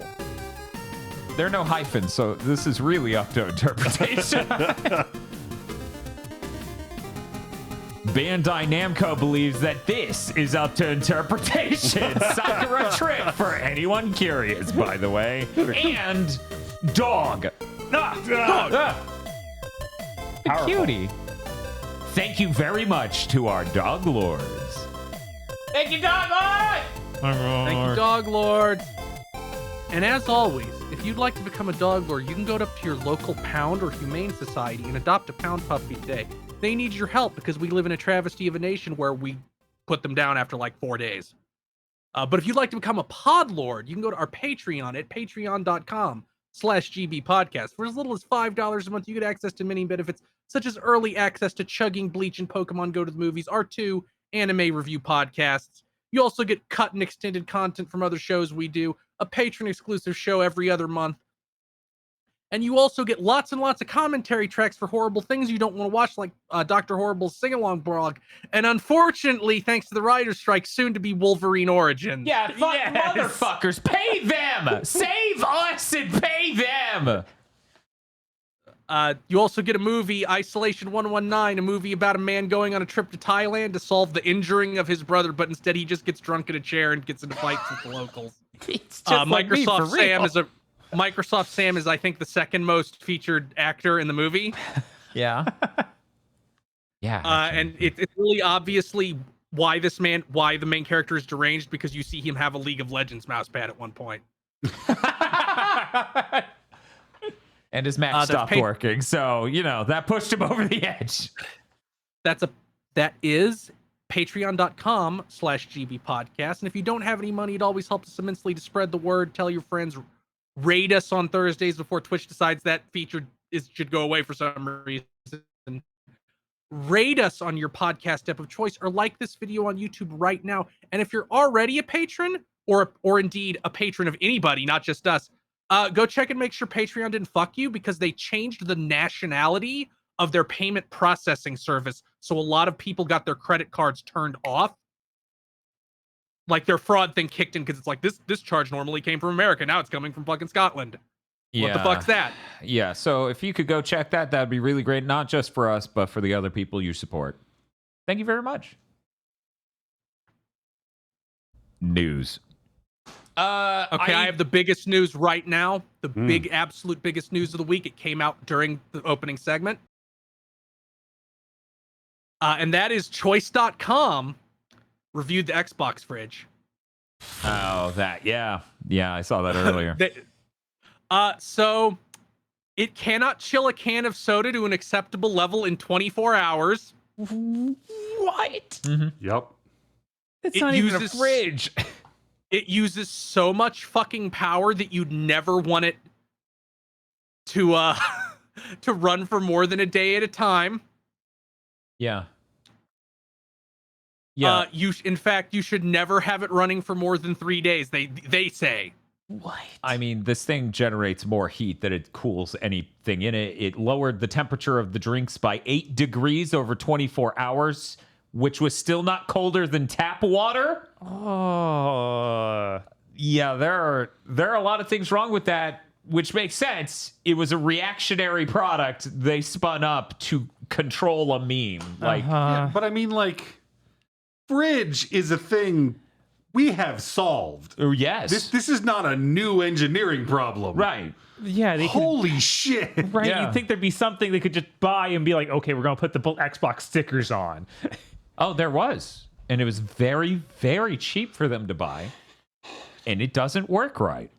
There are no hyphens, so this is really up to interpretation. Bandai Namco believes that this is up to interpretation. Sakura trick for anyone curious, by the way. And dog. Dog. A cutie. Thank you very much to our dog lords. Thank you, dog lord! Thank you, dog lords. And as always, if you'd like to become a dog lord, you can go up to your local pound or humane society and adopt a pound puppy today. They need your help because we live in a travesty of a nation where we put them down after like 4 days. But if you'd like to become a pod lord, you can go to our Patreon at patreon.com/GB podcast. For as little as $5 a month, you get access to many benefits, such as early access to Chugging, Bleach, and Pokemon Go to the Movies, our 2 anime review podcasts. You also get cut and extended content from other shows we do, a patron-exclusive show every other month. And you also get lots and lots of commentary tracks for horrible things you don't want to watch, like Dr. Horrible's sing-along blog. And unfortunately, thanks to the writer's strike, soon to be Wolverine Origins. Yeah, fuck motherfuckers. Pay them. Save us and pay them. You also get a movie, Isolation 119, a movie about a man going on a trip to Thailand to solve the injuring of his brother, but instead he just gets drunk in a chair and gets into fights with the locals. It's just like me, for real. Microsoft Sam is, I think, the second most featured actor in the movie. Yeah. Yeah. And it's really obviously why the main character is deranged, because you see him have a League of Legends mousepad at one point. And his Mac stopped working, so that pushed him over the edge. That is patreon.com/GB podcast. And if you don't have any money, it always helps us immensely to spread the word. Tell your friends, raid us on Thursdays before Twitch decides that feature should go away for some reason. Rate us on your podcast app of choice, or like this video on YouTube right now. And if you're already a patron, or indeed a patron of anybody, not just us, go check and make sure Patreon didn't fuck you, because they changed the nationality of their payment processing service. So a lot of people got their credit cards turned off. Like their fraud thing kicked in, because it's like, this charge normally came from America. Now it's coming from fucking Scotland. What the fuck's that? Yeah, so if you could go check that would be really great, not just for us, but for the other people you support. Thank you very much. News. I have the biggest news right now. The big, absolute biggest news of the week. It came out during the opening segment. And that is Choice.com reviewed the Xbox fridge. Oh, that, yeah. Yeah, I saw that earlier. So it cannot chill a can of soda to an acceptable level in 24 hours. What? Mm-hmm. Yep. It's not even a fridge. It uses so much fucking power that you'd never want it to to run for more than a day at a time. Yeah. Yeah. In fact, you should never have it running for more than 3 days. They say. What? I mean, this thing generates more heat than it cools anything in it. It lowered the temperature of the drinks by 8 degrees over 24 hours, which was still not colder than tap water. Oh. Yeah, there are a lot of things wrong with that, which makes sense. It was a reactionary product they spun up to control a meme. Yeah, but I mean, fridge is a thing we have solved. Oh, yes. This is not a new engineering problem. Right. Yeah. Holy shit. Right. Yeah. You'd think there'd be something they could just buy and be like, okay, we're going to put the Xbox stickers on. Oh, there was. And it was very, very cheap for them to buy. And it doesn't work right.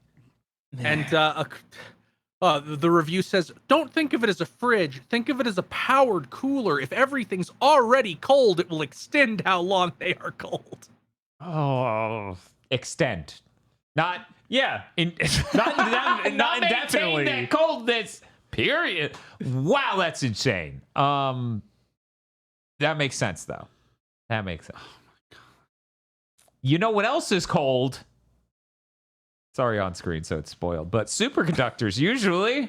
And the review says, don't think of it as a fridge. Think of it as a powered cooler. If everything's already cold, it will extend how long they are cold. Oh. Extend. Not Yeah. not Not indefinitely. indefinitely. That coldness. Period. Wow, that's insane. That makes sense though. That makes sense. Oh my God. You know what else is cold? Sorry on screen, so it's spoiled. But superconductors usually.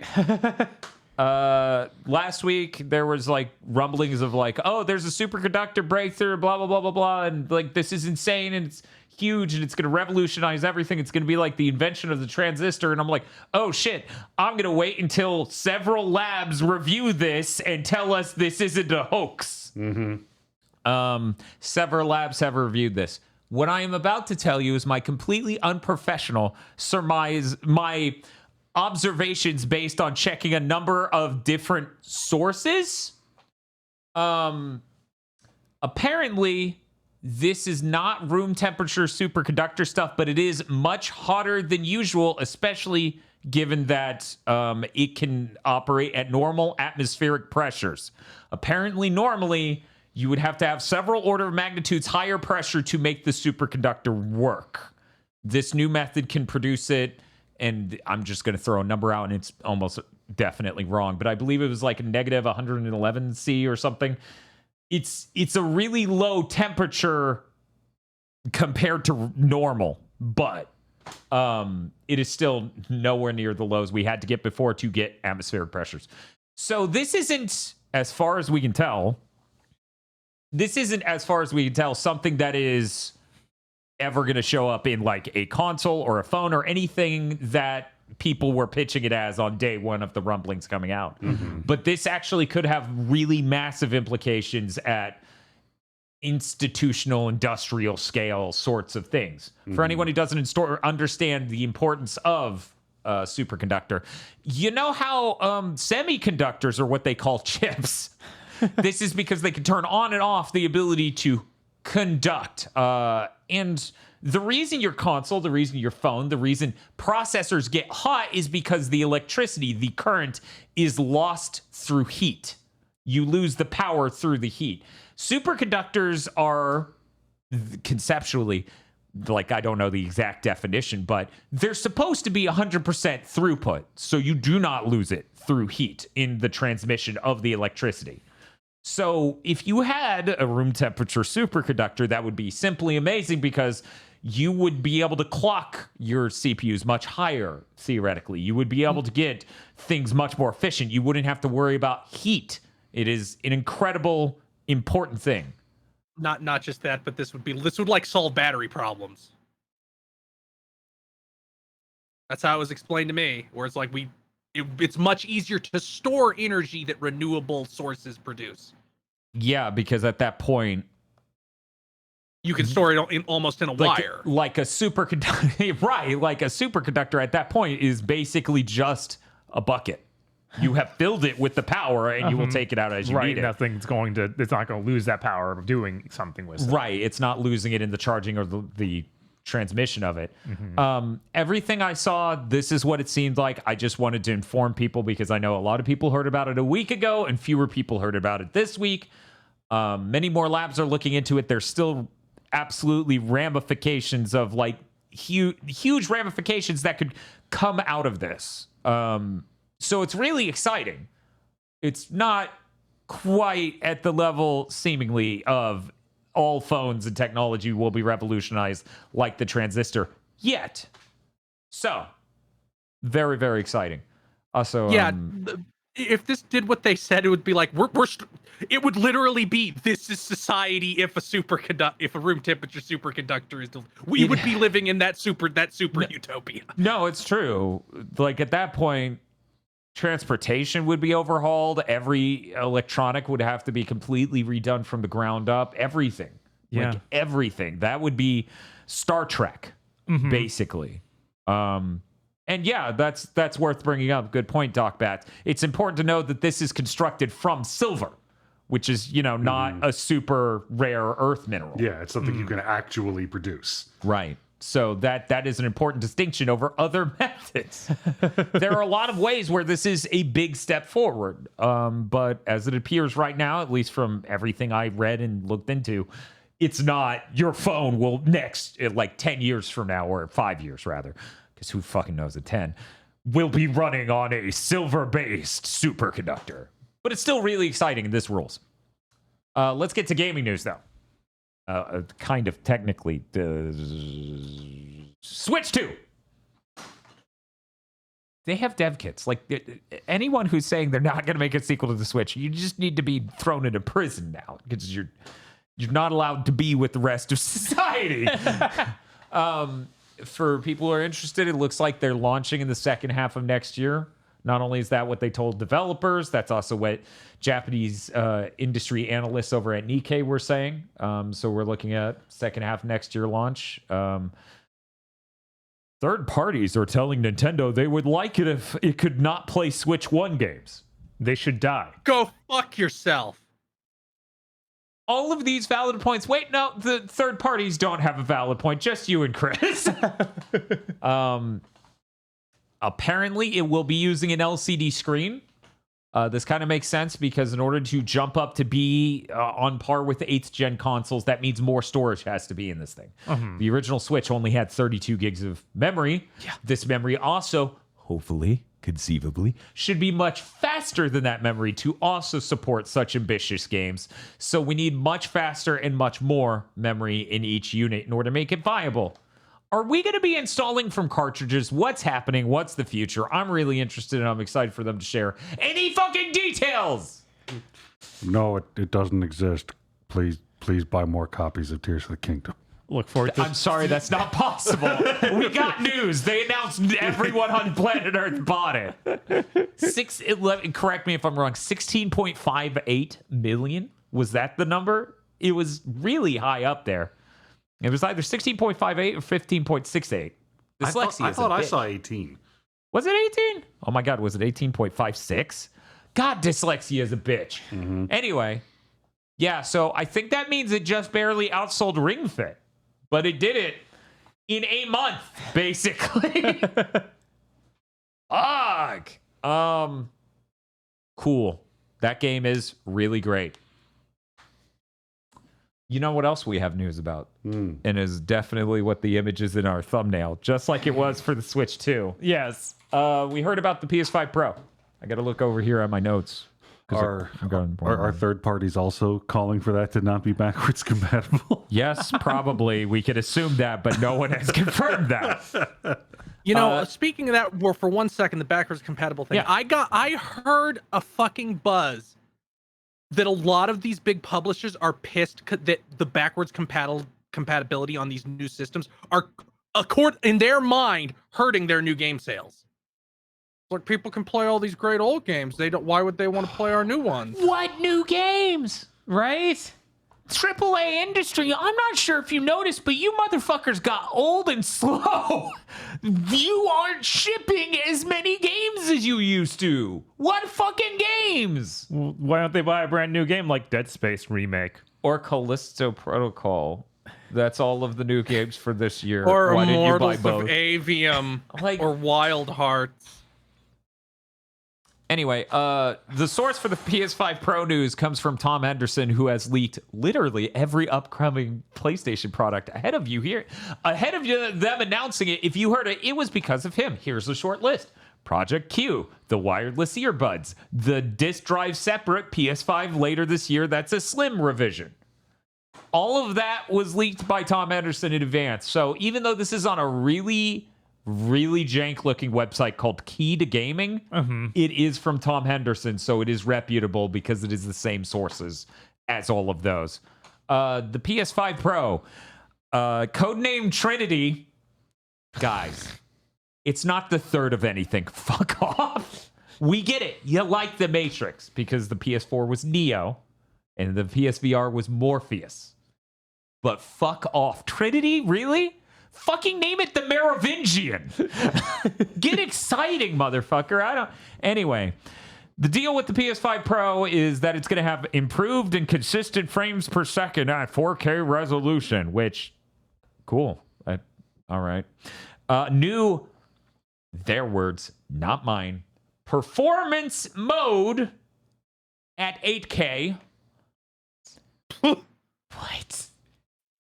Last week there was rumblings of oh, there's a superconductor breakthrough, blah blah blah blah blah, and this is insane and it's huge and it's going to revolutionize everything. It's going to be like the invention of the transistor. And I'm like, oh shit, I'm going to wait until several labs review this and tell us this isn't a hoax. Mm-hmm. Several labs have reviewed this. What I am about to tell you is my completely unprofessional surmise, my observations based on checking a number of different sources. Apparently, this is not room temperature superconductor stuff, but it is much hotter than usual, especially given that it can operate at normal atmospheric pressures. Apparently, normally, you would have to have several order of magnitudes higher pressure to make the superconductor work. This new method can produce it, and I'm just going to throw a number out, and it's almost definitely wrong, but I believe it was a negative 111 C or something. It's a really low temperature compared to normal, but it is still nowhere near the lows we had to get before to get atmospheric pressures. So this isn't, as far as we can tell, something that is ever going to show up in a console or a phone or anything that people were pitching it as on day one of the rumblings coming out. But this actually could have really massive implications at institutional, industrial scale sorts of things. For anyone who doesn't understand the importance of superconductor, you know how semiconductors are what they call chips. This is because they can turn on and off the ability to conduct. And the reason your console, the reason your phone, the reason processors get hot is because the electricity, the current, is lost through heat. You lose the power through the heat. Superconductors are conceptually, like, I don't know the exact definition, but they're supposed to be 100% throughput, so you do not lose it through heat in the transmission of the electricity. So if you had a room temperature superconductor, that would be simply amazing because you would be able to clock your CPUs much higher, theoretically. You would be able to get things much more efficient. You wouldn't have to worry about heat. It is an incredible, important thing. Not just that, but this would like solve battery problems. That's how it was explained to me, where it's like it's much easier to store energy that renewable sources produce. Yeah, because at that point, you can store it almost in a wire. Like a superconductor, right? Like a superconductor at that point is basically just a bucket. You have filled it with the power, and you will take it out as you need it. It's not going to lose that power of doing something with it. Right. It's not losing it in the charging or the transmission of it. Everything I saw, this is what it seemed like. I just wanted to inform people because I know a lot of people heard about it a week ago and fewer people heard about it this week. Many more labs are looking into it. There's still absolutely ramifications of like huge ramifications that could come out of this. So it's really exciting. It's not quite at the level, seemingly, of all phones and technology will be revolutionized like the transistor yet. So, very, very exciting. Also, yeah, if this did what they said, it would be like it would literally be this is society if a room temperature superconductor is we would be living in that super utopia. No, it's true. Like at that point, transportation would be overhauled. Every electronic would have to be completely redone from the ground up. Everything. Yeah. Like everything. That would be Star Trek, basically. And yeah, that's worth bringing up. Good point, Doc Bats. It's important to know that this is constructed from silver, which is, not a super rare earth mineral. Yeah, it's something you can actually produce. Right. So that is an important distinction over other methods. There are a lot of ways where this is a big step forward. But as it appears right now, at least from everything I read and looked into, it's not your phone will next, like 10 years from now, or 5 years rather, because who fucking knows at 10, will be running on a silver-based superconductor. But it's still really exciting, and this rules. Let's get to gaming news, though. Kind of technically, Switch 2. They have dev kits. Like anyone who's saying they're not going to make a sequel to the Switch, you just need to be thrown into prison now because you're not allowed to be with the rest of society. For people who are interested, it looks like they're launching in the second half of next year. Not only is that what they told developers, that's also what Japanese industry analysts over at Nikkei were saying. So we're looking at second half next year launch. Third parties are telling Nintendo they would like it if it could not play Switch 1 games. They should die. Go fuck yourself. All of these valid points. Wait, no, the third parties don't have a valid point. Just you and Chris. Apparently, it will be using an LCD screen. This kind of makes sense because in order to jump up to be on par with the 8th gen consoles, that means more storage has to be in this thing. The original Switch only had 32 gigs of memory. Yeah. This memory also, hopefully, conceivably, should be much faster than that memory to also support such ambitious games. So we need much faster and much more memory in each unit in order to make it viable. Are we going to be installing from cartridges? What's happening? What's the future? I'm really interested and I'm excited for them to share any fucking details. No, it doesn't exist. Please buy more copies of Tears of the Kingdom. Look forward to I'm sorry, that's not possible. We got news. They announced everyone on planet Earth bought it. 611. Correct me if I'm wrong. 16.58 million. Was that the number? It was really high up there. It was either 16.58 or 15.68. Dyslexia. I thought I saw 18. Was it 18? Oh my God, was it 18.56? God, dyslexia is a bitch. Anyway, yeah, so I think that means it just barely outsold Ring Fit, but it did it in a month, basically. Ugh. Cool. That game is really great. You know what else we have news about? And is definitely what the image is in our thumbnail, just like it was for the Switch 2. yes. We heard about the PS5 Pro. I got to look over here at my notes. Are third parties also calling for that to not be backwards compatible? Yes, probably. We could assume that, but no one has confirmed that. You know, speaking of that, for 1 second, the backwards compatible thing. Yeah. I heard a fucking buzz that a lot of these big publishers are pissed that the backwards compatibility on these new systems are, in their mind, hurting their new game sales. Like, people can play all these great old games. They don't. Why would they want to play our new ones? What new games? Right? AAA industry. I'm not sure if you noticed, but you motherfuckers got old and slow. You aren't shipping as many games as you used to. What fucking games? Why don't they buy a brand new game like Dead Space Remake? Or Callisto Protocol. That's all of the new games for this year. Or Why didn't you buy Immortals of both? Avium, Like- or Wild Hearts. Anyway, the source for the PS5 Pro news comes from Tom Henderson, who has leaked literally every upcoming PlayStation product ahead of you here. Ahead of them announcing it, if you heard it, it was because of him. Here's a short list. Project Q, the wireless earbuds, the disc drive separate PS5 later this year. That's a slim revision. All of that was leaked by Tom Henderson in advance. So even though this is on a really jank looking website called Key to Gaming, it is from Tom Henderson, so it is reputable because it is the same sources as all of those. The PS5 Pro, codename Trinity, guys, it's not the third of anything. Fuck off. We get it. You like the Matrix because the PS4 was Neo and the PSVR was Morpheus. But fuck off. Trinity? Really? Fucking name it the Merovingian. Get exciting, motherfucker. Anyway, the deal with the PS5 Pro is that it's going to have improved and consistent frames per second at 4K resolution, which, cool. All right. New, their words, not mine, performance mode at 8K. What?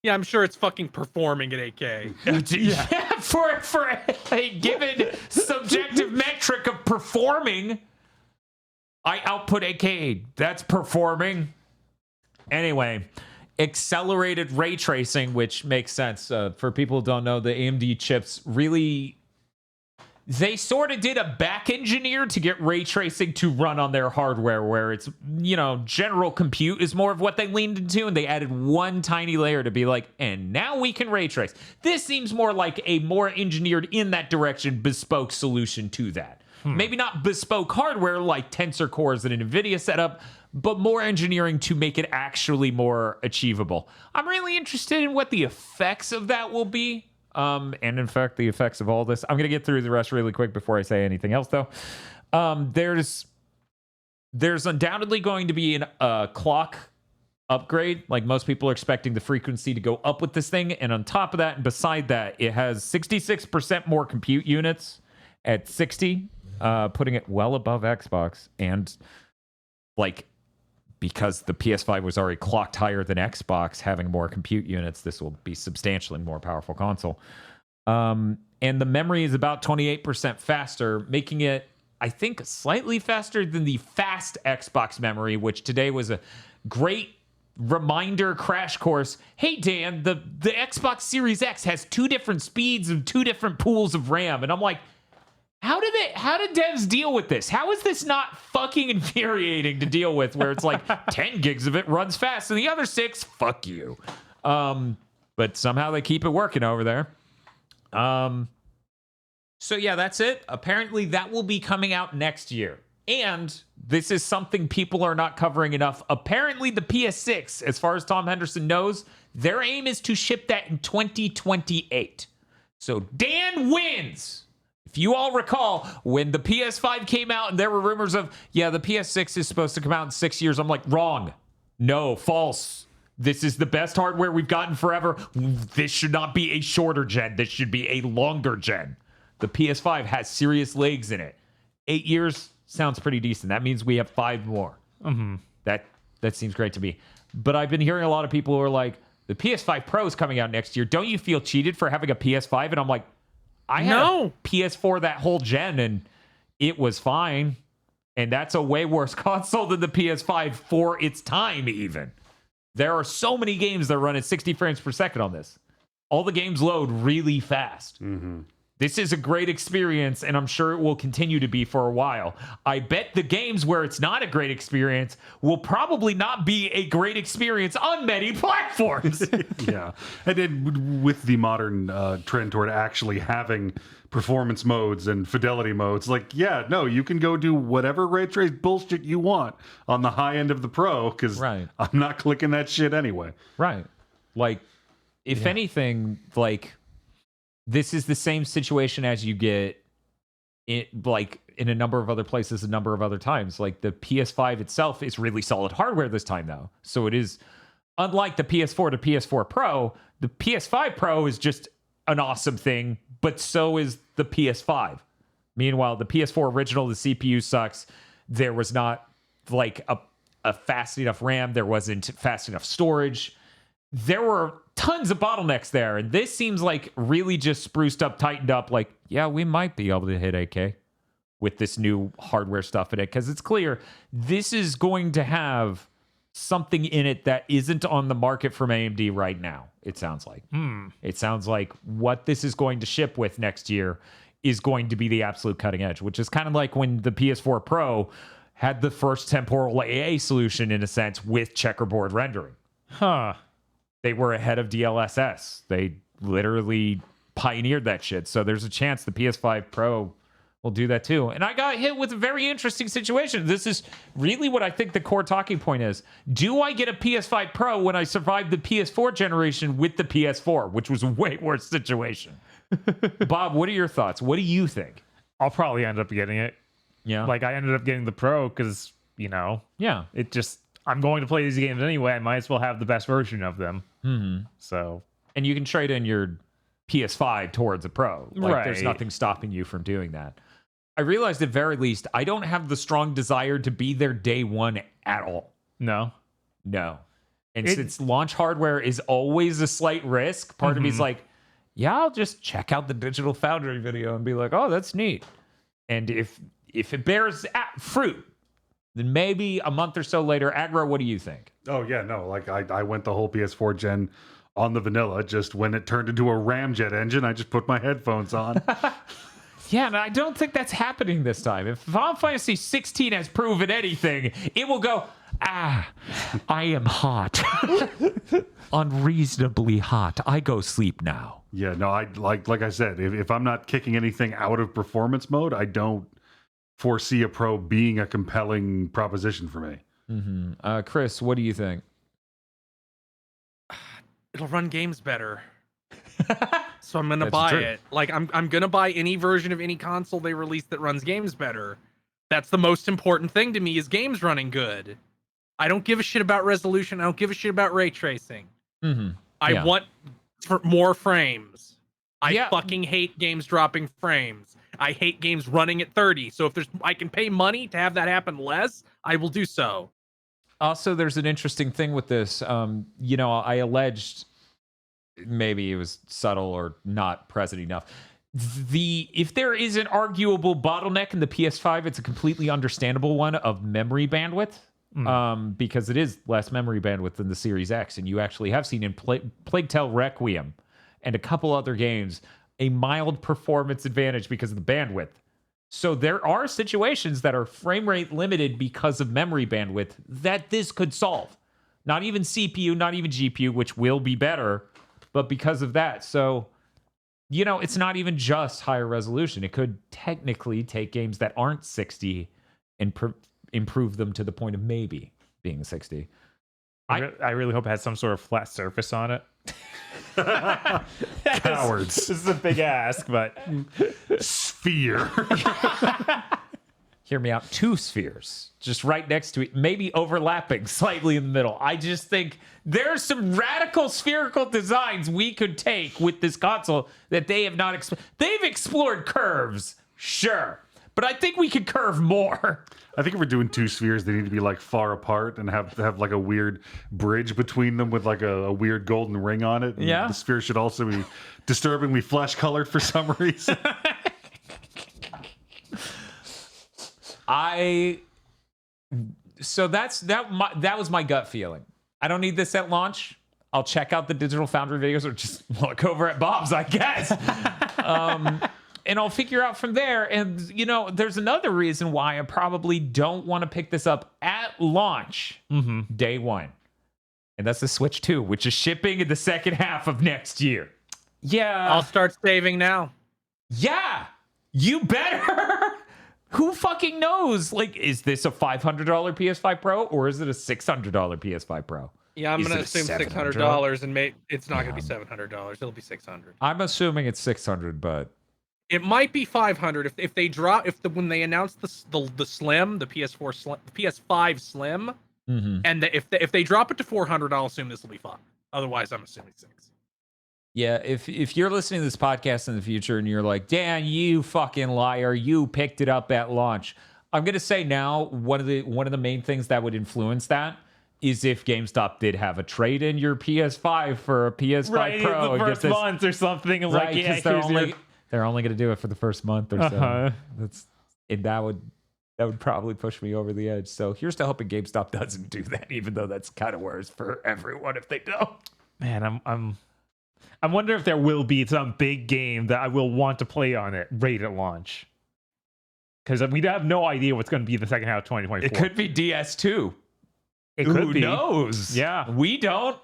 Yeah, I'm sure it's fucking performing at 8K. Yeah, for a given subjective metric of performing, I output 8K. That's performing. Anyway, accelerated ray tracing, which makes sense. For people who don't know, the AMD chips really... They sort of did a back engineer to get ray tracing to run on their hardware, where it's, general compute is more of what they leaned into, and they added one tiny layer to be like, and now we can ray trace. This seems more like a more engineered in that direction, bespoke solution to that. Maybe not bespoke hardware like Tensor cores and an NVIDIA setup, but more engineering to make it actually more achievable. I'm really interested in what the effects of that will be. And in fact, the effects of all this. I'm going to get through the rest really quick before I say anything else, though. There's undoubtedly going to be a clock upgrade. Like, most people are expecting the frequency to go up with this thing. And on top of that, and beside that, it has 66% more compute units at 60, putting it well above Xbox. And, because the PS5 was already clocked higher than Xbox, having more compute units, this will be substantially more powerful console. And the memory is about 28% faster, making it, I think, slightly faster than the fast Xbox memory, which today was a great reminder crash course. Hey, Dan, the Xbox Series X has 2 different speeds and 2 different pools of RAM. And I'm like, how did devs deal with this? How is this not fucking infuriating to deal with, where it's like 10 gigs of it runs fast and the other 6, fuck you. but somehow they keep it working over there. So yeah, that's it. Apparently that will be coming out next year. And this is something people are not covering enough. Apparently the PS6, as far as Tom Henderson knows, their aim is to ship that in 2028. So Dan wins. If you all recall, when the PS5 came out and there were rumors of, yeah, the PS6 is supposed to come out in 6 years, I'm like, wrong. No, false. This is the best hardware we've gotten forever. This should not be a shorter gen. This should be a longer gen. The PS5 has serious legs in it. 8 years sounds pretty decent. That means we have 5 more. Mm-hmm. That seems great to me. But I've been hearing a lot of people who are like, the PS5 Pro is coming out next year. Don't you feel cheated for having a PS5? And I'm like, I had a PS4 that whole gen, and it was fine. And that's a way worse console than the PS5 for its time, even. There are so many games that run at 60 frames per second on this. All the games load really fast. Mm-hmm. This is a great experience, and I'm sure it will continue to be for a while. I bet the games where it's not a great experience will probably not be a great experience on many platforms. Yeah. And then with the modern trend toward actually having performance modes and fidelity modes, like, yeah, no, you can go do whatever ray trace bullshit you want on the high end of the Pro, because Right. I'm not clicking that shit anyway. Right. Like, if anything, like, this is the same situation as you get in, like, in a number of other places, a number of other times. Like, the PS5 itself is really solid hardware this time, though. So it is, unlike the PS4 to PS4 Pro, the PS5 Pro is just an awesome thing, but so is the PS5. Meanwhile, the PS4 original, the CPU sucks. There was not, like, a fast enough RAM. There wasn't fast enough storage. There were tons of bottlenecks there, and this seems like really just spruced up, tightened up, like, yeah, we might be able to hit 8K with this new hardware stuff in it, because it's clear this is going to have something in it that isn't on the market from AMD right now, it sounds like. It sounds like what this is going to ship with next year is going to be the absolute cutting edge, which is kind of like when the PS4 Pro had the first temporal AA solution, in a sense, with checkerboard rendering. Huh. They were ahead of DLSS. They literally pioneered that shit. So there's a chance the PS5 Pro will do that too. And I got hit with a very interesting situation. This is really what I think the core talking point is. Do I get a PS5 Pro when I survive the PS4 generation with the PS4, which was a way worse situation? Bob, what are your thoughts? What do you think? I'll probably end up getting it. Yeah. Like, I ended up getting the Pro because, you know, Yeah. it just, I'm going to play these games anyway. I might as well have the best version of them. Mm-hmm. So, And you can trade in your PS5 towards a Pro. Like, there's Right. nothing stopping you from doing that. I realized at very least I don't have the strong desire to be there day one at all. no. No. And since launch hardware is always a slight risk, part of me is like, yeah, I'll just check out the Digital Foundry video and be like, oh, that's neat. And if it bears fruit, then maybe a month or so later. Aggro, what do you think? Oh, yeah, no, like I went the whole PS4 gen on the vanilla. Just when it turned into a Ramjet engine, I just put my headphones on. Yeah, and I don't think that's happening this time. If Final Fantasy 16 has proven anything, it will go, I am hot. Unreasonably hot. I go sleep now. Yeah, no, I like I said, if I'm not kicking anything out of performance mode, I don't foresee a Pro being a compelling proposition for me. Mm-hmm. Chris, what do you think? It'll run games better. So I'm gonna That's buy true. it. Like I'm gonna buy any version of any console they release that runs games better. That's the most important thing to me, is games running good. I don't give a shit about resolution. I don't give a shit about ray tracing. Mm-hmm. I want more frames. I Yeah. fucking hate games dropping frames. I hate games running at 30. So if I can pay money to have that happen less, I will do so. Also, there's an interesting thing with this. You know, I alleged, maybe it was subtle or not present enough. If there is an arguable bottleneck in the PS5, it's a completely understandable one of memory bandwidth. Because it is less memory bandwidth than the Series X, and you actually have seen in Plague Tale Requiem and a couple other games a mild performance advantage because of the bandwidth. So there are situations that are frame rate limited because of memory bandwidth that this could solve. Not even CPU, not even GPU, which will be better, but because of that. So, it's not even just higher resolution. It could technically take games that aren't 60 and improve them to the point of maybe being 60. I really hope it has some sort of flat surface on it. Cowards. This is a big ask, but Sphere. Hear me out. 2 spheres, just right next to it, maybe overlapping slightly in the middle. I just think there's some radical spherical designs we could take with this console that they have not they've explored curves, sure, but I think we could curve more. I think if we're doing 2 spheres, they need to be like far apart and have like a weird bridge between them with like a weird golden ring on it. And Yeah. the sphere should also be disturbingly flesh colored for some reason. So that was my gut feeling. I don't need this at launch. I'll check out the Digital Foundry videos or just look over at Bob's, I guess. And I'll figure out from there. And, there's another reason why I probably don't want to pick this up at launch, day one. And that's the Switch 2, which is shipping in the second half of next year. Yeah. I'll start saving now. Yeah. You better. Who fucking knows? Like, is this a $500 PS5 Pro or is it a $600 PS5 Pro? Yeah, I'm Is going to it assume $700? $600 and it's not going to be $700. It'll be $600. I'm assuming it's $600, but It might be $500 if they drop when they announce the Slim, the PS4 Slim, the PS5 Slim, and if they drop it to $400, I'll assume this will be fine. Otherwise, I'm assuming $600. yeah, if you're listening to this podcast in the future and you're like, Dan, you fucking liar, you picked it up at launch. I'm gonna say now one of the main things that would influence that is if GameStop did have a trade in your PS5 for a PS5 Pro. the first month or something. Right, Like, yeah, because they're only gonna do it for the first month or so. That would probably push me over the edge. So here's to hoping GameStop doesn't do that, even though that's kind of worse for everyone if they don't. Man, I wonder if there will be some big game that I will want to play on it right at launch. Because we have no idea what's going to be the second half of 2024. It could be DS2. It could Who be. knows? Yeah. We don't.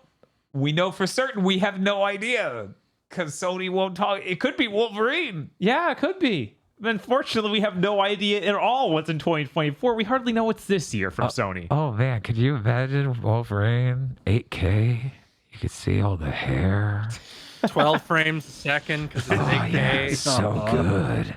We know for certain. We have no idea because Sony won't talk. It could be Wolverine. Yeah, it could be. Unfortunately, we have no idea at all what's in 2024. We hardly know what's this year from Sony. Oh man, could you imagine Wolverine 8K? You could see all the hair. 12 frames a second because it's 8K. So good.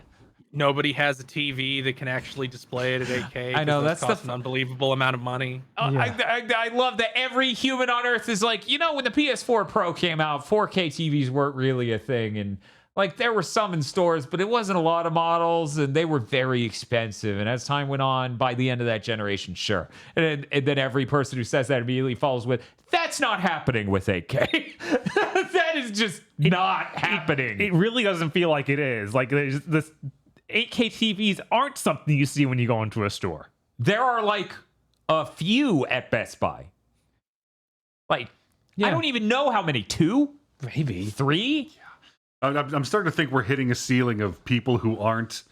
Nobody has a TV that can actually display it at 8K. I know, that's that's an unbelievable amount of money. I love that every human on Earth is like, when the PS4 Pro came out, 4K TVs weren't really a thing, and like there were some in stores, but it wasn't a lot of models, and they were very expensive. And as time went on, by the end of that generation, sure. And then every person who says that immediately follows with, "That's not happening with 8K." That is just not happening. It really doesn't feel like it is. Like there's this 8K TVs aren't something you see when you go into a store. There are like a few at Best Buy. Like, I don't even know how many. 2? Maybe 3? I'm starting to think we're hitting a ceiling of people who aren't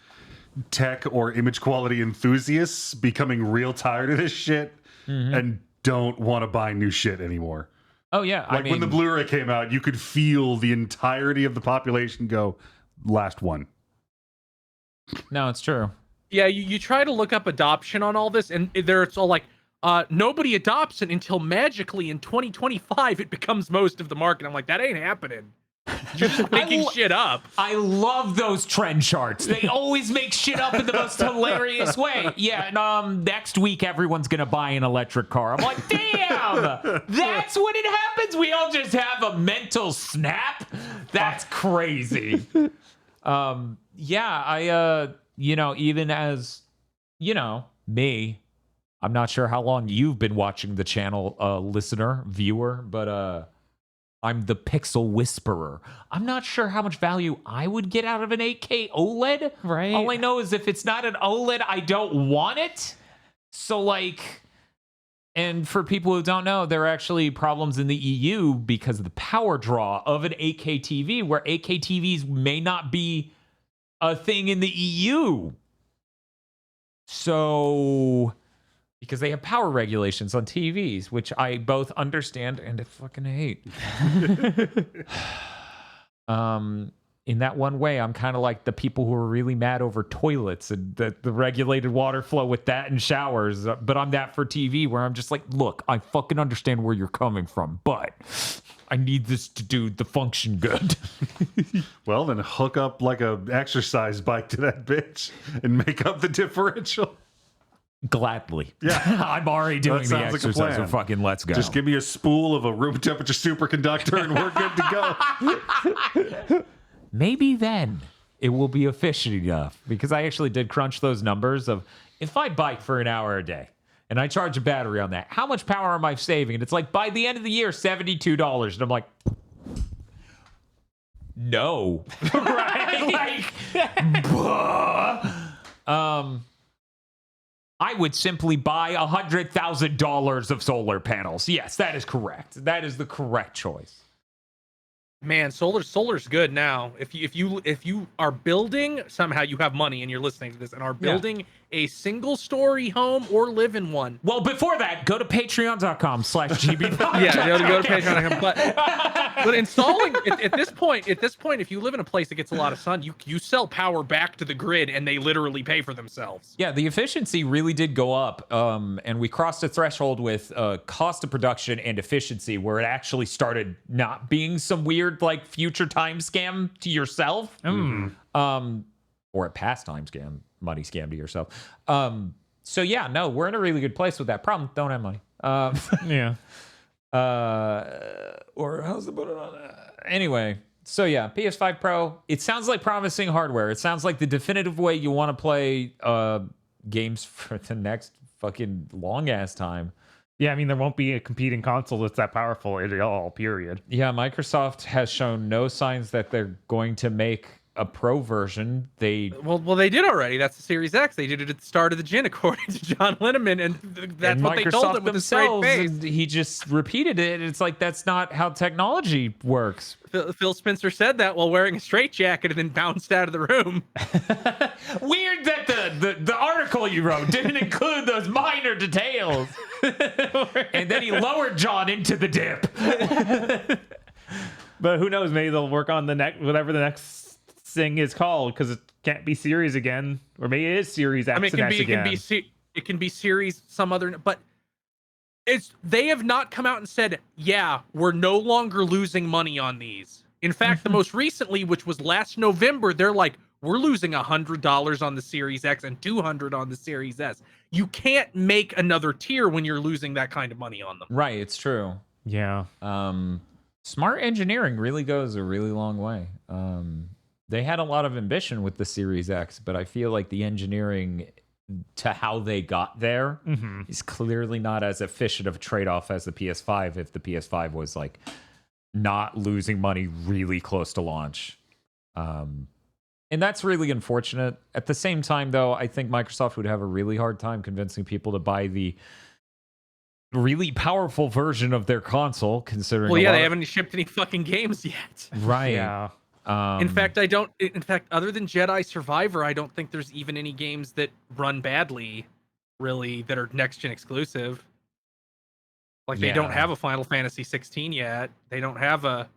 tech or image quality enthusiasts becoming real tired of this shit and don't want to buy new shit anymore. Oh, yeah. Like when the Blu-ray came out, you could feel the entirety of the population go, last one. No, it's true. Yeah, you try to look up adoption on all this, and it's all like, nobody adopts it until magically in 2025 it becomes most of the market. I'm like, that ain't happening. You're just making shit up. I love those trend charts. They always make shit up in the most hilarious way. Yeah, and next week everyone's gonna buy an electric car. I'm like, damn, that's when it happens. We all just have a mental snap. That's crazy. Yeah, I even as me, I'm not sure how long you've been watching the channel, listener, viewer, but I'm the Pixel Whisperer. I'm not sure how much value I would get out of an 8K OLED. Right. All I know is if it's not an OLED, I don't want it. So, like, and for people who don't know, there are actually problems in the EU because of the power draw of an 8K TV, where 8K TVs may not be a thing in the EU. So because they have power regulations on TVs, which I both understand and I fucking hate. In that one way, I'm kind of like the people who are really mad over toilets and the regulated water flow with that and showers. But I'm that for TV, where I'm just like, look, I fucking understand where you're coming from, but I need this to do the function good. Well, then hook up like a exercise bike to that bitch and make up the differential. Gladly. Yeah. I'm already doing the sounds like a exercise, so plan. fucking let's go. Just give me a spool of a room temperature superconductor and we're good to go. Maybe then it will be efficient enough, because I actually did crunch those numbers of if I bike for an hour a day and I charge a battery on that, how much power am I saving? And it's like, by the end of the year, $72. And I'm like, no. Right? I would simply buy $100,000 of solar panels. Yes, that is correct. That is the correct choice. Man, solar's good now. If you are building, somehow you have money and you're listening to this and are building a single story home or live in one. Well, before that, go to patreon.com/GB. Yeah, go to Patreon. But installing at this point, if you live in a place that gets a lot of sun, you sell power back to the grid and they literally pay for themselves. Yeah, the efficiency really did go up, and we crossed a threshold with cost of production and efficiency where it actually started not being some weird like future time scam to yourself, or a past time scam, money scam to yourself. So yeah, no, we're in a really good place with that. Problem, don't have money. Yeah. Or how's the button on that? Anyway, so yeah, PS5 Pro. It sounds like promising hardware. It sounds like the definitive way you want to play games for the next fucking long ass time. Yeah, I mean, there won't be a competing console that's that powerful at all, period. Yeah, Microsoft has shown no signs that they're going to make a pro version. Well, they did already. That's the Series X. They did it at the start of the gen, according to John Linneman, and that's and what Microsoft they told him with a straight themselves, face. and he just repeated it. It's like, that's not how technology works. Phil Spencer said that while wearing a straitjacket and then bounced out of the room. Weird that the article you wrote didn't include those minor details. And then he lowered John into the dip. But who knows? Maybe they'll work on the next, whatever the next thing is called, because it can't be Series again, or maybe it is Series X. I mean, it can be Series some other, but they have not come out and said, yeah, we're no longer losing money on these. In fact, the most recently, which was last November, they're like, we're losing $100 on the Series X and $200 on the Series S. You can't make another tier when you're losing that kind of money on them. Right, it's true. Yeah. Smart engineering really goes a really long way. They had a lot of ambition with the Series X, but I feel like the engineering to how they got there is clearly not as efficient of a trade-off as the PS5, if the PS5 was like not losing money really close to launch. And that's really unfortunate. At the same time, though, I think Microsoft would have a really hard time convincing people to buy the really powerful version of their console, considering they haven't shipped any fucking games yet. Right. Yeah. In fact, other than Jedi Survivor, I don't think there's even any games that run badly, really, that are next-gen exclusive. Like, they don't have a Final Fantasy 16 yet. They don't have a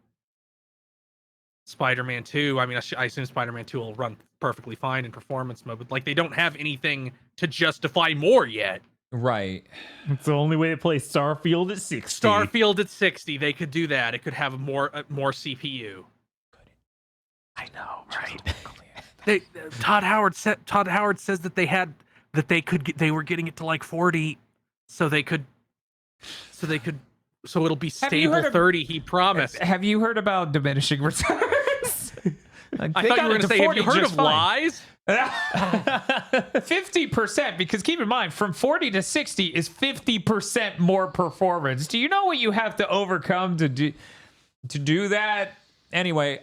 Spider-Man 2. I mean, I assume Spider-Man 2 will run perfectly fine in performance mode, but, like, they don't have anything to justify more yet. Right. It's the only way to play Starfield at 60. Starfield at 60, they could do that. It could have more CPU. I know, right? Todd Howard says that they were getting it to like 40, so it'll be stable 30. He promised. Have you heard about diminishing returns? I thought you were going to say, have you heard of lies? 50%, because keep in mind, from 40 to 60 is 50% more performance. Do you know what you have to overcome to do that? Anyway,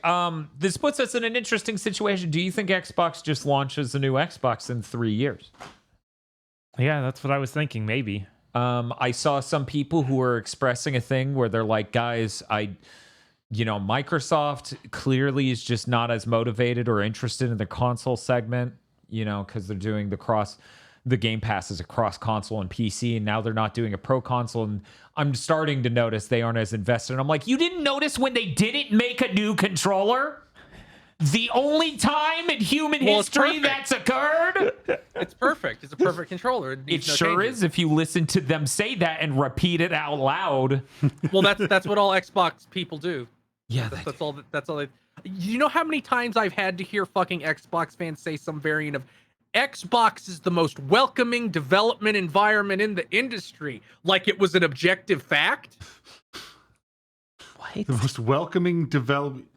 this puts us in an interesting situation. Do you think Xbox just launches a new Xbox in 3 years? Yeah, that's what I was thinking, maybe. I saw some people who were expressing a thing where they're like, guys, Microsoft clearly is just not as motivated or interested in the console segment, because they're doing the cross the Game Pass is across console and PC, and now they're not doing a pro console. And I'm starting to notice they aren't as invested. And I'm like, you didn't notice when they didn't make a new controller? The only time in human history that's occurred? It's perfect. It's a perfect controller. It It needs no sure changes. is if you listen to them say that and repeat it out loud. Well, that's what all Xbox people do. Yeah, That's all. That's all. You know how many times I've had to hear fucking Xbox fans say some variant of Xbox is the most welcoming development environment in the industry, like it was an objective fact. The most welcoming development.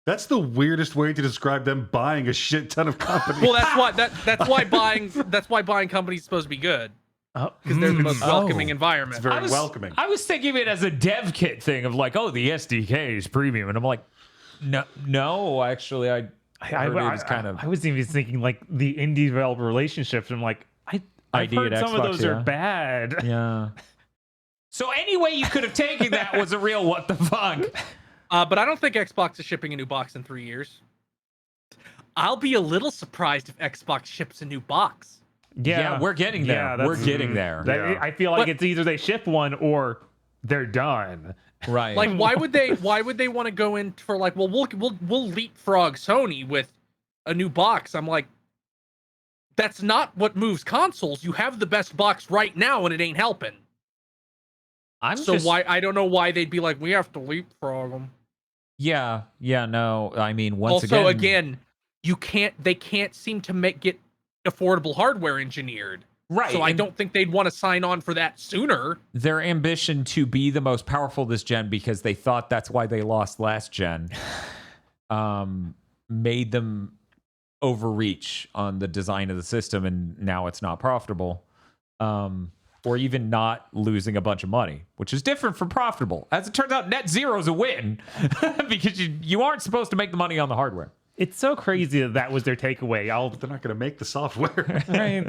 That's the weirdest way to describe them buying a shit ton of companies. Well, that's why buying companies is supposed to be good, because they're the most welcoming environment. It's very welcoming. I was thinking of it as a dev kit thing of like, oh, the SDK is premium. And I'm like, no, actually, I was even thinking like the indie developer relationships. I'm like, I've ID heard at some of Xbox, those yeah. are bad. Yeah. So any way you could have taken that was a real what the fuck. But I don't think Xbox is shipping a new box in 3 years. I'll be a little surprised if Xbox ships a new box. Yeah, we're getting there. Yeah, We're getting there. I feel like But- it's either they ship one or they're done. Right. Like, why would they want to go in for like, well, we'll leapfrog Sony with a new box? I'm like, that's not what moves consoles. You have the best box right now, and it ain't helping. Why? I don't know why they'd be like, we have to leapfrog them. Yeah, no. I mean, Also, again, they can't seem to get affordable hardware engineered. right. So I and don't think they'd want to sign on for that sooner. their ambition to be the most powerful this gen, because they thought that's why they lost last gen, made them overreach on the design of the system, and now it's not profitable. Or even not losing a bunch of money, which is different from profitable. As it turns out, net zero is a win because you aren't supposed to make the money on the hardware. It's so crazy that was their takeaway. They're not going to make the software. Right.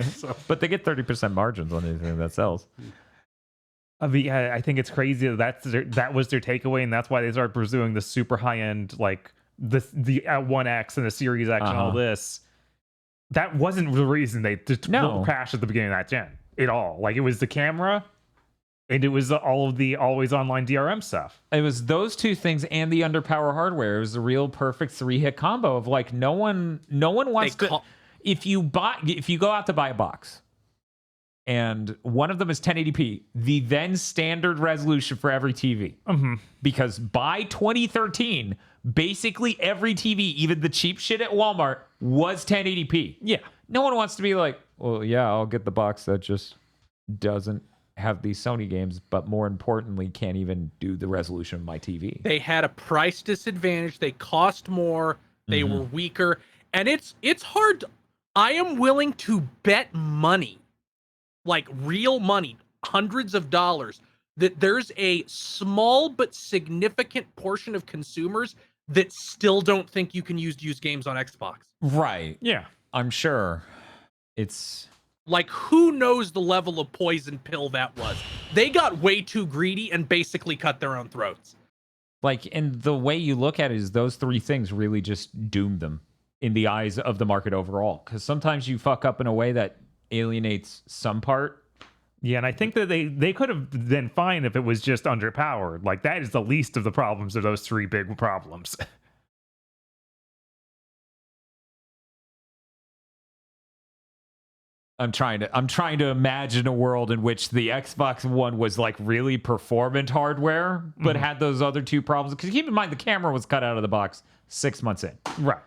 But they get 30% margins on anything that sells. I mean, yeah, I think it's crazy that was their takeaway, and that's why they started pursuing the super high end, like the One X and the Series X and all this. That wasn't the reason they just crashed at the beginning of that gen at all. Like, it was the camera, and it was all of the always online DRM stuff. It was those two things and the underpower hardware. It was a real perfect 3-hit combo of like no one wants to. If you go out to buy a box, and one of them is 1080p, the then standard resolution for every TV. Because by 2013, basically every TV, even the cheap shit at Walmart, was 1080p. Yeah. No one wants to be like, well, yeah, I'll get the box that just doesn't have these Sony games, but more importantly, can't even do the resolution of my TV. They had a price disadvantage. They cost more. They were weaker, and it's hard. I am willing to bet money, like real money, hundreds of dollars, that there's a small but significant portion of consumers that still don't think you can use games on Xbox. Right. Yeah. I'm sure. It's like, who knows the level of poison pill that was? They got way too greedy and basically cut their own throats. like, and the way you look at it is those three things really just doomed them in the eyes of the market overall. Because sometimes you fuck up in a way that alienates some part. Yeah, and I think that they could have been fine if it was just underpowered. Like, that is the least of the problems of those three big problems. I'm trying to imagine a world in which the Xbox One was like really performant hardware, but had those other two problems. Because keep in mind, the camera was cut out of the box 6 months in. Right.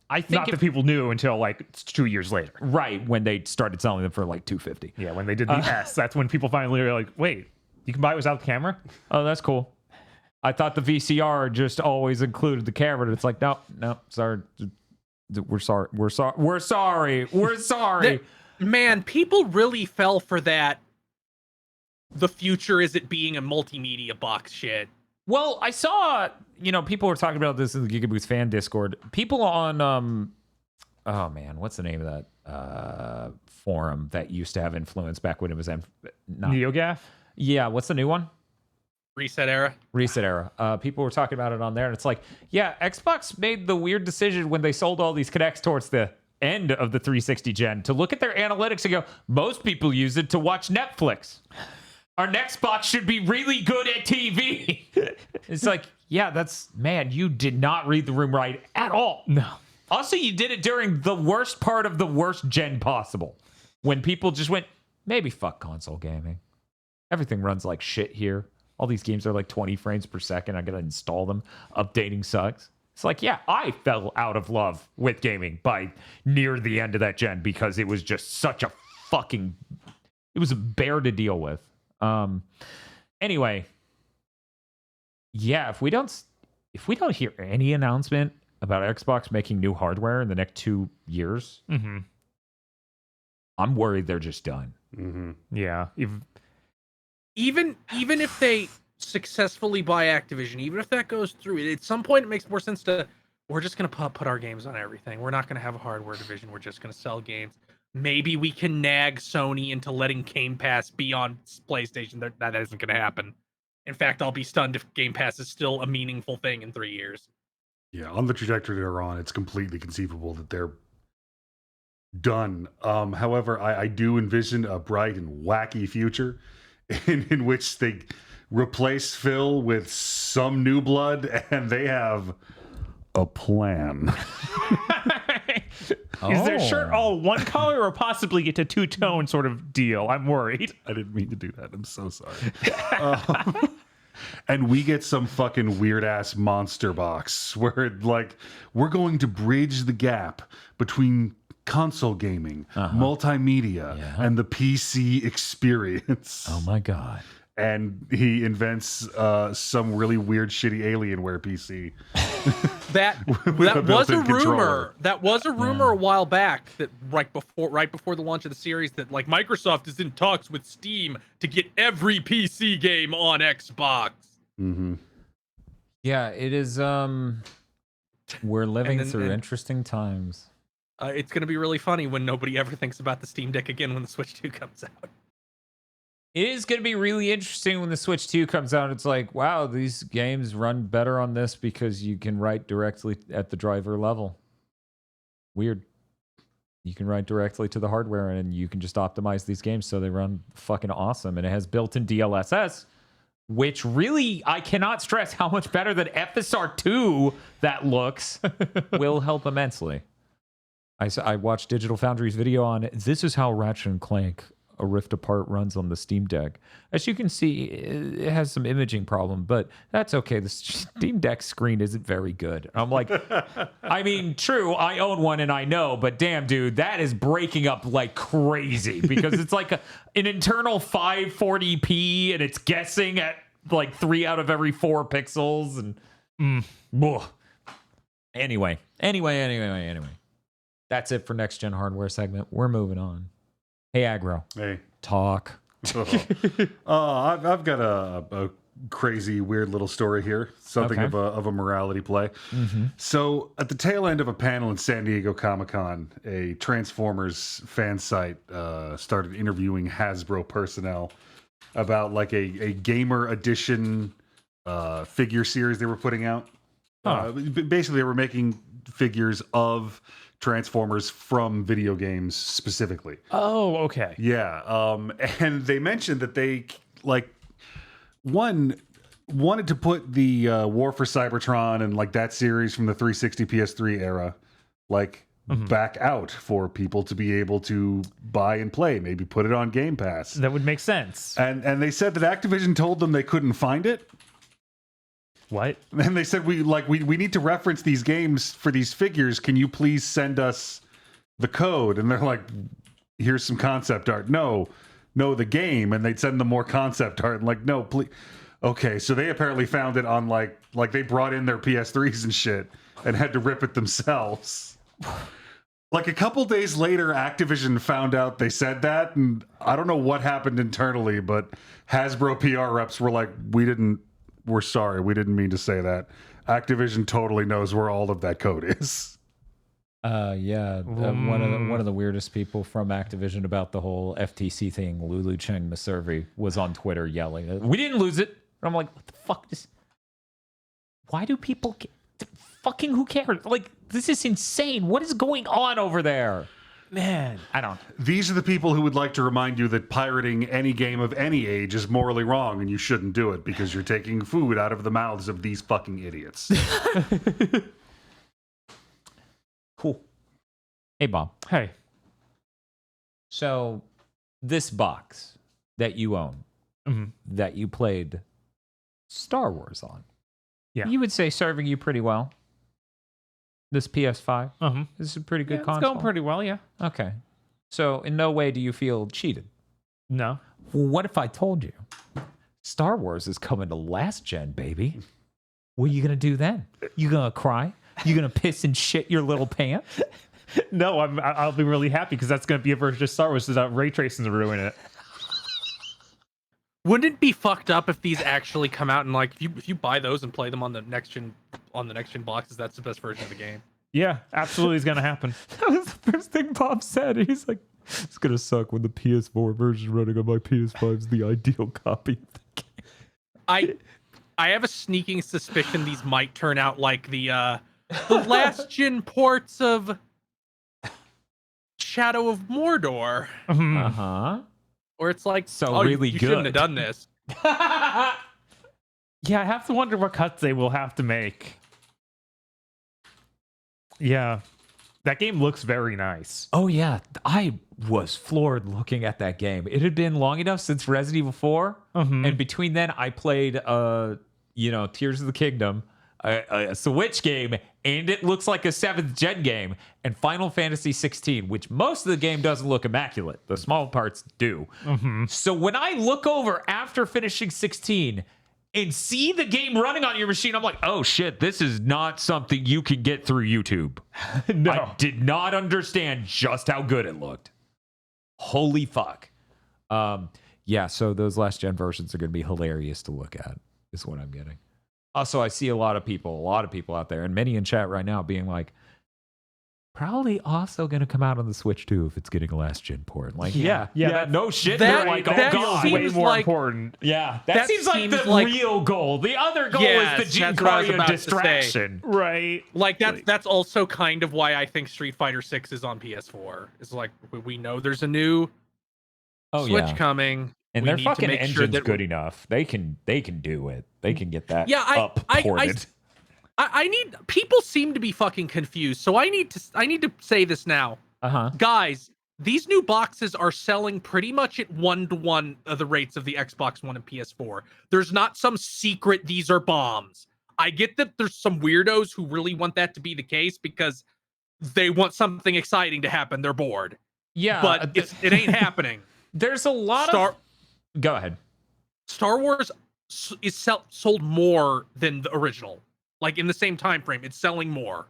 I think Not that people knew until like 2 years later. right when they started selling them for like $250. Yeah, when they did the S, that's when people finally were like, wait, you can buy it without the camera? Oh, that's cool. I thought the VCR just always included the camera. It's like, no, sorry. We're sorry. Man, people really fell for that. The future is it being a multimedia box shit. Well, I saw, people were talking about this in the GigaBoots fan Discord. People on, oh man, what's the name of that forum that used to have influence back when it was NeoGAF? Yeah, what's the new one? Reset era. Reset era. People were talking about it on there, and it's like, yeah, Xbox made the weird decision when they sold all these Kinects towards the end of the 360 gen to look at their analytics and go, most people use it to watch Netflix. Our next box should be really good at TV. It's like, yeah, man, you did not read the room right at all. No. Also, you did it during the worst part of the worst gen possible. When people just went, maybe fuck console gaming. Everything runs like shit here. All these games are like 20 frames per second. I gotta install them. Updating sucks. It's like, yeah, I fell out of love with gaming by near the end of that gen because it was just such a it was a bear to deal with. Anyway, yeah, if we don't hear any announcement about Xbox making new hardware in the next 2 years, I'm worried they're just done. Yeah. Even if they successfully buy Activision, even if that goes through, at some point it makes more sense to, we're just going to put our games on everything. We're not going to have a hardware division. We're just going to sell games. Maybe we can nag Sony into letting Game Pass be on PlayStation. That isn't going to happen. In fact, I'll be stunned if Game Pass is still a meaningful thing in 3 years. Yeah, on the trajectory they're on, it's completely conceivable that they're done. However, I do envision a bright and wacky future in which they replace Phil with some new blood and they have a plan. Is their shirt all one color or possibly get to two-tone sort of deal? I'm worried. I didn't mean to do that. I'm so sorry. And we get some fucking weird-ass monster box where, like, we're going to bridge the gap between console gaming, multimedia, and the PC experience. Oh my god. And he invents some really weird, shitty Alienware PC. That was a rumor. That was a rumor a while back that right before the launch of the series that like Microsoft is in talks with Steam to get every PC game on Xbox. Yeah, it is. We're living through interesting times. It's going to be really funny when nobody ever thinks about the Steam Deck again when the Switch 2 comes out. It is going to be really interesting when the Switch 2 comes out. It's like, wow, these games run better on this because you can write directly at the driver level. Weird. You can write directly to the hardware and you can just optimize these games so they run fucking awesome. And it has built-in DLSS, which really, I cannot stress how much better than FSR2 that looks, will help immensely. I watched Digital Foundry's video on it. This is how Ratchet & Clank A Rift Apart runs on the Steam Deck. As you can see, it has some imaging problem, but that's okay. The Steam Deck screen isn't very good. I'm like, I mean, true, I own one and I know, but damn, dude, that is breaking up like crazy because it's like an internal 540p and it's guessing at like 3 out of every 4 pixels. And Anyway. That's it for next gen hardware segment. We're moving on. Hey, Aggro. Hey. Talk. I've got a crazy, weird little story here. Something of a morality play. So, at the tail end of a panel in San Diego Comic-Con, a Transformers fan site started interviewing Hasbro personnel about like a gamer edition figure series they were putting out. Basically, they were making figures of Transformers from video games specifically. Oh, okay. Yeah. And they mentioned that they wanted to put the War for Cybertron and like that series from the 360 PS3 era back out for people to be able to buy and play, maybe put it on Game Pass. That would make sense. And they said that Activision told them they couldn't find it. What? And they said we need to reference these games for these figures. Can you please send us the code? And they're like, here's some concept art. No, the game. And they'd send them more concept art. And like, no, please. Okay, so they apparently found it on like they brought in their PS3s and shit and had to rip it themselves. Like a couple days later, Activision found out they said that, and I don't know what happened internally, but Hasbro PR reps were like, we're sorry, we didn't mean to say that. Activision totally knows where all of that code is. One of the weirdest people from Activision about the whole FTC thing, Lulu Cheng Maservi, was on Twitter yelling, "We didn't lose it." And I'm like, what the fuck? Why do people get fucking who cares? Like, this is insane. What is going on over there? Man, I don't. These are the people who would like to remind you that pirating any game of any age is morally wrong and you shouldn't do it because you're taking food out of the mouths of these fucking idiots. Cool. Hey, Bob. hey. So, this box that you own, that you played Star Wars on, you would say serving you pretty well. This PS5, this is a pretty good console. It's going pretty well, yeah. Okay. So, in no way do you feel cheated. No. Well, what if I told you Star Wars is coming to last gen, baby? What are you going to do then? You going to cry? You going to piss and shit your little pants? No, I'll be really happy because that's going to be a version of Star Wars without ray tracing to ruin it. Wouldn't it be fucked up if these actually come out and like if you buy those and play them on the next gen boxes, that's the best version of the game? Yeah, absolutely is going to happen. That was the first thing Bob said. He's like, it's going to suck when the PS4 version running on my PS5 is the ideal copy of the game. I have a sneaking suspicion these might turn out like the last gen ports of Shadow of Mordor. Or it's like, so really you good. shouldn't have done this. Yeah, I have to wonder what cuts they will have to make. Yeah, that game looks very nice. Oh, yeah. I was floored looking at that game. It had been long enough since Resident Evil 4. And between then, I played, Tears of the Kingdom, a Switch game, and it looks like a 7th gen game, and Final Fantasy 16, which most of the game doesn't look immaculate. The small parts do. So when I look over after finishing 16 and see the game running on your machine, I'm like, oh shit, this is not something you can get through YouTube. No. I did not understand just how good it looked. Holy fuck. Yeah, so those last gen versions are going to be hilarious to look at, is what I'm getting. Also, I see a lot of people out there, and many in chat right now being like, probably also going to come out on the Switch too if it's getting a last gen port. Like, yeah, no shit. They're like, oh god, way more like, important. Yeah, that seems like the real goal. The other goal is the Gene Cardio distraction, right? Like that's also kind of why I think Street Fighter 6 is on PS4. It's like we know there's a new Switch coming. And their fucking engine's good enough. They can do it. They can get that ported. I need people seem to be fucking confused. So I need to say this now. Guys, these new boxes are selling pretty much at 1-to-1 of the rates of the Xbox One and PS4. There's not some secret these are bombs. I get that there's some weirdos who really want that to be the case because they want something exciting to happen. They're bored. Yeah, but it ain't happening. There's a lot of... Go ahead. Star Wars is sold more than the original. Like in the same time frame, it's selling more.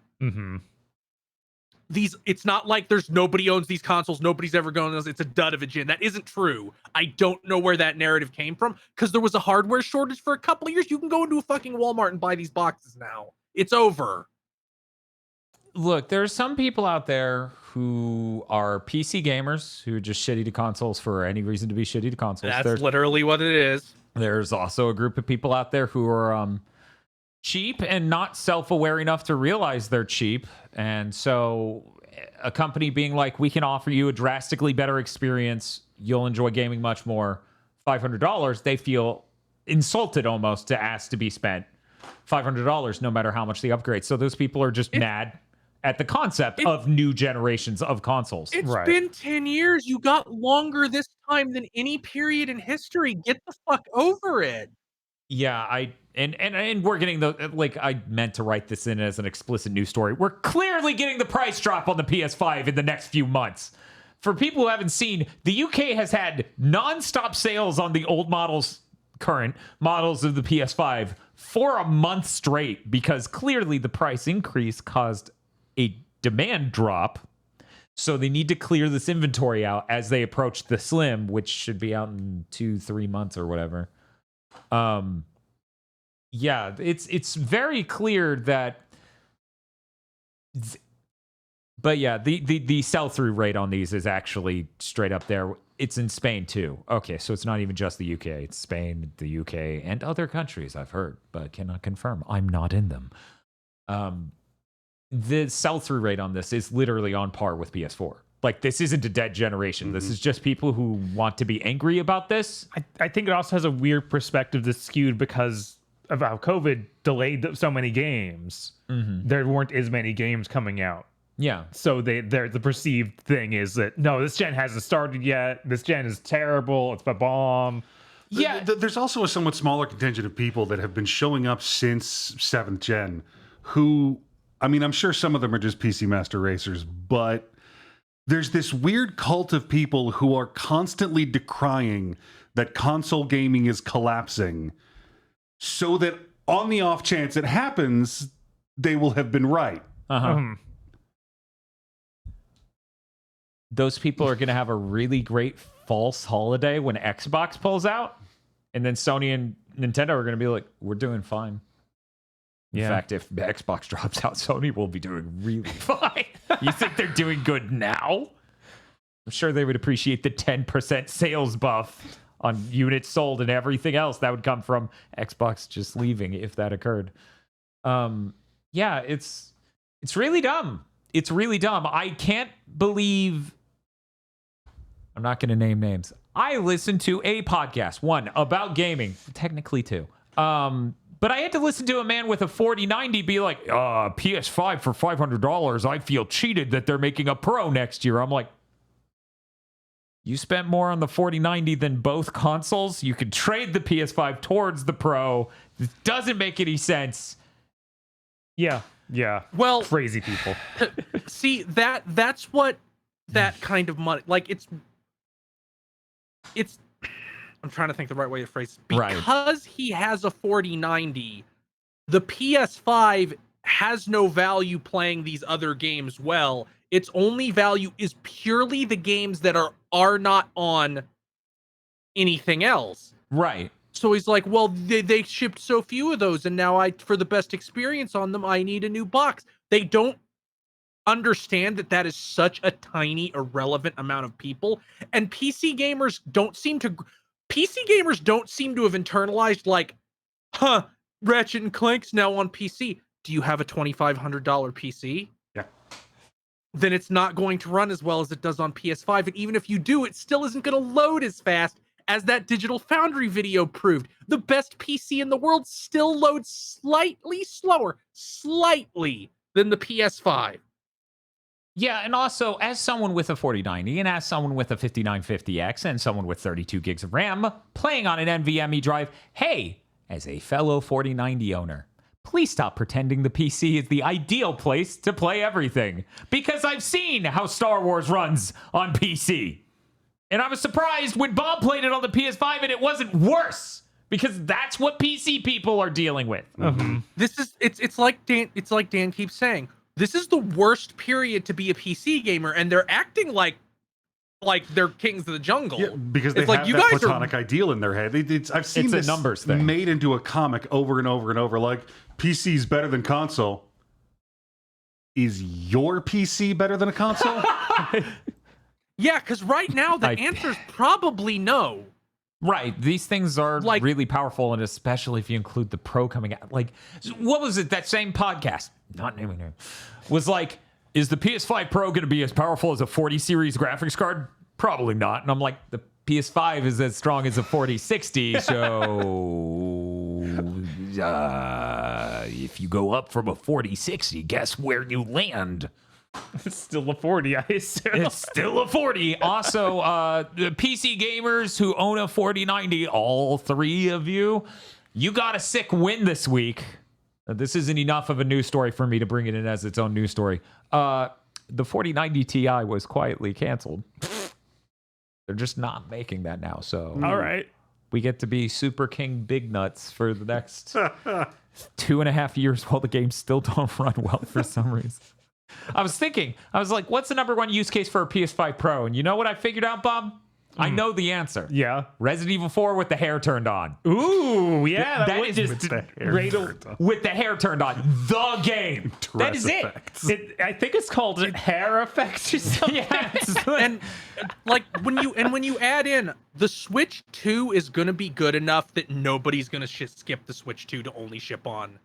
It's not like there's nobody owns these consoles, nobody's ever going to. It's a dud of a gen. That isn't true. I don't know where that narrative came from because there was a hardware shortage for a couple of years. You can go into a fucking Walmart and buy these boxes now. It's over. Look, there are some people out there who are PC gamers who are just shitty to consoles for any reason to be shitty to consoles. That's literally what it is. There's also a group of people out there who are cheap and not self-aware enough to realize they're cheap. And so a company being like, we can offer you a drastically better experience. You'll enjoy gaming much more. $500, they feel insulted almost to ask to be spent $500 no matter how much they upgrade. So those people are just mad at the concept of new generations of consoles. It's been 10 years. You got longer this time than any period in history. Get the fuck over it. Yeah, and we're getting I meant to write this in as an explicit news story. We're clearly getting the price drop on the PS5 in the next few months. For people who haven't seen, the UK has had non-stop sales on the old models, current models of the PS5 for a month straight because clearly the price increase caused a demand drop. So they need to clear this inventory out as they approach the Slim, which should be out in 2-3 months or whatever. Yeah, it's very clear that, but yeah, the sell-through rate on these is actually straight up there. It's in Spain too. Okay, so it's not even just the UK. It's Spain, the UK, and other countries I've heard, but cannot confirm. I'm not in them. the sell-through rate on this is literally on par with PS4. Like, this isn't a dead generation. This is just people who want to be angry about this. I think it also has a weird perspective that's skewed because of how COVID delayed so many games. There weren't as many games coming out. Yeah. So the perceived thing is that, no, this gen hasn't started yet. This gen is terrible. It's a bomb. Yeah. There's also a somewhat smaller contingent of people that have been showing up since 7th gen who, I mean, I'm sure some of them are just PC Master Racers, but there's this weird cult of people who are constantly decrying that console gaming is collapsing so that on the off chance it happens, they will have been right. Those people are going to have a really great false holiday when Xbox pulls out, and then Sony and Nintendo are going to be like, we're doing fine. In fact, if Xbox drops out, Sony will be doing really fine. You think they're doing good now? I'm sure they would appreciate the 10% sales buff on units sold and everything else that would come from Xbox just leaving if that occurred. Yeah, it's really dumb. It's really dumb. I can't believe... I'm not going to name names. I listened to a podcast, one, about gaming. Technically two. But I had to listen to a man with a 4090 be like, PS5 for $500. I feel cheated that they're making a Pro next year. I'm like, you spent more on the 4090 than both consoles? You could trade the PS5 towards the Pro. This doesn't make any sense. Yeah. Well, crazy people. See, that's what that kind of money, like, it's I'm trying to think the right way to phrase it. Because he has a 4090, the PS5 has no value playing these other games well. Its only value is purely the games that are not on anything else. Right. So he's like, well, they shipped so few of those, and now for the best experience on them, I need a new box. They don't understand that is such a tiny, irrelevant amount of people, and PC gamers don't seem to have internalized, like, Ratchet and Clank's now on PC. Do you have a $2,500 PC? Yeah. Then it's not going to run as well as it does on PS5, and even if you do, it still isn't going to load as fast as that Digital Foundry video proved. The best PC in the world still loads slightly slower, than the PS5. Yeah, and also, as someone with a 4090 and as someone with a 5950X and someone with 32 gigs of RAM playing on an NVMe drive, hey, as a fellow 4090 owner, please stop pretending the PC is the ideal place to play everything. Because I've seen how Star Wars runs on PC. And I was surprised when Bob played it on the PS5 and it wasn't worse. Because that's what PC people are dealing with. This is it's like Dan keeps saying. This is the worst period to be a PC gamer, and they're acting like they're kings of the jungle. Yeah, because they have that platonic ideal in their head. I've seen this a numbers thing made into a comic over and over and over. Like, PC's better than console. Is your PC better than a console? Yeah, because right now the answer's probably no. Right. These things are really powerful, and especially if you include the Pro coming out. Like, what was it? That same podcast, not naming it, was like, is the PS5 Pro going to be as powerful as a 40 series graphics card? Probably not. And I'm like, the PS5 is as strong as a 4060, so if you go up from a 4060, guess where you land? It's still a 40, I assume. It's still a 40. Also, the PC gamers who own a 4090, all three of you got a sick win this week. This isn't enough of a news story for me to bring it in as its own news story. The 4090 Ti was quietly canceled. They're just not making that now. So, all right, we get to be Super King Big Nuts for the next 2.5 years while the games still don't run well for some reason. I was like, what's the number one use case for a PS5 Pro? And you know what I figured out, Bob? I know the answer. Yeah. Resident Evil 4 with the hair turned on. Ooh, yeah. That is just with the hair turned on. The game. That is it. I think it's called hair effects or something. Yes. And when you add in the Switch 2 is going to be good enough that nobody's going to skip the Switch 2 to only ship on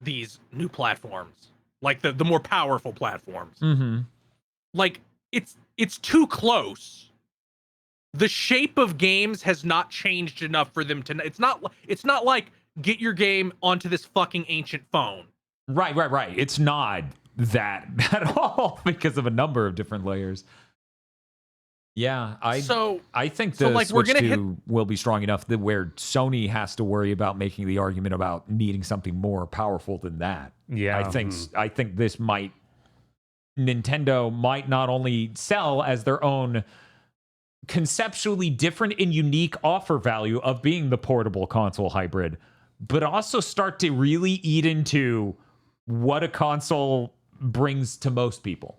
these new platforms. like the more powerful platforms. Mm-hmm. Like it's too close. The shape of games has not changed enough for them to. It's not like get your game onto this fucking ancient phone. Right. It's not that at all because of a number of different layers. Yeah, I think the Switch 2 will be strong enough that where Sony has to worry about making the argument about needing something more powerful than that. Yeah. I think Nintendo might not only sell as their own conceptually different and unique offer value of being the portable console hybrid, but also start to really eat into what a console brings to most people.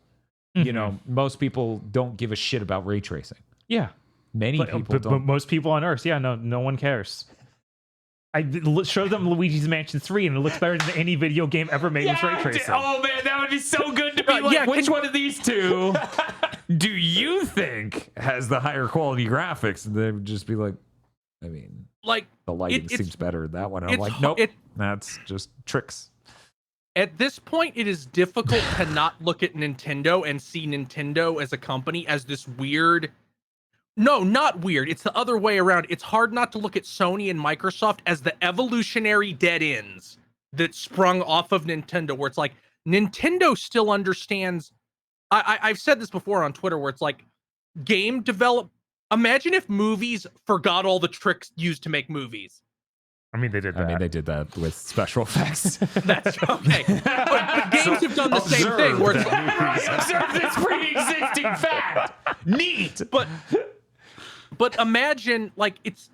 You know, most people don't give a shit about ray tracing. Yeah. Many people don't. But most people on Earth, no one cares. I showed them Luigi's Mansion 3, and it looks better than any video game ever made with ray tracing. Oh, man, that would be so good to be like, which one of these two do you think has the higher quality graphics? And they would just be like, I mean, like the lighting seems better in that one. And I'm like, nope, that's just tricks. At this point, it is difficult to not look at Nintendo and see Nintendo as a company as this weird. No, not weird. It's the other way around. It's hard not to look at Sony and Microsoft as the evolutionary dead ends that sprung off of Nintendo, where it's like Nintendo still understands. I've said this before on Twitter, where it's like game develop. Imagine if movies forgot all the tricks used to make movies. I mean, they did that. They did that with special effects. That's okay. But games have done the same thing. Where it's like, observe this pre-existing fact. Neat. But imagine, like, it's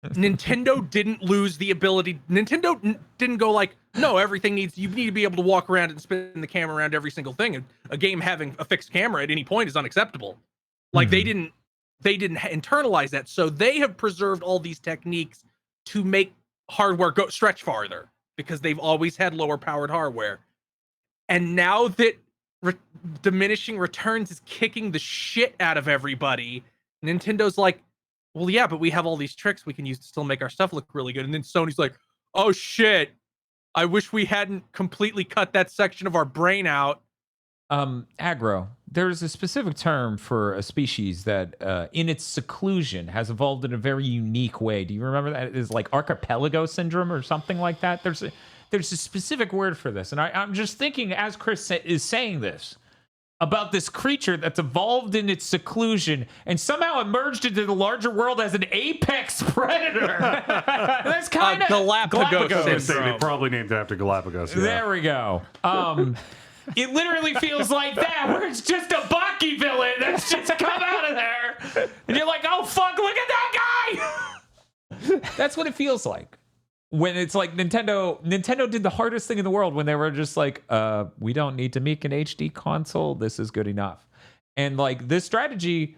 Nintendo didn't lose the ability. Nintendo didn't go like, no, you need to be able to walk around and spin the camera around every single thing. And a game having a fixed camera at any point is unacceptable. Like they didn't internalize that. So they have preserved all these techniques to make hardware stretch farther because they've always had lower powered hardware. And now that diminishing returns is kicking the shit out of everybody, Nintendo's like, well, yeah, but we have all these tricks we can use to still make our stuff look really good. And then Sony's like, oh shit, I wish we hadn't completely cut that section of our brain out. Aggro, there's a specific term for a species that in its seclusion has evolved in a very unique way. Do you remember that? It is like archipelago syndrome or something like that. There's a specific word for this. And I'm just thinking, as Chris is saying this, about this creature that's evolved in its seclusion and somehow emerged into the larger world as an apex predator. That's kind of Galapagos. They probably named it after Galapagos. Yeah. There we go. It literally feels like that, where it's just a Baki villain that's just come out of there. And you're like, oh, fuck, look at that guy! That's what it feels like. When it's like Nintendo did the hardest thing in the world when they were just like, we don't need to make an HD console. This is good enough. And like this strategy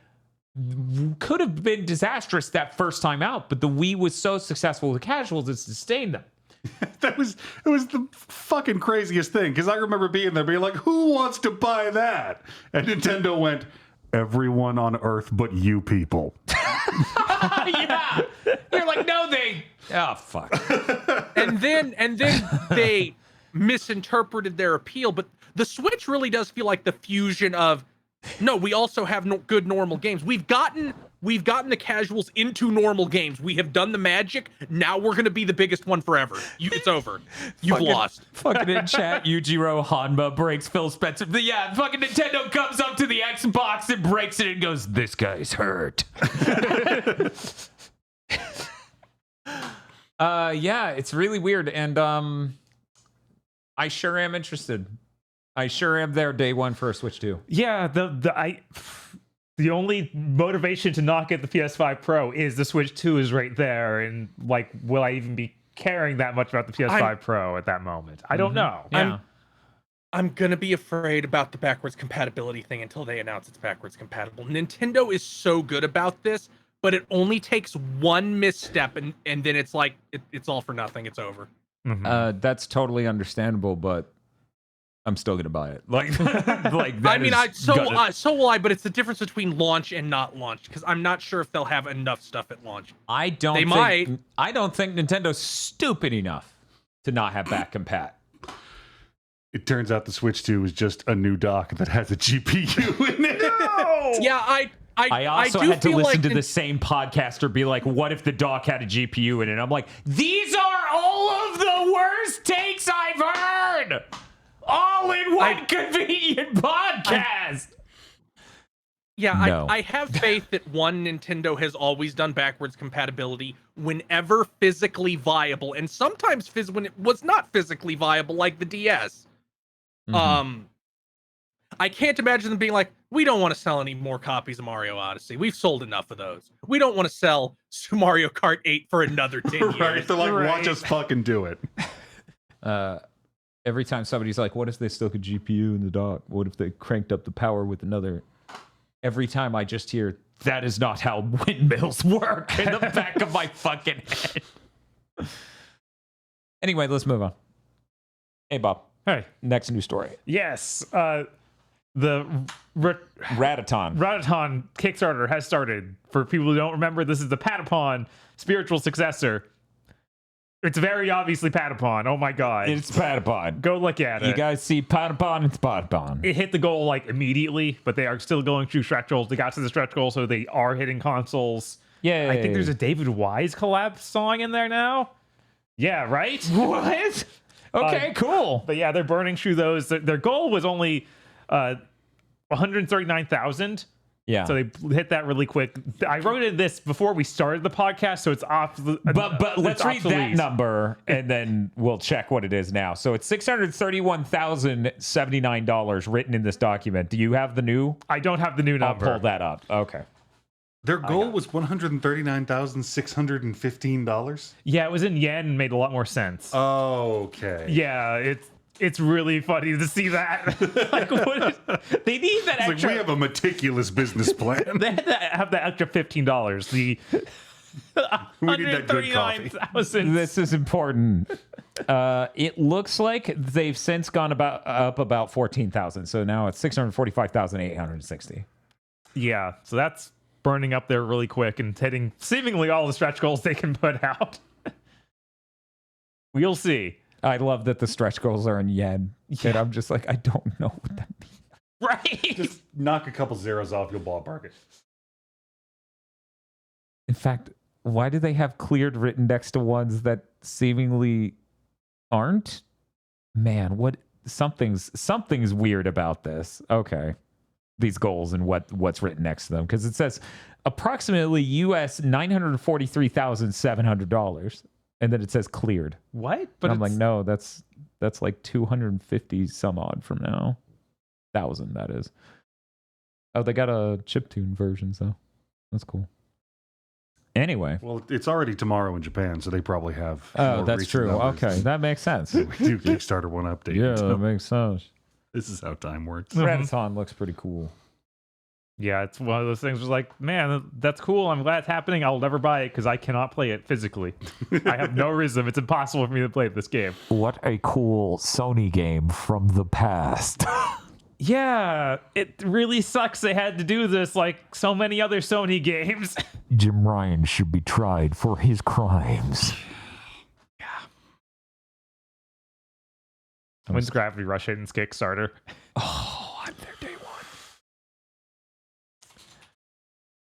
could have been disastrous that first time out, but the Wii was so successful with casuals, it sustained them. It was the fucking craziest thing, because I remember being there being like, who wants to buy that? And Nintendo went, everyone on Earth but you people. Yeah. You're like, no, oh, fuck. And then they misinterpreted their appeal, but the Switch really does feel like the fusion of, no, we also have good normal games. We've gotten the casuals into normal games. We have done the magic. Now we're going to be the biggest one forever. It's over. You've lost. Fucking in chat, Yujiro Hanma breaks Phil Spencer. Yeah, fucking Nintendo comes up to the Xbox and breaks it and goes, this guy's hurt. Yeah, it's really weird. And I sure am interested. I sure am there day one for a Switch 2. Yeah, the only motivation to not get the PS5 Pro is the Switch 2 is right there, and like, will I even be caring that much about the PS5 Pro at that moment? I don't know. Yeah. I'm gonna be afraid about the backwards compatibility thing until they announce it's backwards compatible. Nintendo is so good about this, but it only takes one misstep, and then it's like it's all for nothing. It's over. Mm-hmm. That's totally understandable, but I'm still gonna buy it. Like I mean, so will I. But it's the difference between launch and not launch, because I'm not sure if they'll have enough stuff at launch. I don't think Nintendo's stupid enough to not have back compat. It turns out the Switch 2 is just a new dock that has a GPU in it. Yeah, I also do had to feel listen like to the same podcaster be like, what if the dock had a GPU in it? I'm like, these are all of the worst takes I've heard! All in one convenient podcast! No. I have faith that Nintendo has always done backwards compatibility whenever physically viable, and sometimes when it was not physically viable, like the DS. I can't imagine them being like, we don't want to sell any more copies of Mario Odyssey. We've sold enough of those. We don't want to sell Super Mario Kart 8 for another 10 years. Right? They're like, watch us fucking do it. Every time somebody's like, what if they stuck a GPU in the dock? What if they cranked up the power with another? Every time I just hear, that is not how windmills work in the back of my fucking head. Anyway, let's move on. Hey, Bob. Hey. Next news story. Yes. The Ratatan Kickstarter has started. For people who don't remember, this is the Patapon spiritual successor. It's very obviously Patapon. Oh my god. It's Patapon. Go look at it. You guys see Patapon, it's Patapon. It hit the goal like immediately, but they are still going through stretch goals. They got to the stretch goal, so they are hitting consoles. Yeah. I think there's a David Wise collab song in there now. Yeah, right? What? Okay, cool. But yeah, they're burning through those. Their goal was only 139,000. Yeah. So they hit that really quick. I wrote in this before we started the podcast, so it's off. But let's read that obsolete. number and then we'll check what it is now. So it's $631,079 written in this document. Do you have the new? I don't have the new number. I'll pull that up. Okay. Their goal was $139,615. Yeah, it was in yen and made a lot more sense. Okay. Yeah, it's really funny to see that. Like, they need that It's extra. like, we have a meticulous business plan. They had to have that extra $15. The We need that good coffee. 139,000. This is important. It looks like they've since gone up about 14,000. So now it's 645,860. Yeah, so that's burning up there really quick and hitting seemingly all the stretch goals they can put out. We'll see. I love that the stretch goals are in yen. Yeah. And I'm just like, I don't know what that means. Right. Just knock a couple zeros off, you'll ballpark it. In fact, why do they have cleared written next to ones that seemingly aren't? Man, what something's weird about this. Okay. These goals and what's written next to them, because it says approximately US $943,700, and then it says cleared. What? But I'm like, no, that's like 250 some odd from now. 1,000, that is. Oh, they got a chiptune version, so that's cool. Anyway. Well, it's already tomorrow in Japan, so they probably have. Oh, more that's recent true. numbers. Okay, that makes sense. We do Kickstarter one update. Yeah, so that makes sense. this is how time works. Ratatan looks pretty cool. Yeah, it's one of those things was like, man, that's cool. I'm glad it's happening. I'll never buy it because I cannot play it physically. I have no reason. It's impossible for me to play this game. What a cool Sony game from the past. Yeah, it really sucks they had to do this like so many other Sony games. Jim Ryan should be tried for his crimes. When's Gravity Rush hitting Kickstarter? Oh, I'm there day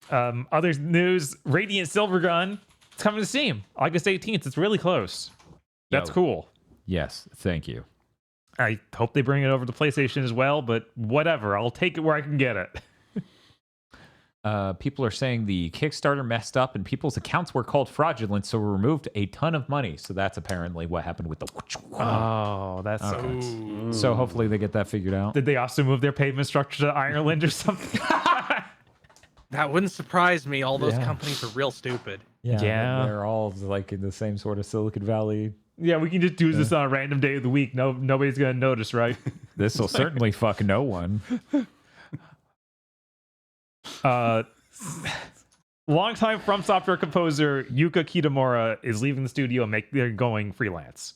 one. Other news, Radiant Silvergun. It's coming to Steam August 18th. It's really close. That's cool. Yes, thank you. I hope they bring it over to PlayStation as well, but whatever. I'll take it where I can get it. People are saying the Kickstarter messed up and people's accounts were called fraudulent, so we removed a ton of money. So that's apparently what happened with the... Oh, that's So hopefully they get that figured out. Did they also move their payment structure to Ireland or something? That wouldn't surprise me. All those companies are real stupid. Yeah. They're all like in the same sort of Silicon Valley. Yeah, we can just do this on a random day of the week. Nobody's going to notice, right? This will certainly fuck no one. Longtime From Software composer Yuka Kitamura is leaving the studio and they're going freelance,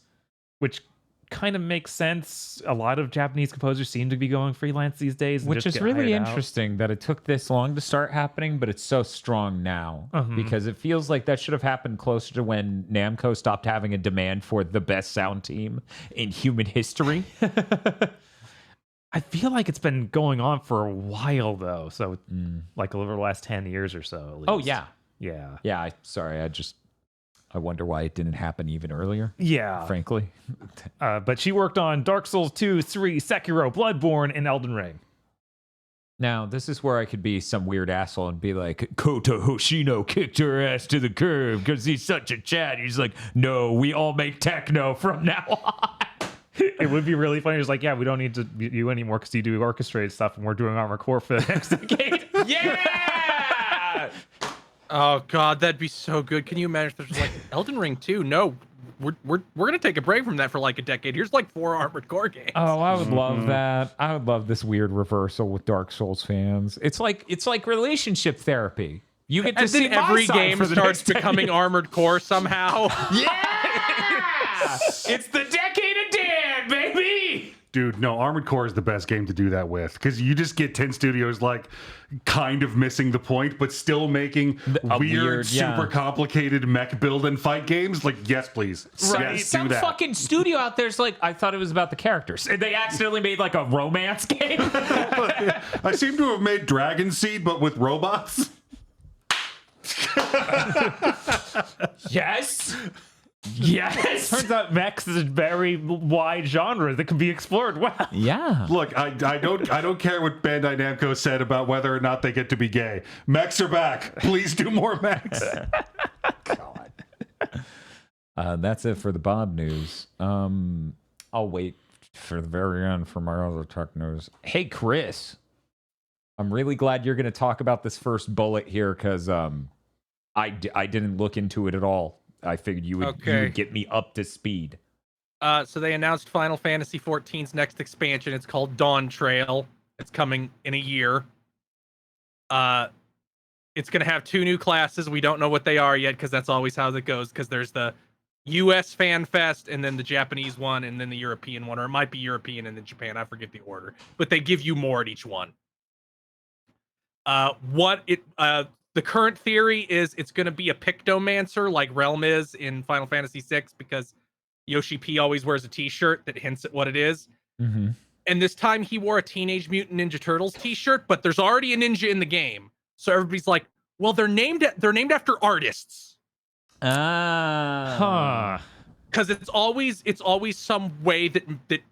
which kind of makes sense. A lot of Japanese composers seem to be going freelance these days, and Which just is get really hired out. interesting that it took this long to start happening, but it's so strong now because it feels like that should have happened closer to when Namco stopped having a demand for the best sound team in human history. I feel like it's been going on for a while though, so like over the last 10 years or so. At least. Oh yeah, yeah, yeah. I wonder why it didn't happen even earlier. yeah. Frankly, But she worked on Dark Souls 2, 3, Sekiro, Bloodborne, and Elden Ring. now this is where I could be some weird asshole and be like, Kota Hoshino kicked her ass to the curb because he's such a Chad. He's like, no, we all make techno from now on. It would be really funny. It's like, yeah, we don't need to you anymore because you do orchestrated stuff, and we're doing Armored Core for the next decade. Yeah. Oh god, that'd be so good. Can you imagine if there's like Elden Ring 2? No, we're gonna take a break from that for like a decade. Here's like 4 Armored Core games. Oh, I would love that. I would love this weird reversal with Dark Souls fans. It's like relationship therapy. You get to And see then every my side game for the starts next 10 becoming years. Armored Core somehow. Yeah! It's the decade of Dan, baby. Dude, no, Armored Core is the best game to do that with because you just get 10 studios like kind of missing the point, but still making weird, yeah. super complicated mech build and fight games. Like, yes, please. Right. Yes, Some do that. fucking studio out there's like, I thought it was about the characters. And they accidentally made like a romance game. I seem to have made Dragon Seed, but with robots. Yes. Yes. Turns out mechs is a very wide genre that can be explored well. Yeah. Look, I don't care what Bandai Namco said about whether or not they get to be gay. Mechs are back. Please do more mechs. That's it for the Bob news. I'll wait for the very end for my other tech news. Hey, Chris. I'm really glad you're going to talk about this first bullet here because I didn't look into it at all. I figured you would get me up to speed. So they announced Final Fantasy XIV's next expansion. It's called Dawntrail. It's coming in a year. It's going to have 2 new classes. We don't know what they are yet because that's always how it goes. Because there's the U.S. Fan Fest and then the Japanese one and then the European one, or it might be European and then Japan. I forget the order, but they give you more at each one. The current theory is it's going to be a Pictomancer like Realm is in Final Fantasy VI because Yoshi P always wears a t-shirt that hints at what it is. Mm-hmm. And this time he wore a Teenage Mutant Ninja Turtles t-shirt, but there's already a ninja in the game. So everybody's like, well, they're named after artists. Huh. Because it's always some way that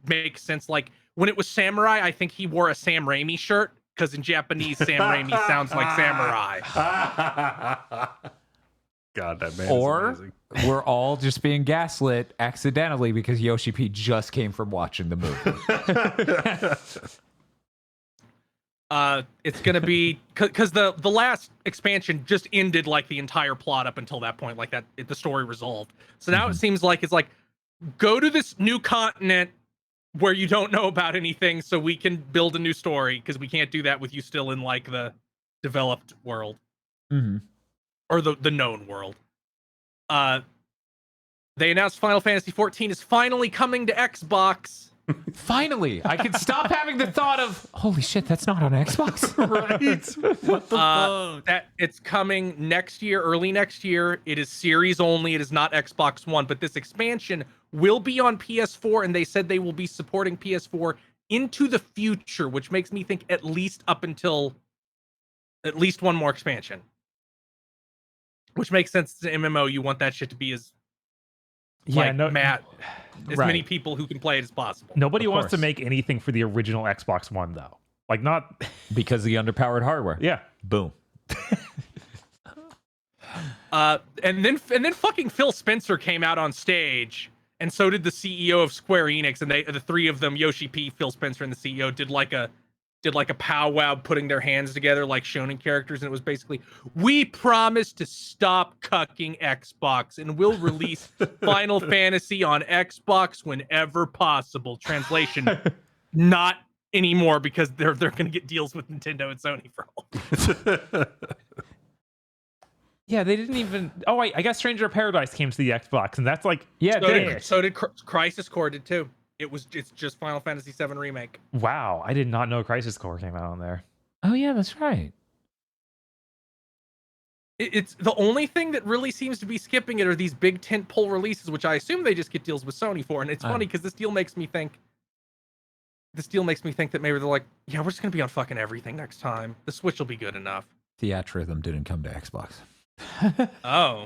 makes sense. Like when it was Samurai, I think he wore a Sam Raimi shirt. Because in Japanese, Sam Raimi sounds like samurai. God, that man Or is amazing. we're all just being gaslit accidentally because Yoshi P just came from watching the movie. It's gonna be because the last expansion just ended like the entire plot up until that point, like that the story resolved. So now it seems like it's like go to this new continent where you don't know about anything so we can build a new story because we can't do that with you still in like the developed world or the known world. They announced Final Fantasy XIV is finally coming to Xbox. Finally, I can stop having the thought of, holy shit, that's not on Xbox. Right? What the fuck? That it's coming next year, early next year. It is series only. It is not Xbox One, but this expansion will be on PS4, and they said they will be supporting PS4 into the future, which makes me think at least up until at least one more expansion. Which makes sense. It's an MMO. You want that shit to be as as many people who can play it as possible. Nobody Of wants to course. make anything for the original Xbox One though. Like not Because of the underpowered hardware. yeah. Boom. And then fucking Phil Spencer came out on stage, and so did the CEO of Square Enix, and the 3 of them, Yoshi P, Phil Spencer, and the CEO, did like a powwow, putting their hands together like shonen characters, and it was basically, we promise to stop cucking Xbox, and we'll release Final Fantasy on Xbox whenever possible. Translation: not anymore because they're gonna get deals with Nintendo and Sony for all. Yeah, they didn't even. Oh, wait, I guess Stranger of Paradise came to the Xbox, and that's like Yeah, So dang. did Crisis Core did too. It's just Final Fantasy VII Remake. Wow, I did not know Crisis Core came out on there. Oh yeah, that's right. It's the only thing that really seems to be skipping it are these big tentpole releases, which I assume they just get deals with Sony for. And it's funny because this deal makes me think that maybe they're like, yeah, we're just gonna be on fucking everything next time. The Switch will be good enough. Theatrhythm didn't come to Xbox. Oh,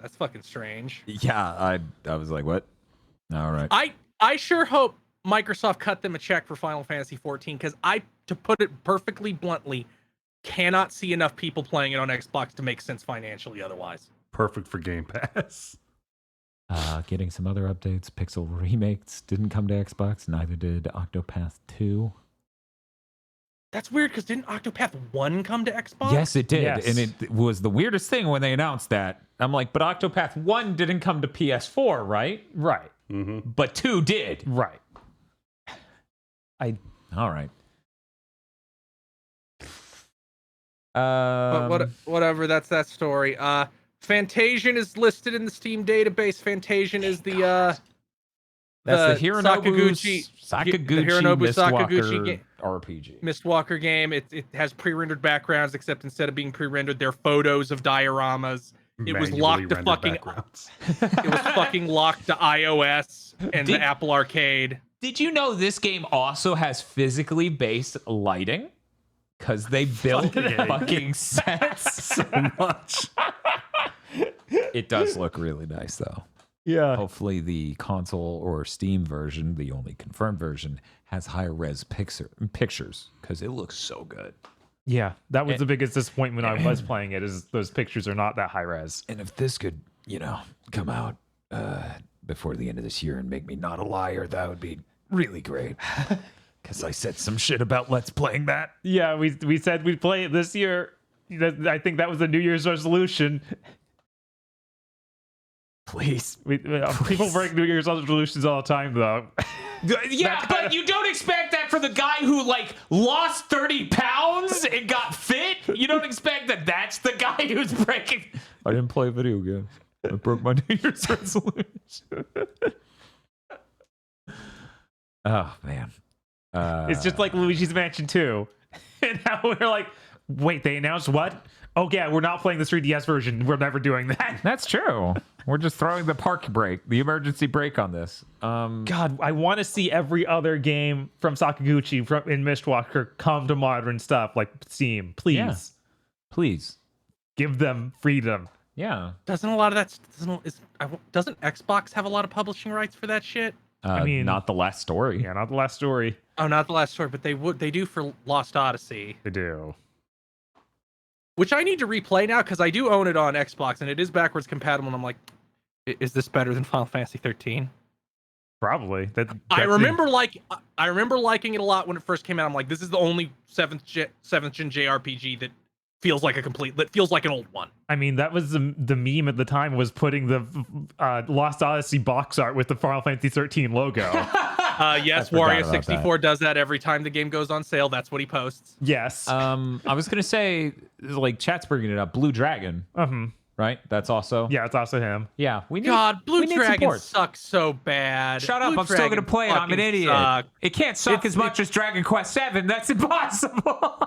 that's fucking strange. Yeah, I was like, what? All right. I sure hope Microsoft cut them a check for Final Fantasy 14 because to put it perfectly bluntly, cannot see enough people playing it on Xbox to make sense financially otherwise. Perfect for Game Pass. Getting some other updates. Pixel remakes didn't come to Xbox. Neither did Octopath 2. That's weird because didn't Octopath 1 come to Xbox? Yes, it did. Yes. And it was the weirdest thing when they announced that. I'm like, but Octopath 1 didn't come to PS4, right? Right. But 2 did. Right. All right. But whatever, that's that story. Fantasian is listed in the Steam database. Fantasian is the That's the Hironobu the Hironobu Sakaguchi RPG. Mistwalker game. It has pre-rendered backgrounds, except instead of being pre-rendered, they're photos of dioramas. It was locked to fucking. It was fucking locked to iOS and the Apple Arcade. Did you know this game also has physically based lighting? Because they built fucking sets so much. It does look really nice, though. Yeah. Hopefully the console or Steam version, the only confirmed version, has higher res pictures because it looks so good. Yeah, that was the biggest disappointment I was playing it, is those pictures are not that high res. And if this could, come out before the end of this year and make me not a liar, that would be really great. Because I said some shit about Let's Playing that. Yeah, we said we'd play it this year. I think that was the New Year's resolution. Please. People break New Year's resolutions all the time, though. Yeah, but you don't expect that for the guy who, lost 30 pounds and got fit? You don't expect that that's the guy who's breaking... I didn't play video games. I broke my New Year's resolution. Oh, man. It's just like Luigi's Mansion 2. And now we're like, wait, they announced what? Oh, yeah, we're not playing the 3DS version. We're never doing that. That's true. We're just throwing the park break, the emergency break on this. God, I want to see every other game from Sakaguchi in Mistwalker come to modern stuff like Steam. Please. Yeah. Please. Give them freedom. Yeah. Doesn't a lot of that doesn't Xbox have a lot of publishing rights for that shit? I mean, not the last story. Yeah, not the last story. Oh, not the last story, but they do for Lost Odyssey. They do. Which I need to replay now because I do own it on Xbox and it is backwards compatible. And I'm like, is this better than Final Fantasy 13? Probably. I remember liking it a lot when it first came out. I'm like, this is the only 7th gen JRPG that feels like an old one. I mean, that was the meme at the time, was putting the Lost Odyssey box art with the Final Fantasy 13 logo. Yes, Wario64 does that every time the game goes on sale. That's what he posts. Yes. I was gonna say, chat's bringing it up. Blue Dragon, right? That's also it's also him. Yeah, we need. God, Blue we need Dragon support. sucks so bad. Shut up! Blue I'm still gonna Dragon play it. I'm an fucking idiot. sucks. It can't suck as much as Dragon Quest VII. That's impossible.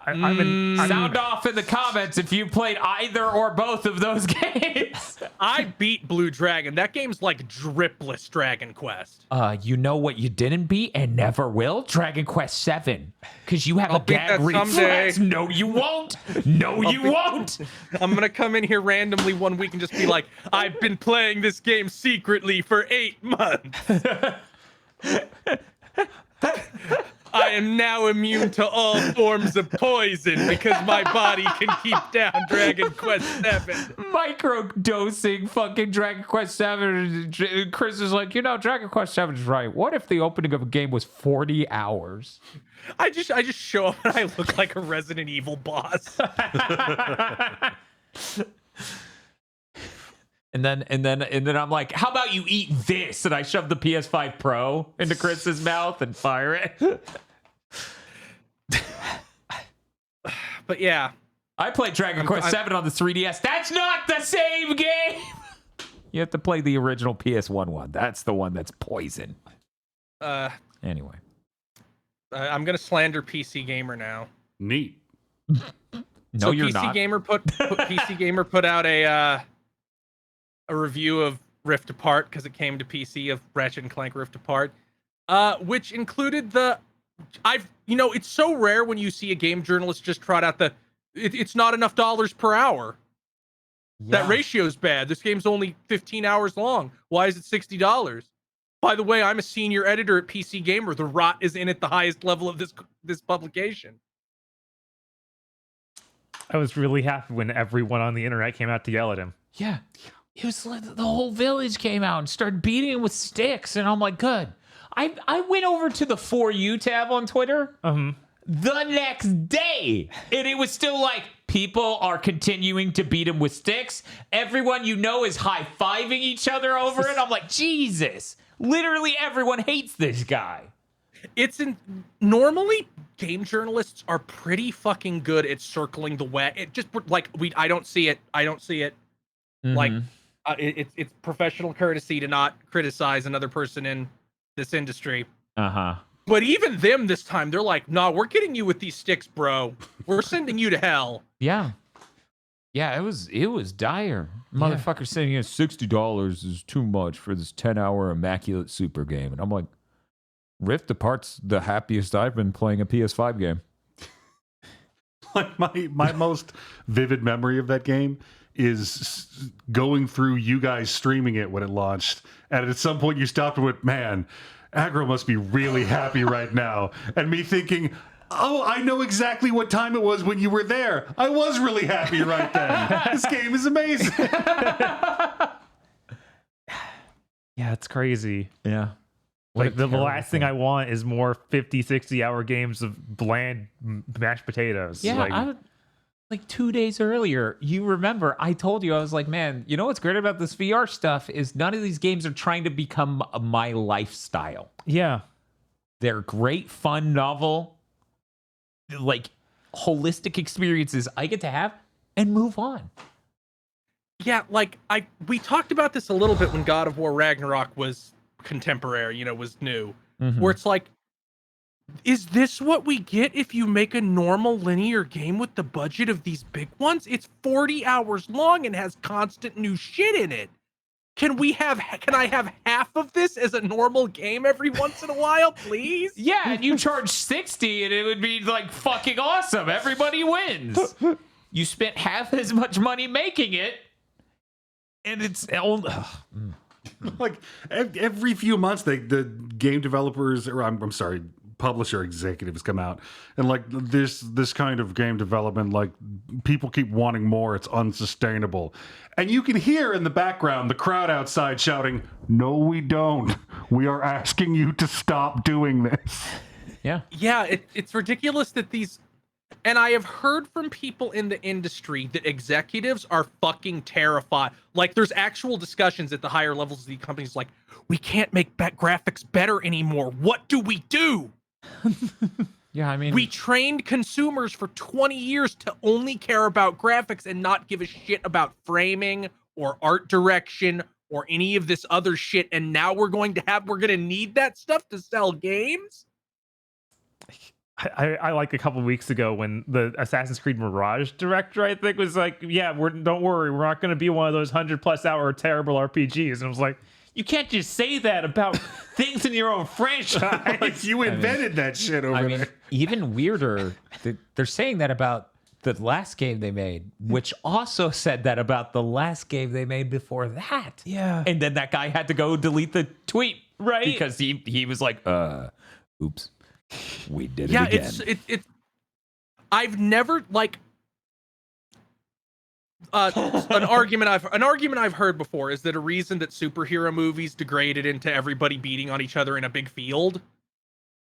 Sound off in the comments if you played either or both of those games. I beat Blue Dragon. That game's like dripless Dragon Quest. You know what you didn't beat and never will? Dragon Quest VII. Because you have a gag reflex. No, you won't. No, you won't. I'm going to come in here randomly one week and just be like, I've been playing this game secretly for 8 months. I am now immune to all forms of poison because my body can keep down Dragon Quest VII. Micro-dosing fucking Dragon Quest VII. Chris is like, Dragon Quest VII is right. What if the opening of a game was 40 hours? I just show up and I look like a Resident Evil boss. And then I'm like, how about you eat this? And I shove the PS5 Pro into Chris's mouth and fire it. But yeah. I played Dragon Quest VII on the 3DS. That's not the same game! You have to play the original PS1 one. That's the one that's poison. I'm Anyway. gonna slander PC Gamer now. Neat. No, So you're PC not. Gamer PC Gamer put out a review of Rift Apart because it came to PC of Ratchet and Clank Rift Apart, which included it's so rare when you see a game journalist just trot out it's not enough dollars per hour. That ratio's bad. This game's only 15 hours long. Why is it $60? By the way, I'm a senior editor at PC Gamer. The rot is in at the highest level of this publication. I was really happy when everyone on the internet came out to yell at him. Yeah. It was like the whole village came out and started beating him with sticks. And I'm like, good. I went over to the For You tab on Twitter the next day. And it was still like, people are continuing to beat him with sticks. Everyone you know is high-fiving each other over it. I'm like, Jesus. Literally everyone hates this guy. Normally game journalists are pretty fucking good at circling the wet. It just like I don't see it. Like it's professional courtesy to not criticize another person in this industry. But even them this time, they're like, "Nah, we're getting you with these sticks, bro. We're sending you to hell." Yeah. Yeah, it was dire. Motherfucker saying $60 is too much for this 10-hour immaculate super game. And I'm like, Rift Apart's the happiest I've been playing a PS5 game. Like my most vivid memory of that game is going through you guys streaming it when it launched. And at some point you stopped and went, man, Aggro must be really happy right now. And me thinking, oh, I know exactly what time it was when you were there. I was really happy right then. This game is amazing. Yeah, it's crazy. Yeah. Like the last thing I want is more 50, 60-hour games of bland mashed potatoes. Yeah, like 2 days earlier, you remember, I told you, I was like, man, you know what's great about this VR stuff is none of these games are trying to become my lifestyle. Yeah. They're great, fun, novel, like holistic experiences I get to have and move on. Yeah, like we talked about this a little bit when God of War Ragnarok was contemporary, was new. Where it's like, is this what we get if you make a normal linear game with the budget of these big ones? It's 40 hours long and has constant new shit in it. Can I have half of this as a normal game every once in a while, please? Yeah, and you charge 60 and it would be like fucking awesome. Everybody wins. You spent half as much money making it and it's only Like every few months the game developers, or I'm sorry, publisher executives come out and like this kind of game development, like people keep wanting more, it's unsustainable. And you can hear in the background the crowd outside shouting, "No, we don't. We are asking you to stop doing this." Yeah. Yeah, it's ridiculous that these, and I have heard from people in the industry that executives are fucking terrified. Like there's actual discussions at the higher levels of the companies like, we can't make graphics better anymore. What do we do? Yeah, I mean, we trained consumers for 20 years to only care about graphics and not give a shit about framing or art direction or any of this other shit. And now we're going to need that stuff to sell games. I like a couple weeks ago when the Assassin's Creed Mirage director, I think, was like, yeah, don't worry, we're not going to be one of those 100+ hour terrible RPGs. And I was like, you can't just say that about things in your own franchise. Like you invented that shit over there. Even weirder, they're saying that about the last game they made, which also said that about the last game they made before that. Yeah. And then that guy had to go delete the tweet. Right. Because he was like, oops, we did it Yeah, again. it's I've never like an argument I've heard before is that a reason that superhero movies degraded into everybody beating on each other in a big field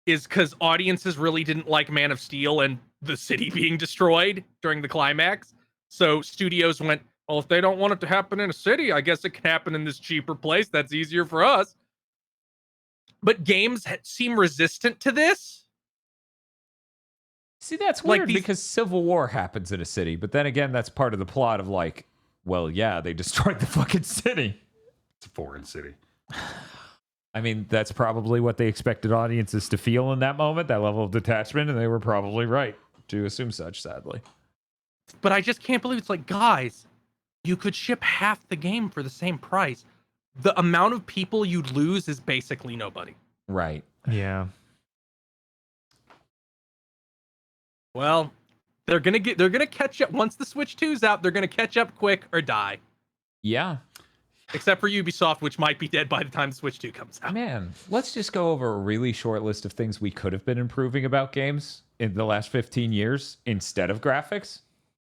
is because audiences really didn't like Man of Steel and the city being destroyed during the climax. So studios went, well, if they don't want it to happen in a city, I guess it can happen in this cheaper place. That's easier for us. But games seem resistant to this. See, that's Like weird these- because Civil War happens in a city. But then again, that's part of the plot of like, well, yeah, they destroyed the fucking city. It's a foreign city. I mean, that's probably what they expected audiences to feel in that moment, that level of detachment, and they were probably right to assume such, sadly. But I just can't believe it's like, guys, you could ship half the game for the same price. The amount of people you'd lose is basically nobody. Right. Yeah. Well, they're gonna catch up once the Switch 2's out. They're gonna catch up quick or die. Yeah. Except for Ubisoft, which might be dead by the time the Switch 2 comes out. Man, let's just go over a really short list of things we could have been improving about games in the last 15 years instead of graphics.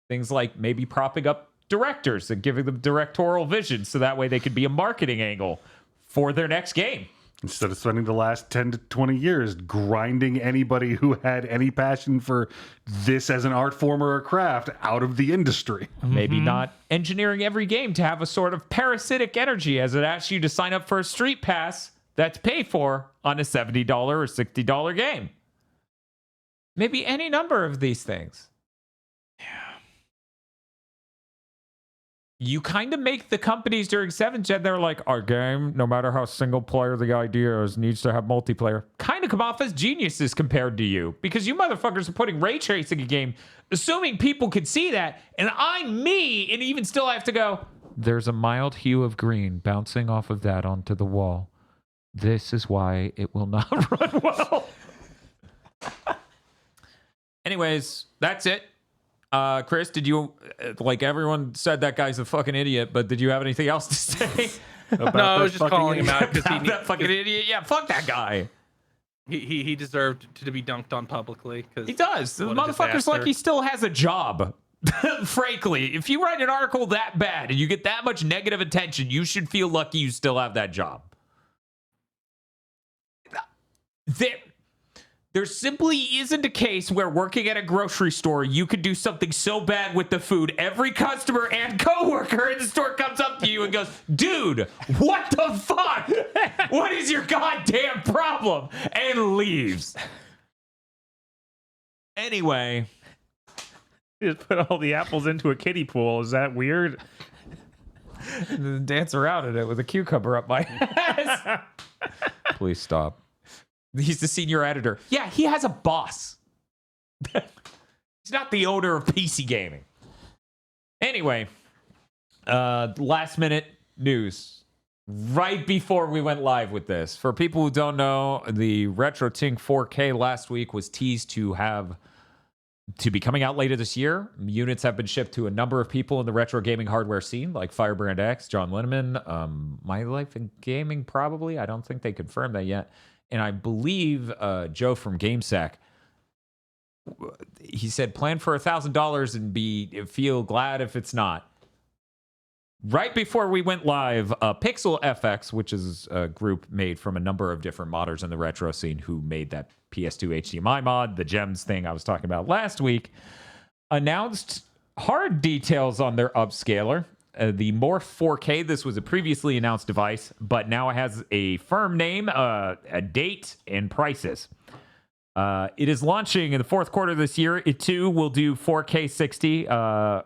Things like maybe propping up directors and giving them directorial vision so that way they could be a marketing angle for their next game. Instead of spending the last 10 to 20 years grinding anybody who had any passion for this as an art form or a craft out of the industry. Maybe not engineering every game to have a sort of parasitic energy as it asks you to sign up for a street pass that's paid for on a $70 or $60 game. Maybe any number of these things. You kind of make the companies during 7th gen, they're like, our game, no matter how single player the idea is, needs to have multiplayer. Kind of come off as geniuses compared to you. Because you motherfuckers are putting ray tracing in a game, assuming people could see that. And I'm me, and even still I have to go, there's a mild hue of green bouncing off of that onto the wall. This is why it will not run well. Anyways, that's it. Chris, did you, like everyone said that guy's a fucking idiot, but did you have anything else to say? No, I was just calling him out because that fucking idiot? Yeah, fuck that guy. He deserved to be dunked on publicly. He does. The what a motherfucker's disaster. like he still has a job. Frankly, if you write an article that bad and you get that much negative attention, you should feel lucky you still have that job. There simply isn't a case where working at a grocery store, you could do something so bad with the food, every customer and coworker in the store comes up to you and goes, dude, what the fuck? What is your goddamn problem? And leaves. Anyway. You just put all the apples into a kiddie pool. Is that weird? Dance around in it with a cucumber up my ass. Please stop. He's the senior editor. Yeah, he has a boss. He's not the owner of PC gaming. Anyway, last minute news. Right before we went live with this. For people who don't know, the RetroTink 4K last week was teased to be coming out later this year. Units have been shipped to a number of people in the retro gaming hardware scene, like Firebrand X, John Linneman, My Life in Gaming, probably. I don't think they confirmed that yet. And I believe Joe from GameSack, he said, plan for $1,000 and feel glad if it's not. Right before we went live, Pixel FX, which is a group made from a number of different modders in the retro scene who made that PS2 HDMI mod, the Gems thing I was talking about last week, announced hard details on their upscaler. The Morph 4K, this was a previously announced device, but now it has a firm name, a date, and prices. It is launching in the fourth quarter of this year. It too will do 4K 60. I'm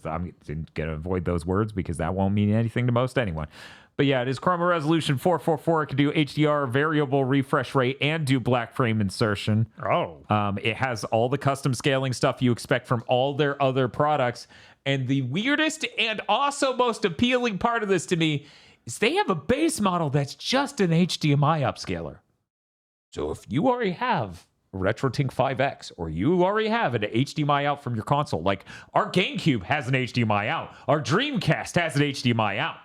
going to avoid those words because that won't mean anything to most anyone. But yeah, it is chroma resolution 444. It can do HDR, variable refresh rate, and do black frame insertion. Oh. It has all the custom scaling stuff you expect from all their other products. And the weirdest and also most appealing part of this to me is they have a base model that's just an HDMI upscaler. So if you already have a RetroTink 5X or you already have an HDMI out from your console, like our GameCube has an HDMI out, our Dreamcast has an HDMI out.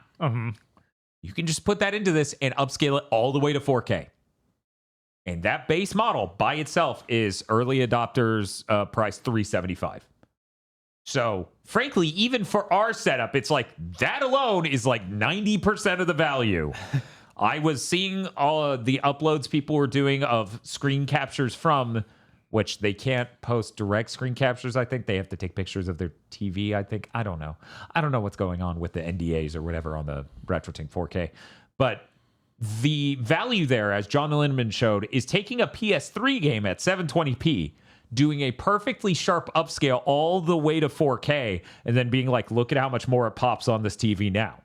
You can just put that into this and upscale it all the way to 4K. And that base model by itself is early adopters price $375. So, frankly, even for our setup, it's like that alone is like 90% of the value. I was seeing all of the uploads people were doing of screen captures from, which they can't post direct screen captures, I think. They have to take pictures of their TV, I think. I don't know. I don't know what's going on with the NDAs or whatever on the RetroTink 4K. But the value there, as John Linneman showed, is taking a PS3 game at 720p, doing a perfectly sharp upscale all the way to 4K, and then being like, look at how much more it pops on this TV now.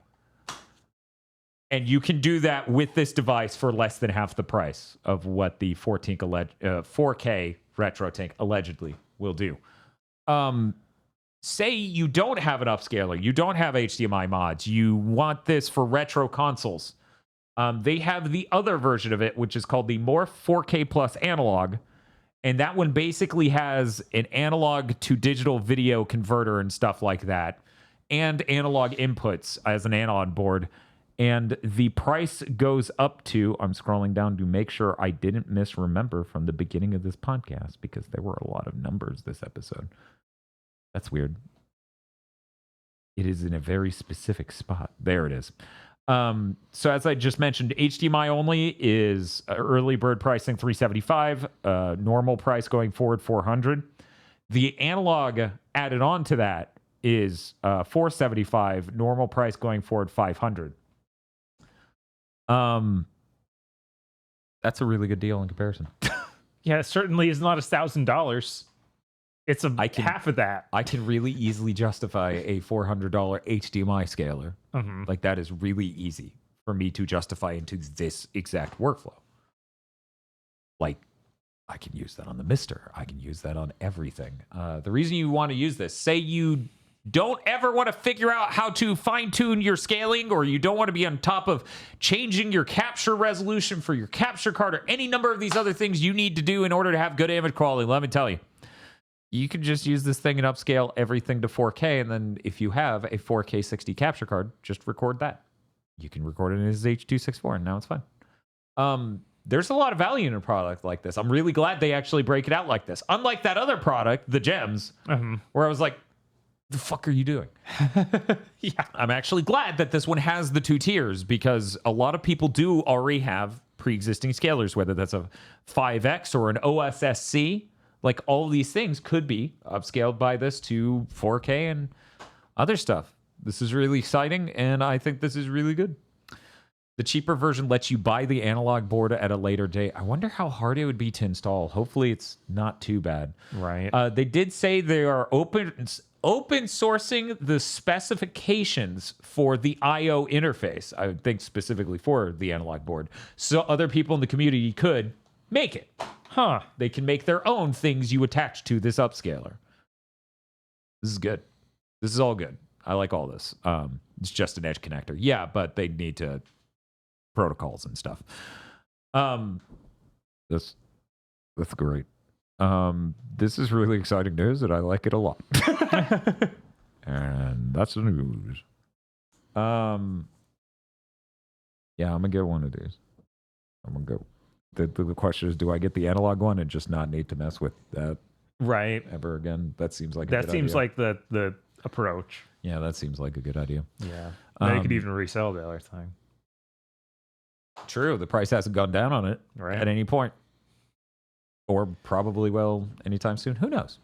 And you can do that with this device for less than half the price of what the 4K RetroTink allegedly will do. Say you don't have an upscaler, you don't have HDMI mods, you want this for retro consoles. They have the other version of it, which is called the Morph 4K Plus Analog. And that one basically has an analog to digital video converter and stuff like that, and analog inputs as an analog board. And the price goes up to, I'm scrolling down to make sure I didn't misremember from the beginning of this podcast, because there were a lot of numbers this episode. That's weird. It is in a very specific spot. There it is. So as I just mentioned, HDMI only is early bird pricing $375, normal price going forward $400. The analog added on to that is $475, normal price going forward $500. That's a really good deal in comparison. Yeah, it certainly is not $1,000. It's half of that. I can really easily justify a $400 HDMI scaler. Mm-hmm. Like, that is really easy for me to justify into this exact workflow. Like, I can use that on the Mister. I can use that on everything. The reason you want to use this, say you don't ever want to figure out how to fine-tune your scaling, or you don't want to be on top of changing your capture resolution for your capture card, or any number of these other things you need to do in order to have good image quality, let me tell you, you can just use this thing and upscale everything to 4K, and then if you have a 4K 60 capture card, just record that. You can record it as H.264, and now it's fine. There's a lot of value in a product like this. I'm really glad they actually break it out like this. Unlike that other product, the Gems, where I was like, the fuck are you doing? Yeah. I'm actually glad that this one has the 2 tiers, because a lot of people do already have pre-existing scalers, whether that's a 5X or an OSSC. Like, all of these things could be upscaled by this to 4K and other stuff. This is really exciting, and I think this is really good. The cheaper version lets you buy the analog board at a later date. I wonder how hard it would be to install. Hopefully it's not too bad. Right. They did say they are open sourcing the specifications for the I/O interface. I would think specifically for the analog board, so other people in the community could make it. They can make their own things you attach to this upscaler. This is good. This is all good. I like all this. It's just an edge connector. Yeah, but they need to protocols and stuff. That's great. This is really exciting news, and I like it a lot. And that's the news. Yeah, I'm gonna get one of these. I'm gonna go. The question is, do I get the analog one and just not need to mess with that Right. ever again? That seems like That seems like the approach. Yeah, that seems like a good idea. Yeah. They could even resell the other thing. True, the price hasn't gone down on it Right. at any point, or probably will anytime soon. Who knows?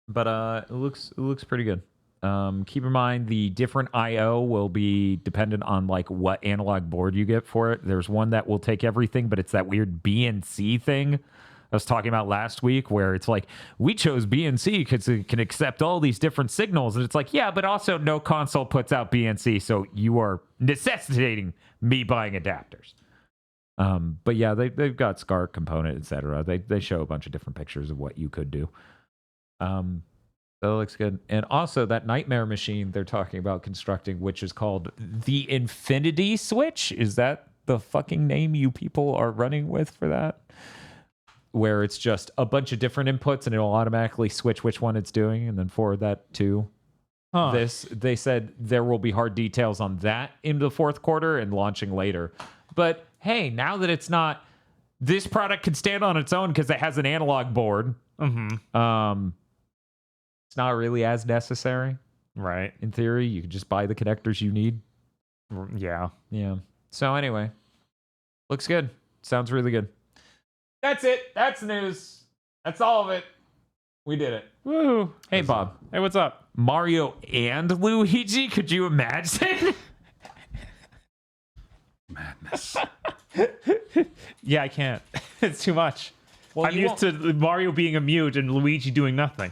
But it looks pretty good. Keep in mind the different I/O will be dependent on like what analog board you get for it. There's one that will take everything, but it's that weird BNC thing I was talking about last week, where it's like, we chose BNC because it can accept all these different signals, and it's like, yeah, but also no console puts out BNC, so you are necessitating me buying adapters. But yeah, they've got SCART component, etc. They show a bunch of different pictures of what you could do. That looks good. And also that Nightmare machine they're talking about constructing, which is called the Infinity Switch. Is that the fucking name you people are running with for that? Where it's just a bunch of different inputs and it'll automatically switch which one it's doing and then forward that to this. They said there will be hard details on that in the fourth quarter and launching later. But hey, now that it's not, this product can stand on its own because it has an analog board. It's not really as necessary. Right. In theory, you can just buy the connectors you need. Yeah. Yeah. So anyway, looks good. Sounds really good. That's it. That's news. That's all of it. We did it. Woo. Hey, Bob. Hey, what's up? Mario and Luigi? Could you imagine? Madness. Yeah, I can't. It's too much. Well, I'm used to Mario being a mute and Luigi doing nothing.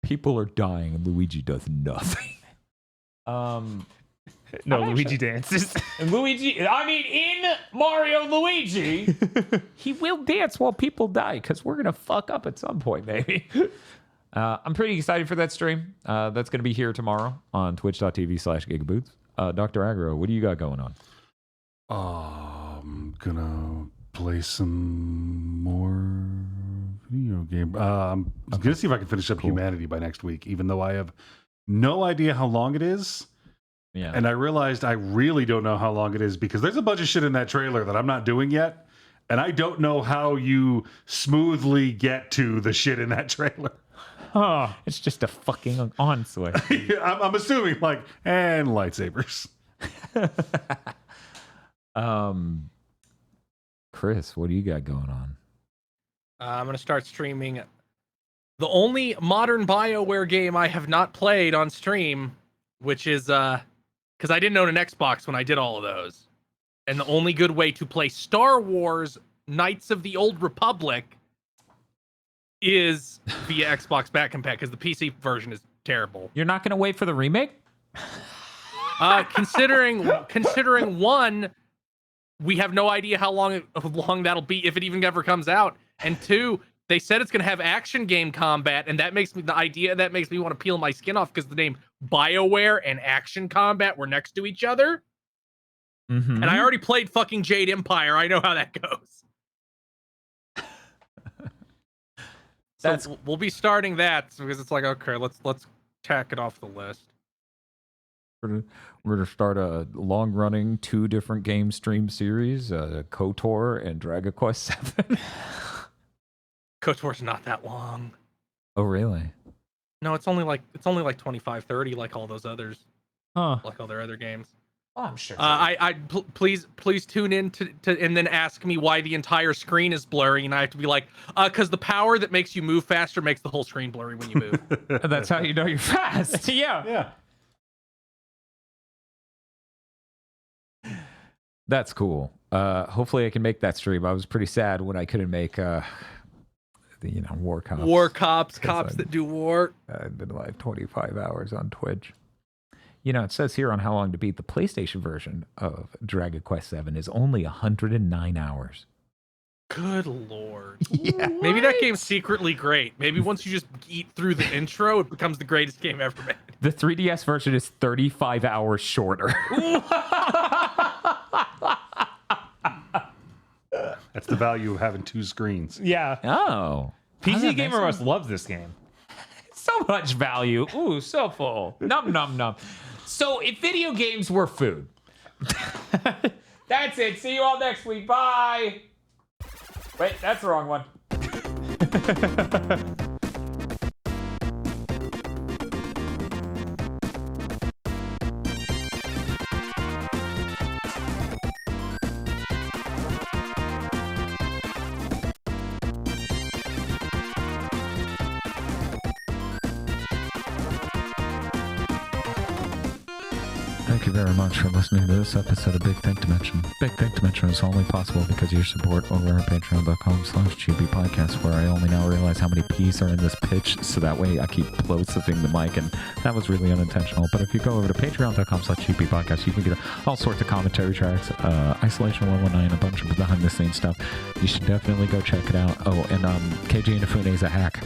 People are dying and Luigi does nothing. No, Luigi dances. And Luigi, I mean, in Mario Luigi, he will dance while people die because we're going to fuck up at some point, maybe. I'm pretty excited for that stream. That's going to be here tomorrow on twitch.tv/GigaBoots. Dr. Agro, what do you got going on? I'm gonna play some more video game. I'm gonna see if I can finish up Humanity by next week, even though I have no idea how long it is. Yeah. And I realized I really don't know how long it is because there's a bunch of shit in that trailer that I'm not doing yet. And I don't know how you smoothly get to the shit in that trailer. Huh. It's just a fucking on switch. I'm assuming and lightsabers. Chris, what do you got going on? I'm gonna start streaming the only modern BioWare game I have not played on stream, which is because I didn't own an Xbox when I did all of those, and the only good way to play Star Wars Knights of the Old Republic is via Xbox Back Compat because the PC version is terrible. You're not going to wait for the remake? Considering one, we have no idea how long that'll be if it even ever comes out, and two, they said it's going to have action game combat, and that makes me want to peel my skin off because the name BioWare and action combat were next to each other. Mm-hmm. And I already played fucking Jade Empire. I know how that goes. So we'll be starting that because it's like, okay, let's tack it off the list. We're going to start a long-running 2 different game stream series, KOTOR and Dragon Quest VII. KOTOR's not that long. Oh, really? No, it's only like 25, 30, like all those others. Huh. Like all their other games. Oh, I'm sure. Please tune in to and then ask me why the entire screen is blurry, and I have to be like, because the power that makes you move faster makes the whole screen blurry when you move. That's how you know you're fast. Yeah. That's cool. Hopefully I can make that stream. I was pretty sad when I couldn't make War Cops. War Cops that do war. I've been live 25 hours on Twitch. It says here on How Long to Beat, the PlayStation version of Dragon Quest VII is only 109 hours. Good lord. Yeah. Maybe that game's secretly great. Maybe once you just eat through the intro, it becomes the greatest game ever made. The 3DS version is 35 hours shorter. That's the value of having 2 screens. Yeah. Oh. PC Gamer must love this game. So much value. Ooh, so full. Num, num, num. So if video games were food. That's it. See you all next week. Bye. Wait, that's the wrong one. Thank you very much for listening to this episode of Big Think Dimension. Big Think Dimension is only possible because of your support over at patreon.com/GBPodcast, where I only now realize how many P's are in this pitch, so that way I keep plosive the mic, and that was really unintentional. But if you go over to patreon.com/GBPodcast, you can get all sorts of commentary tracks, Isolation 119, a bunch of behind-the-scenes stuff. You should definitely go check it out. Oh, and KG Inafune is a hack.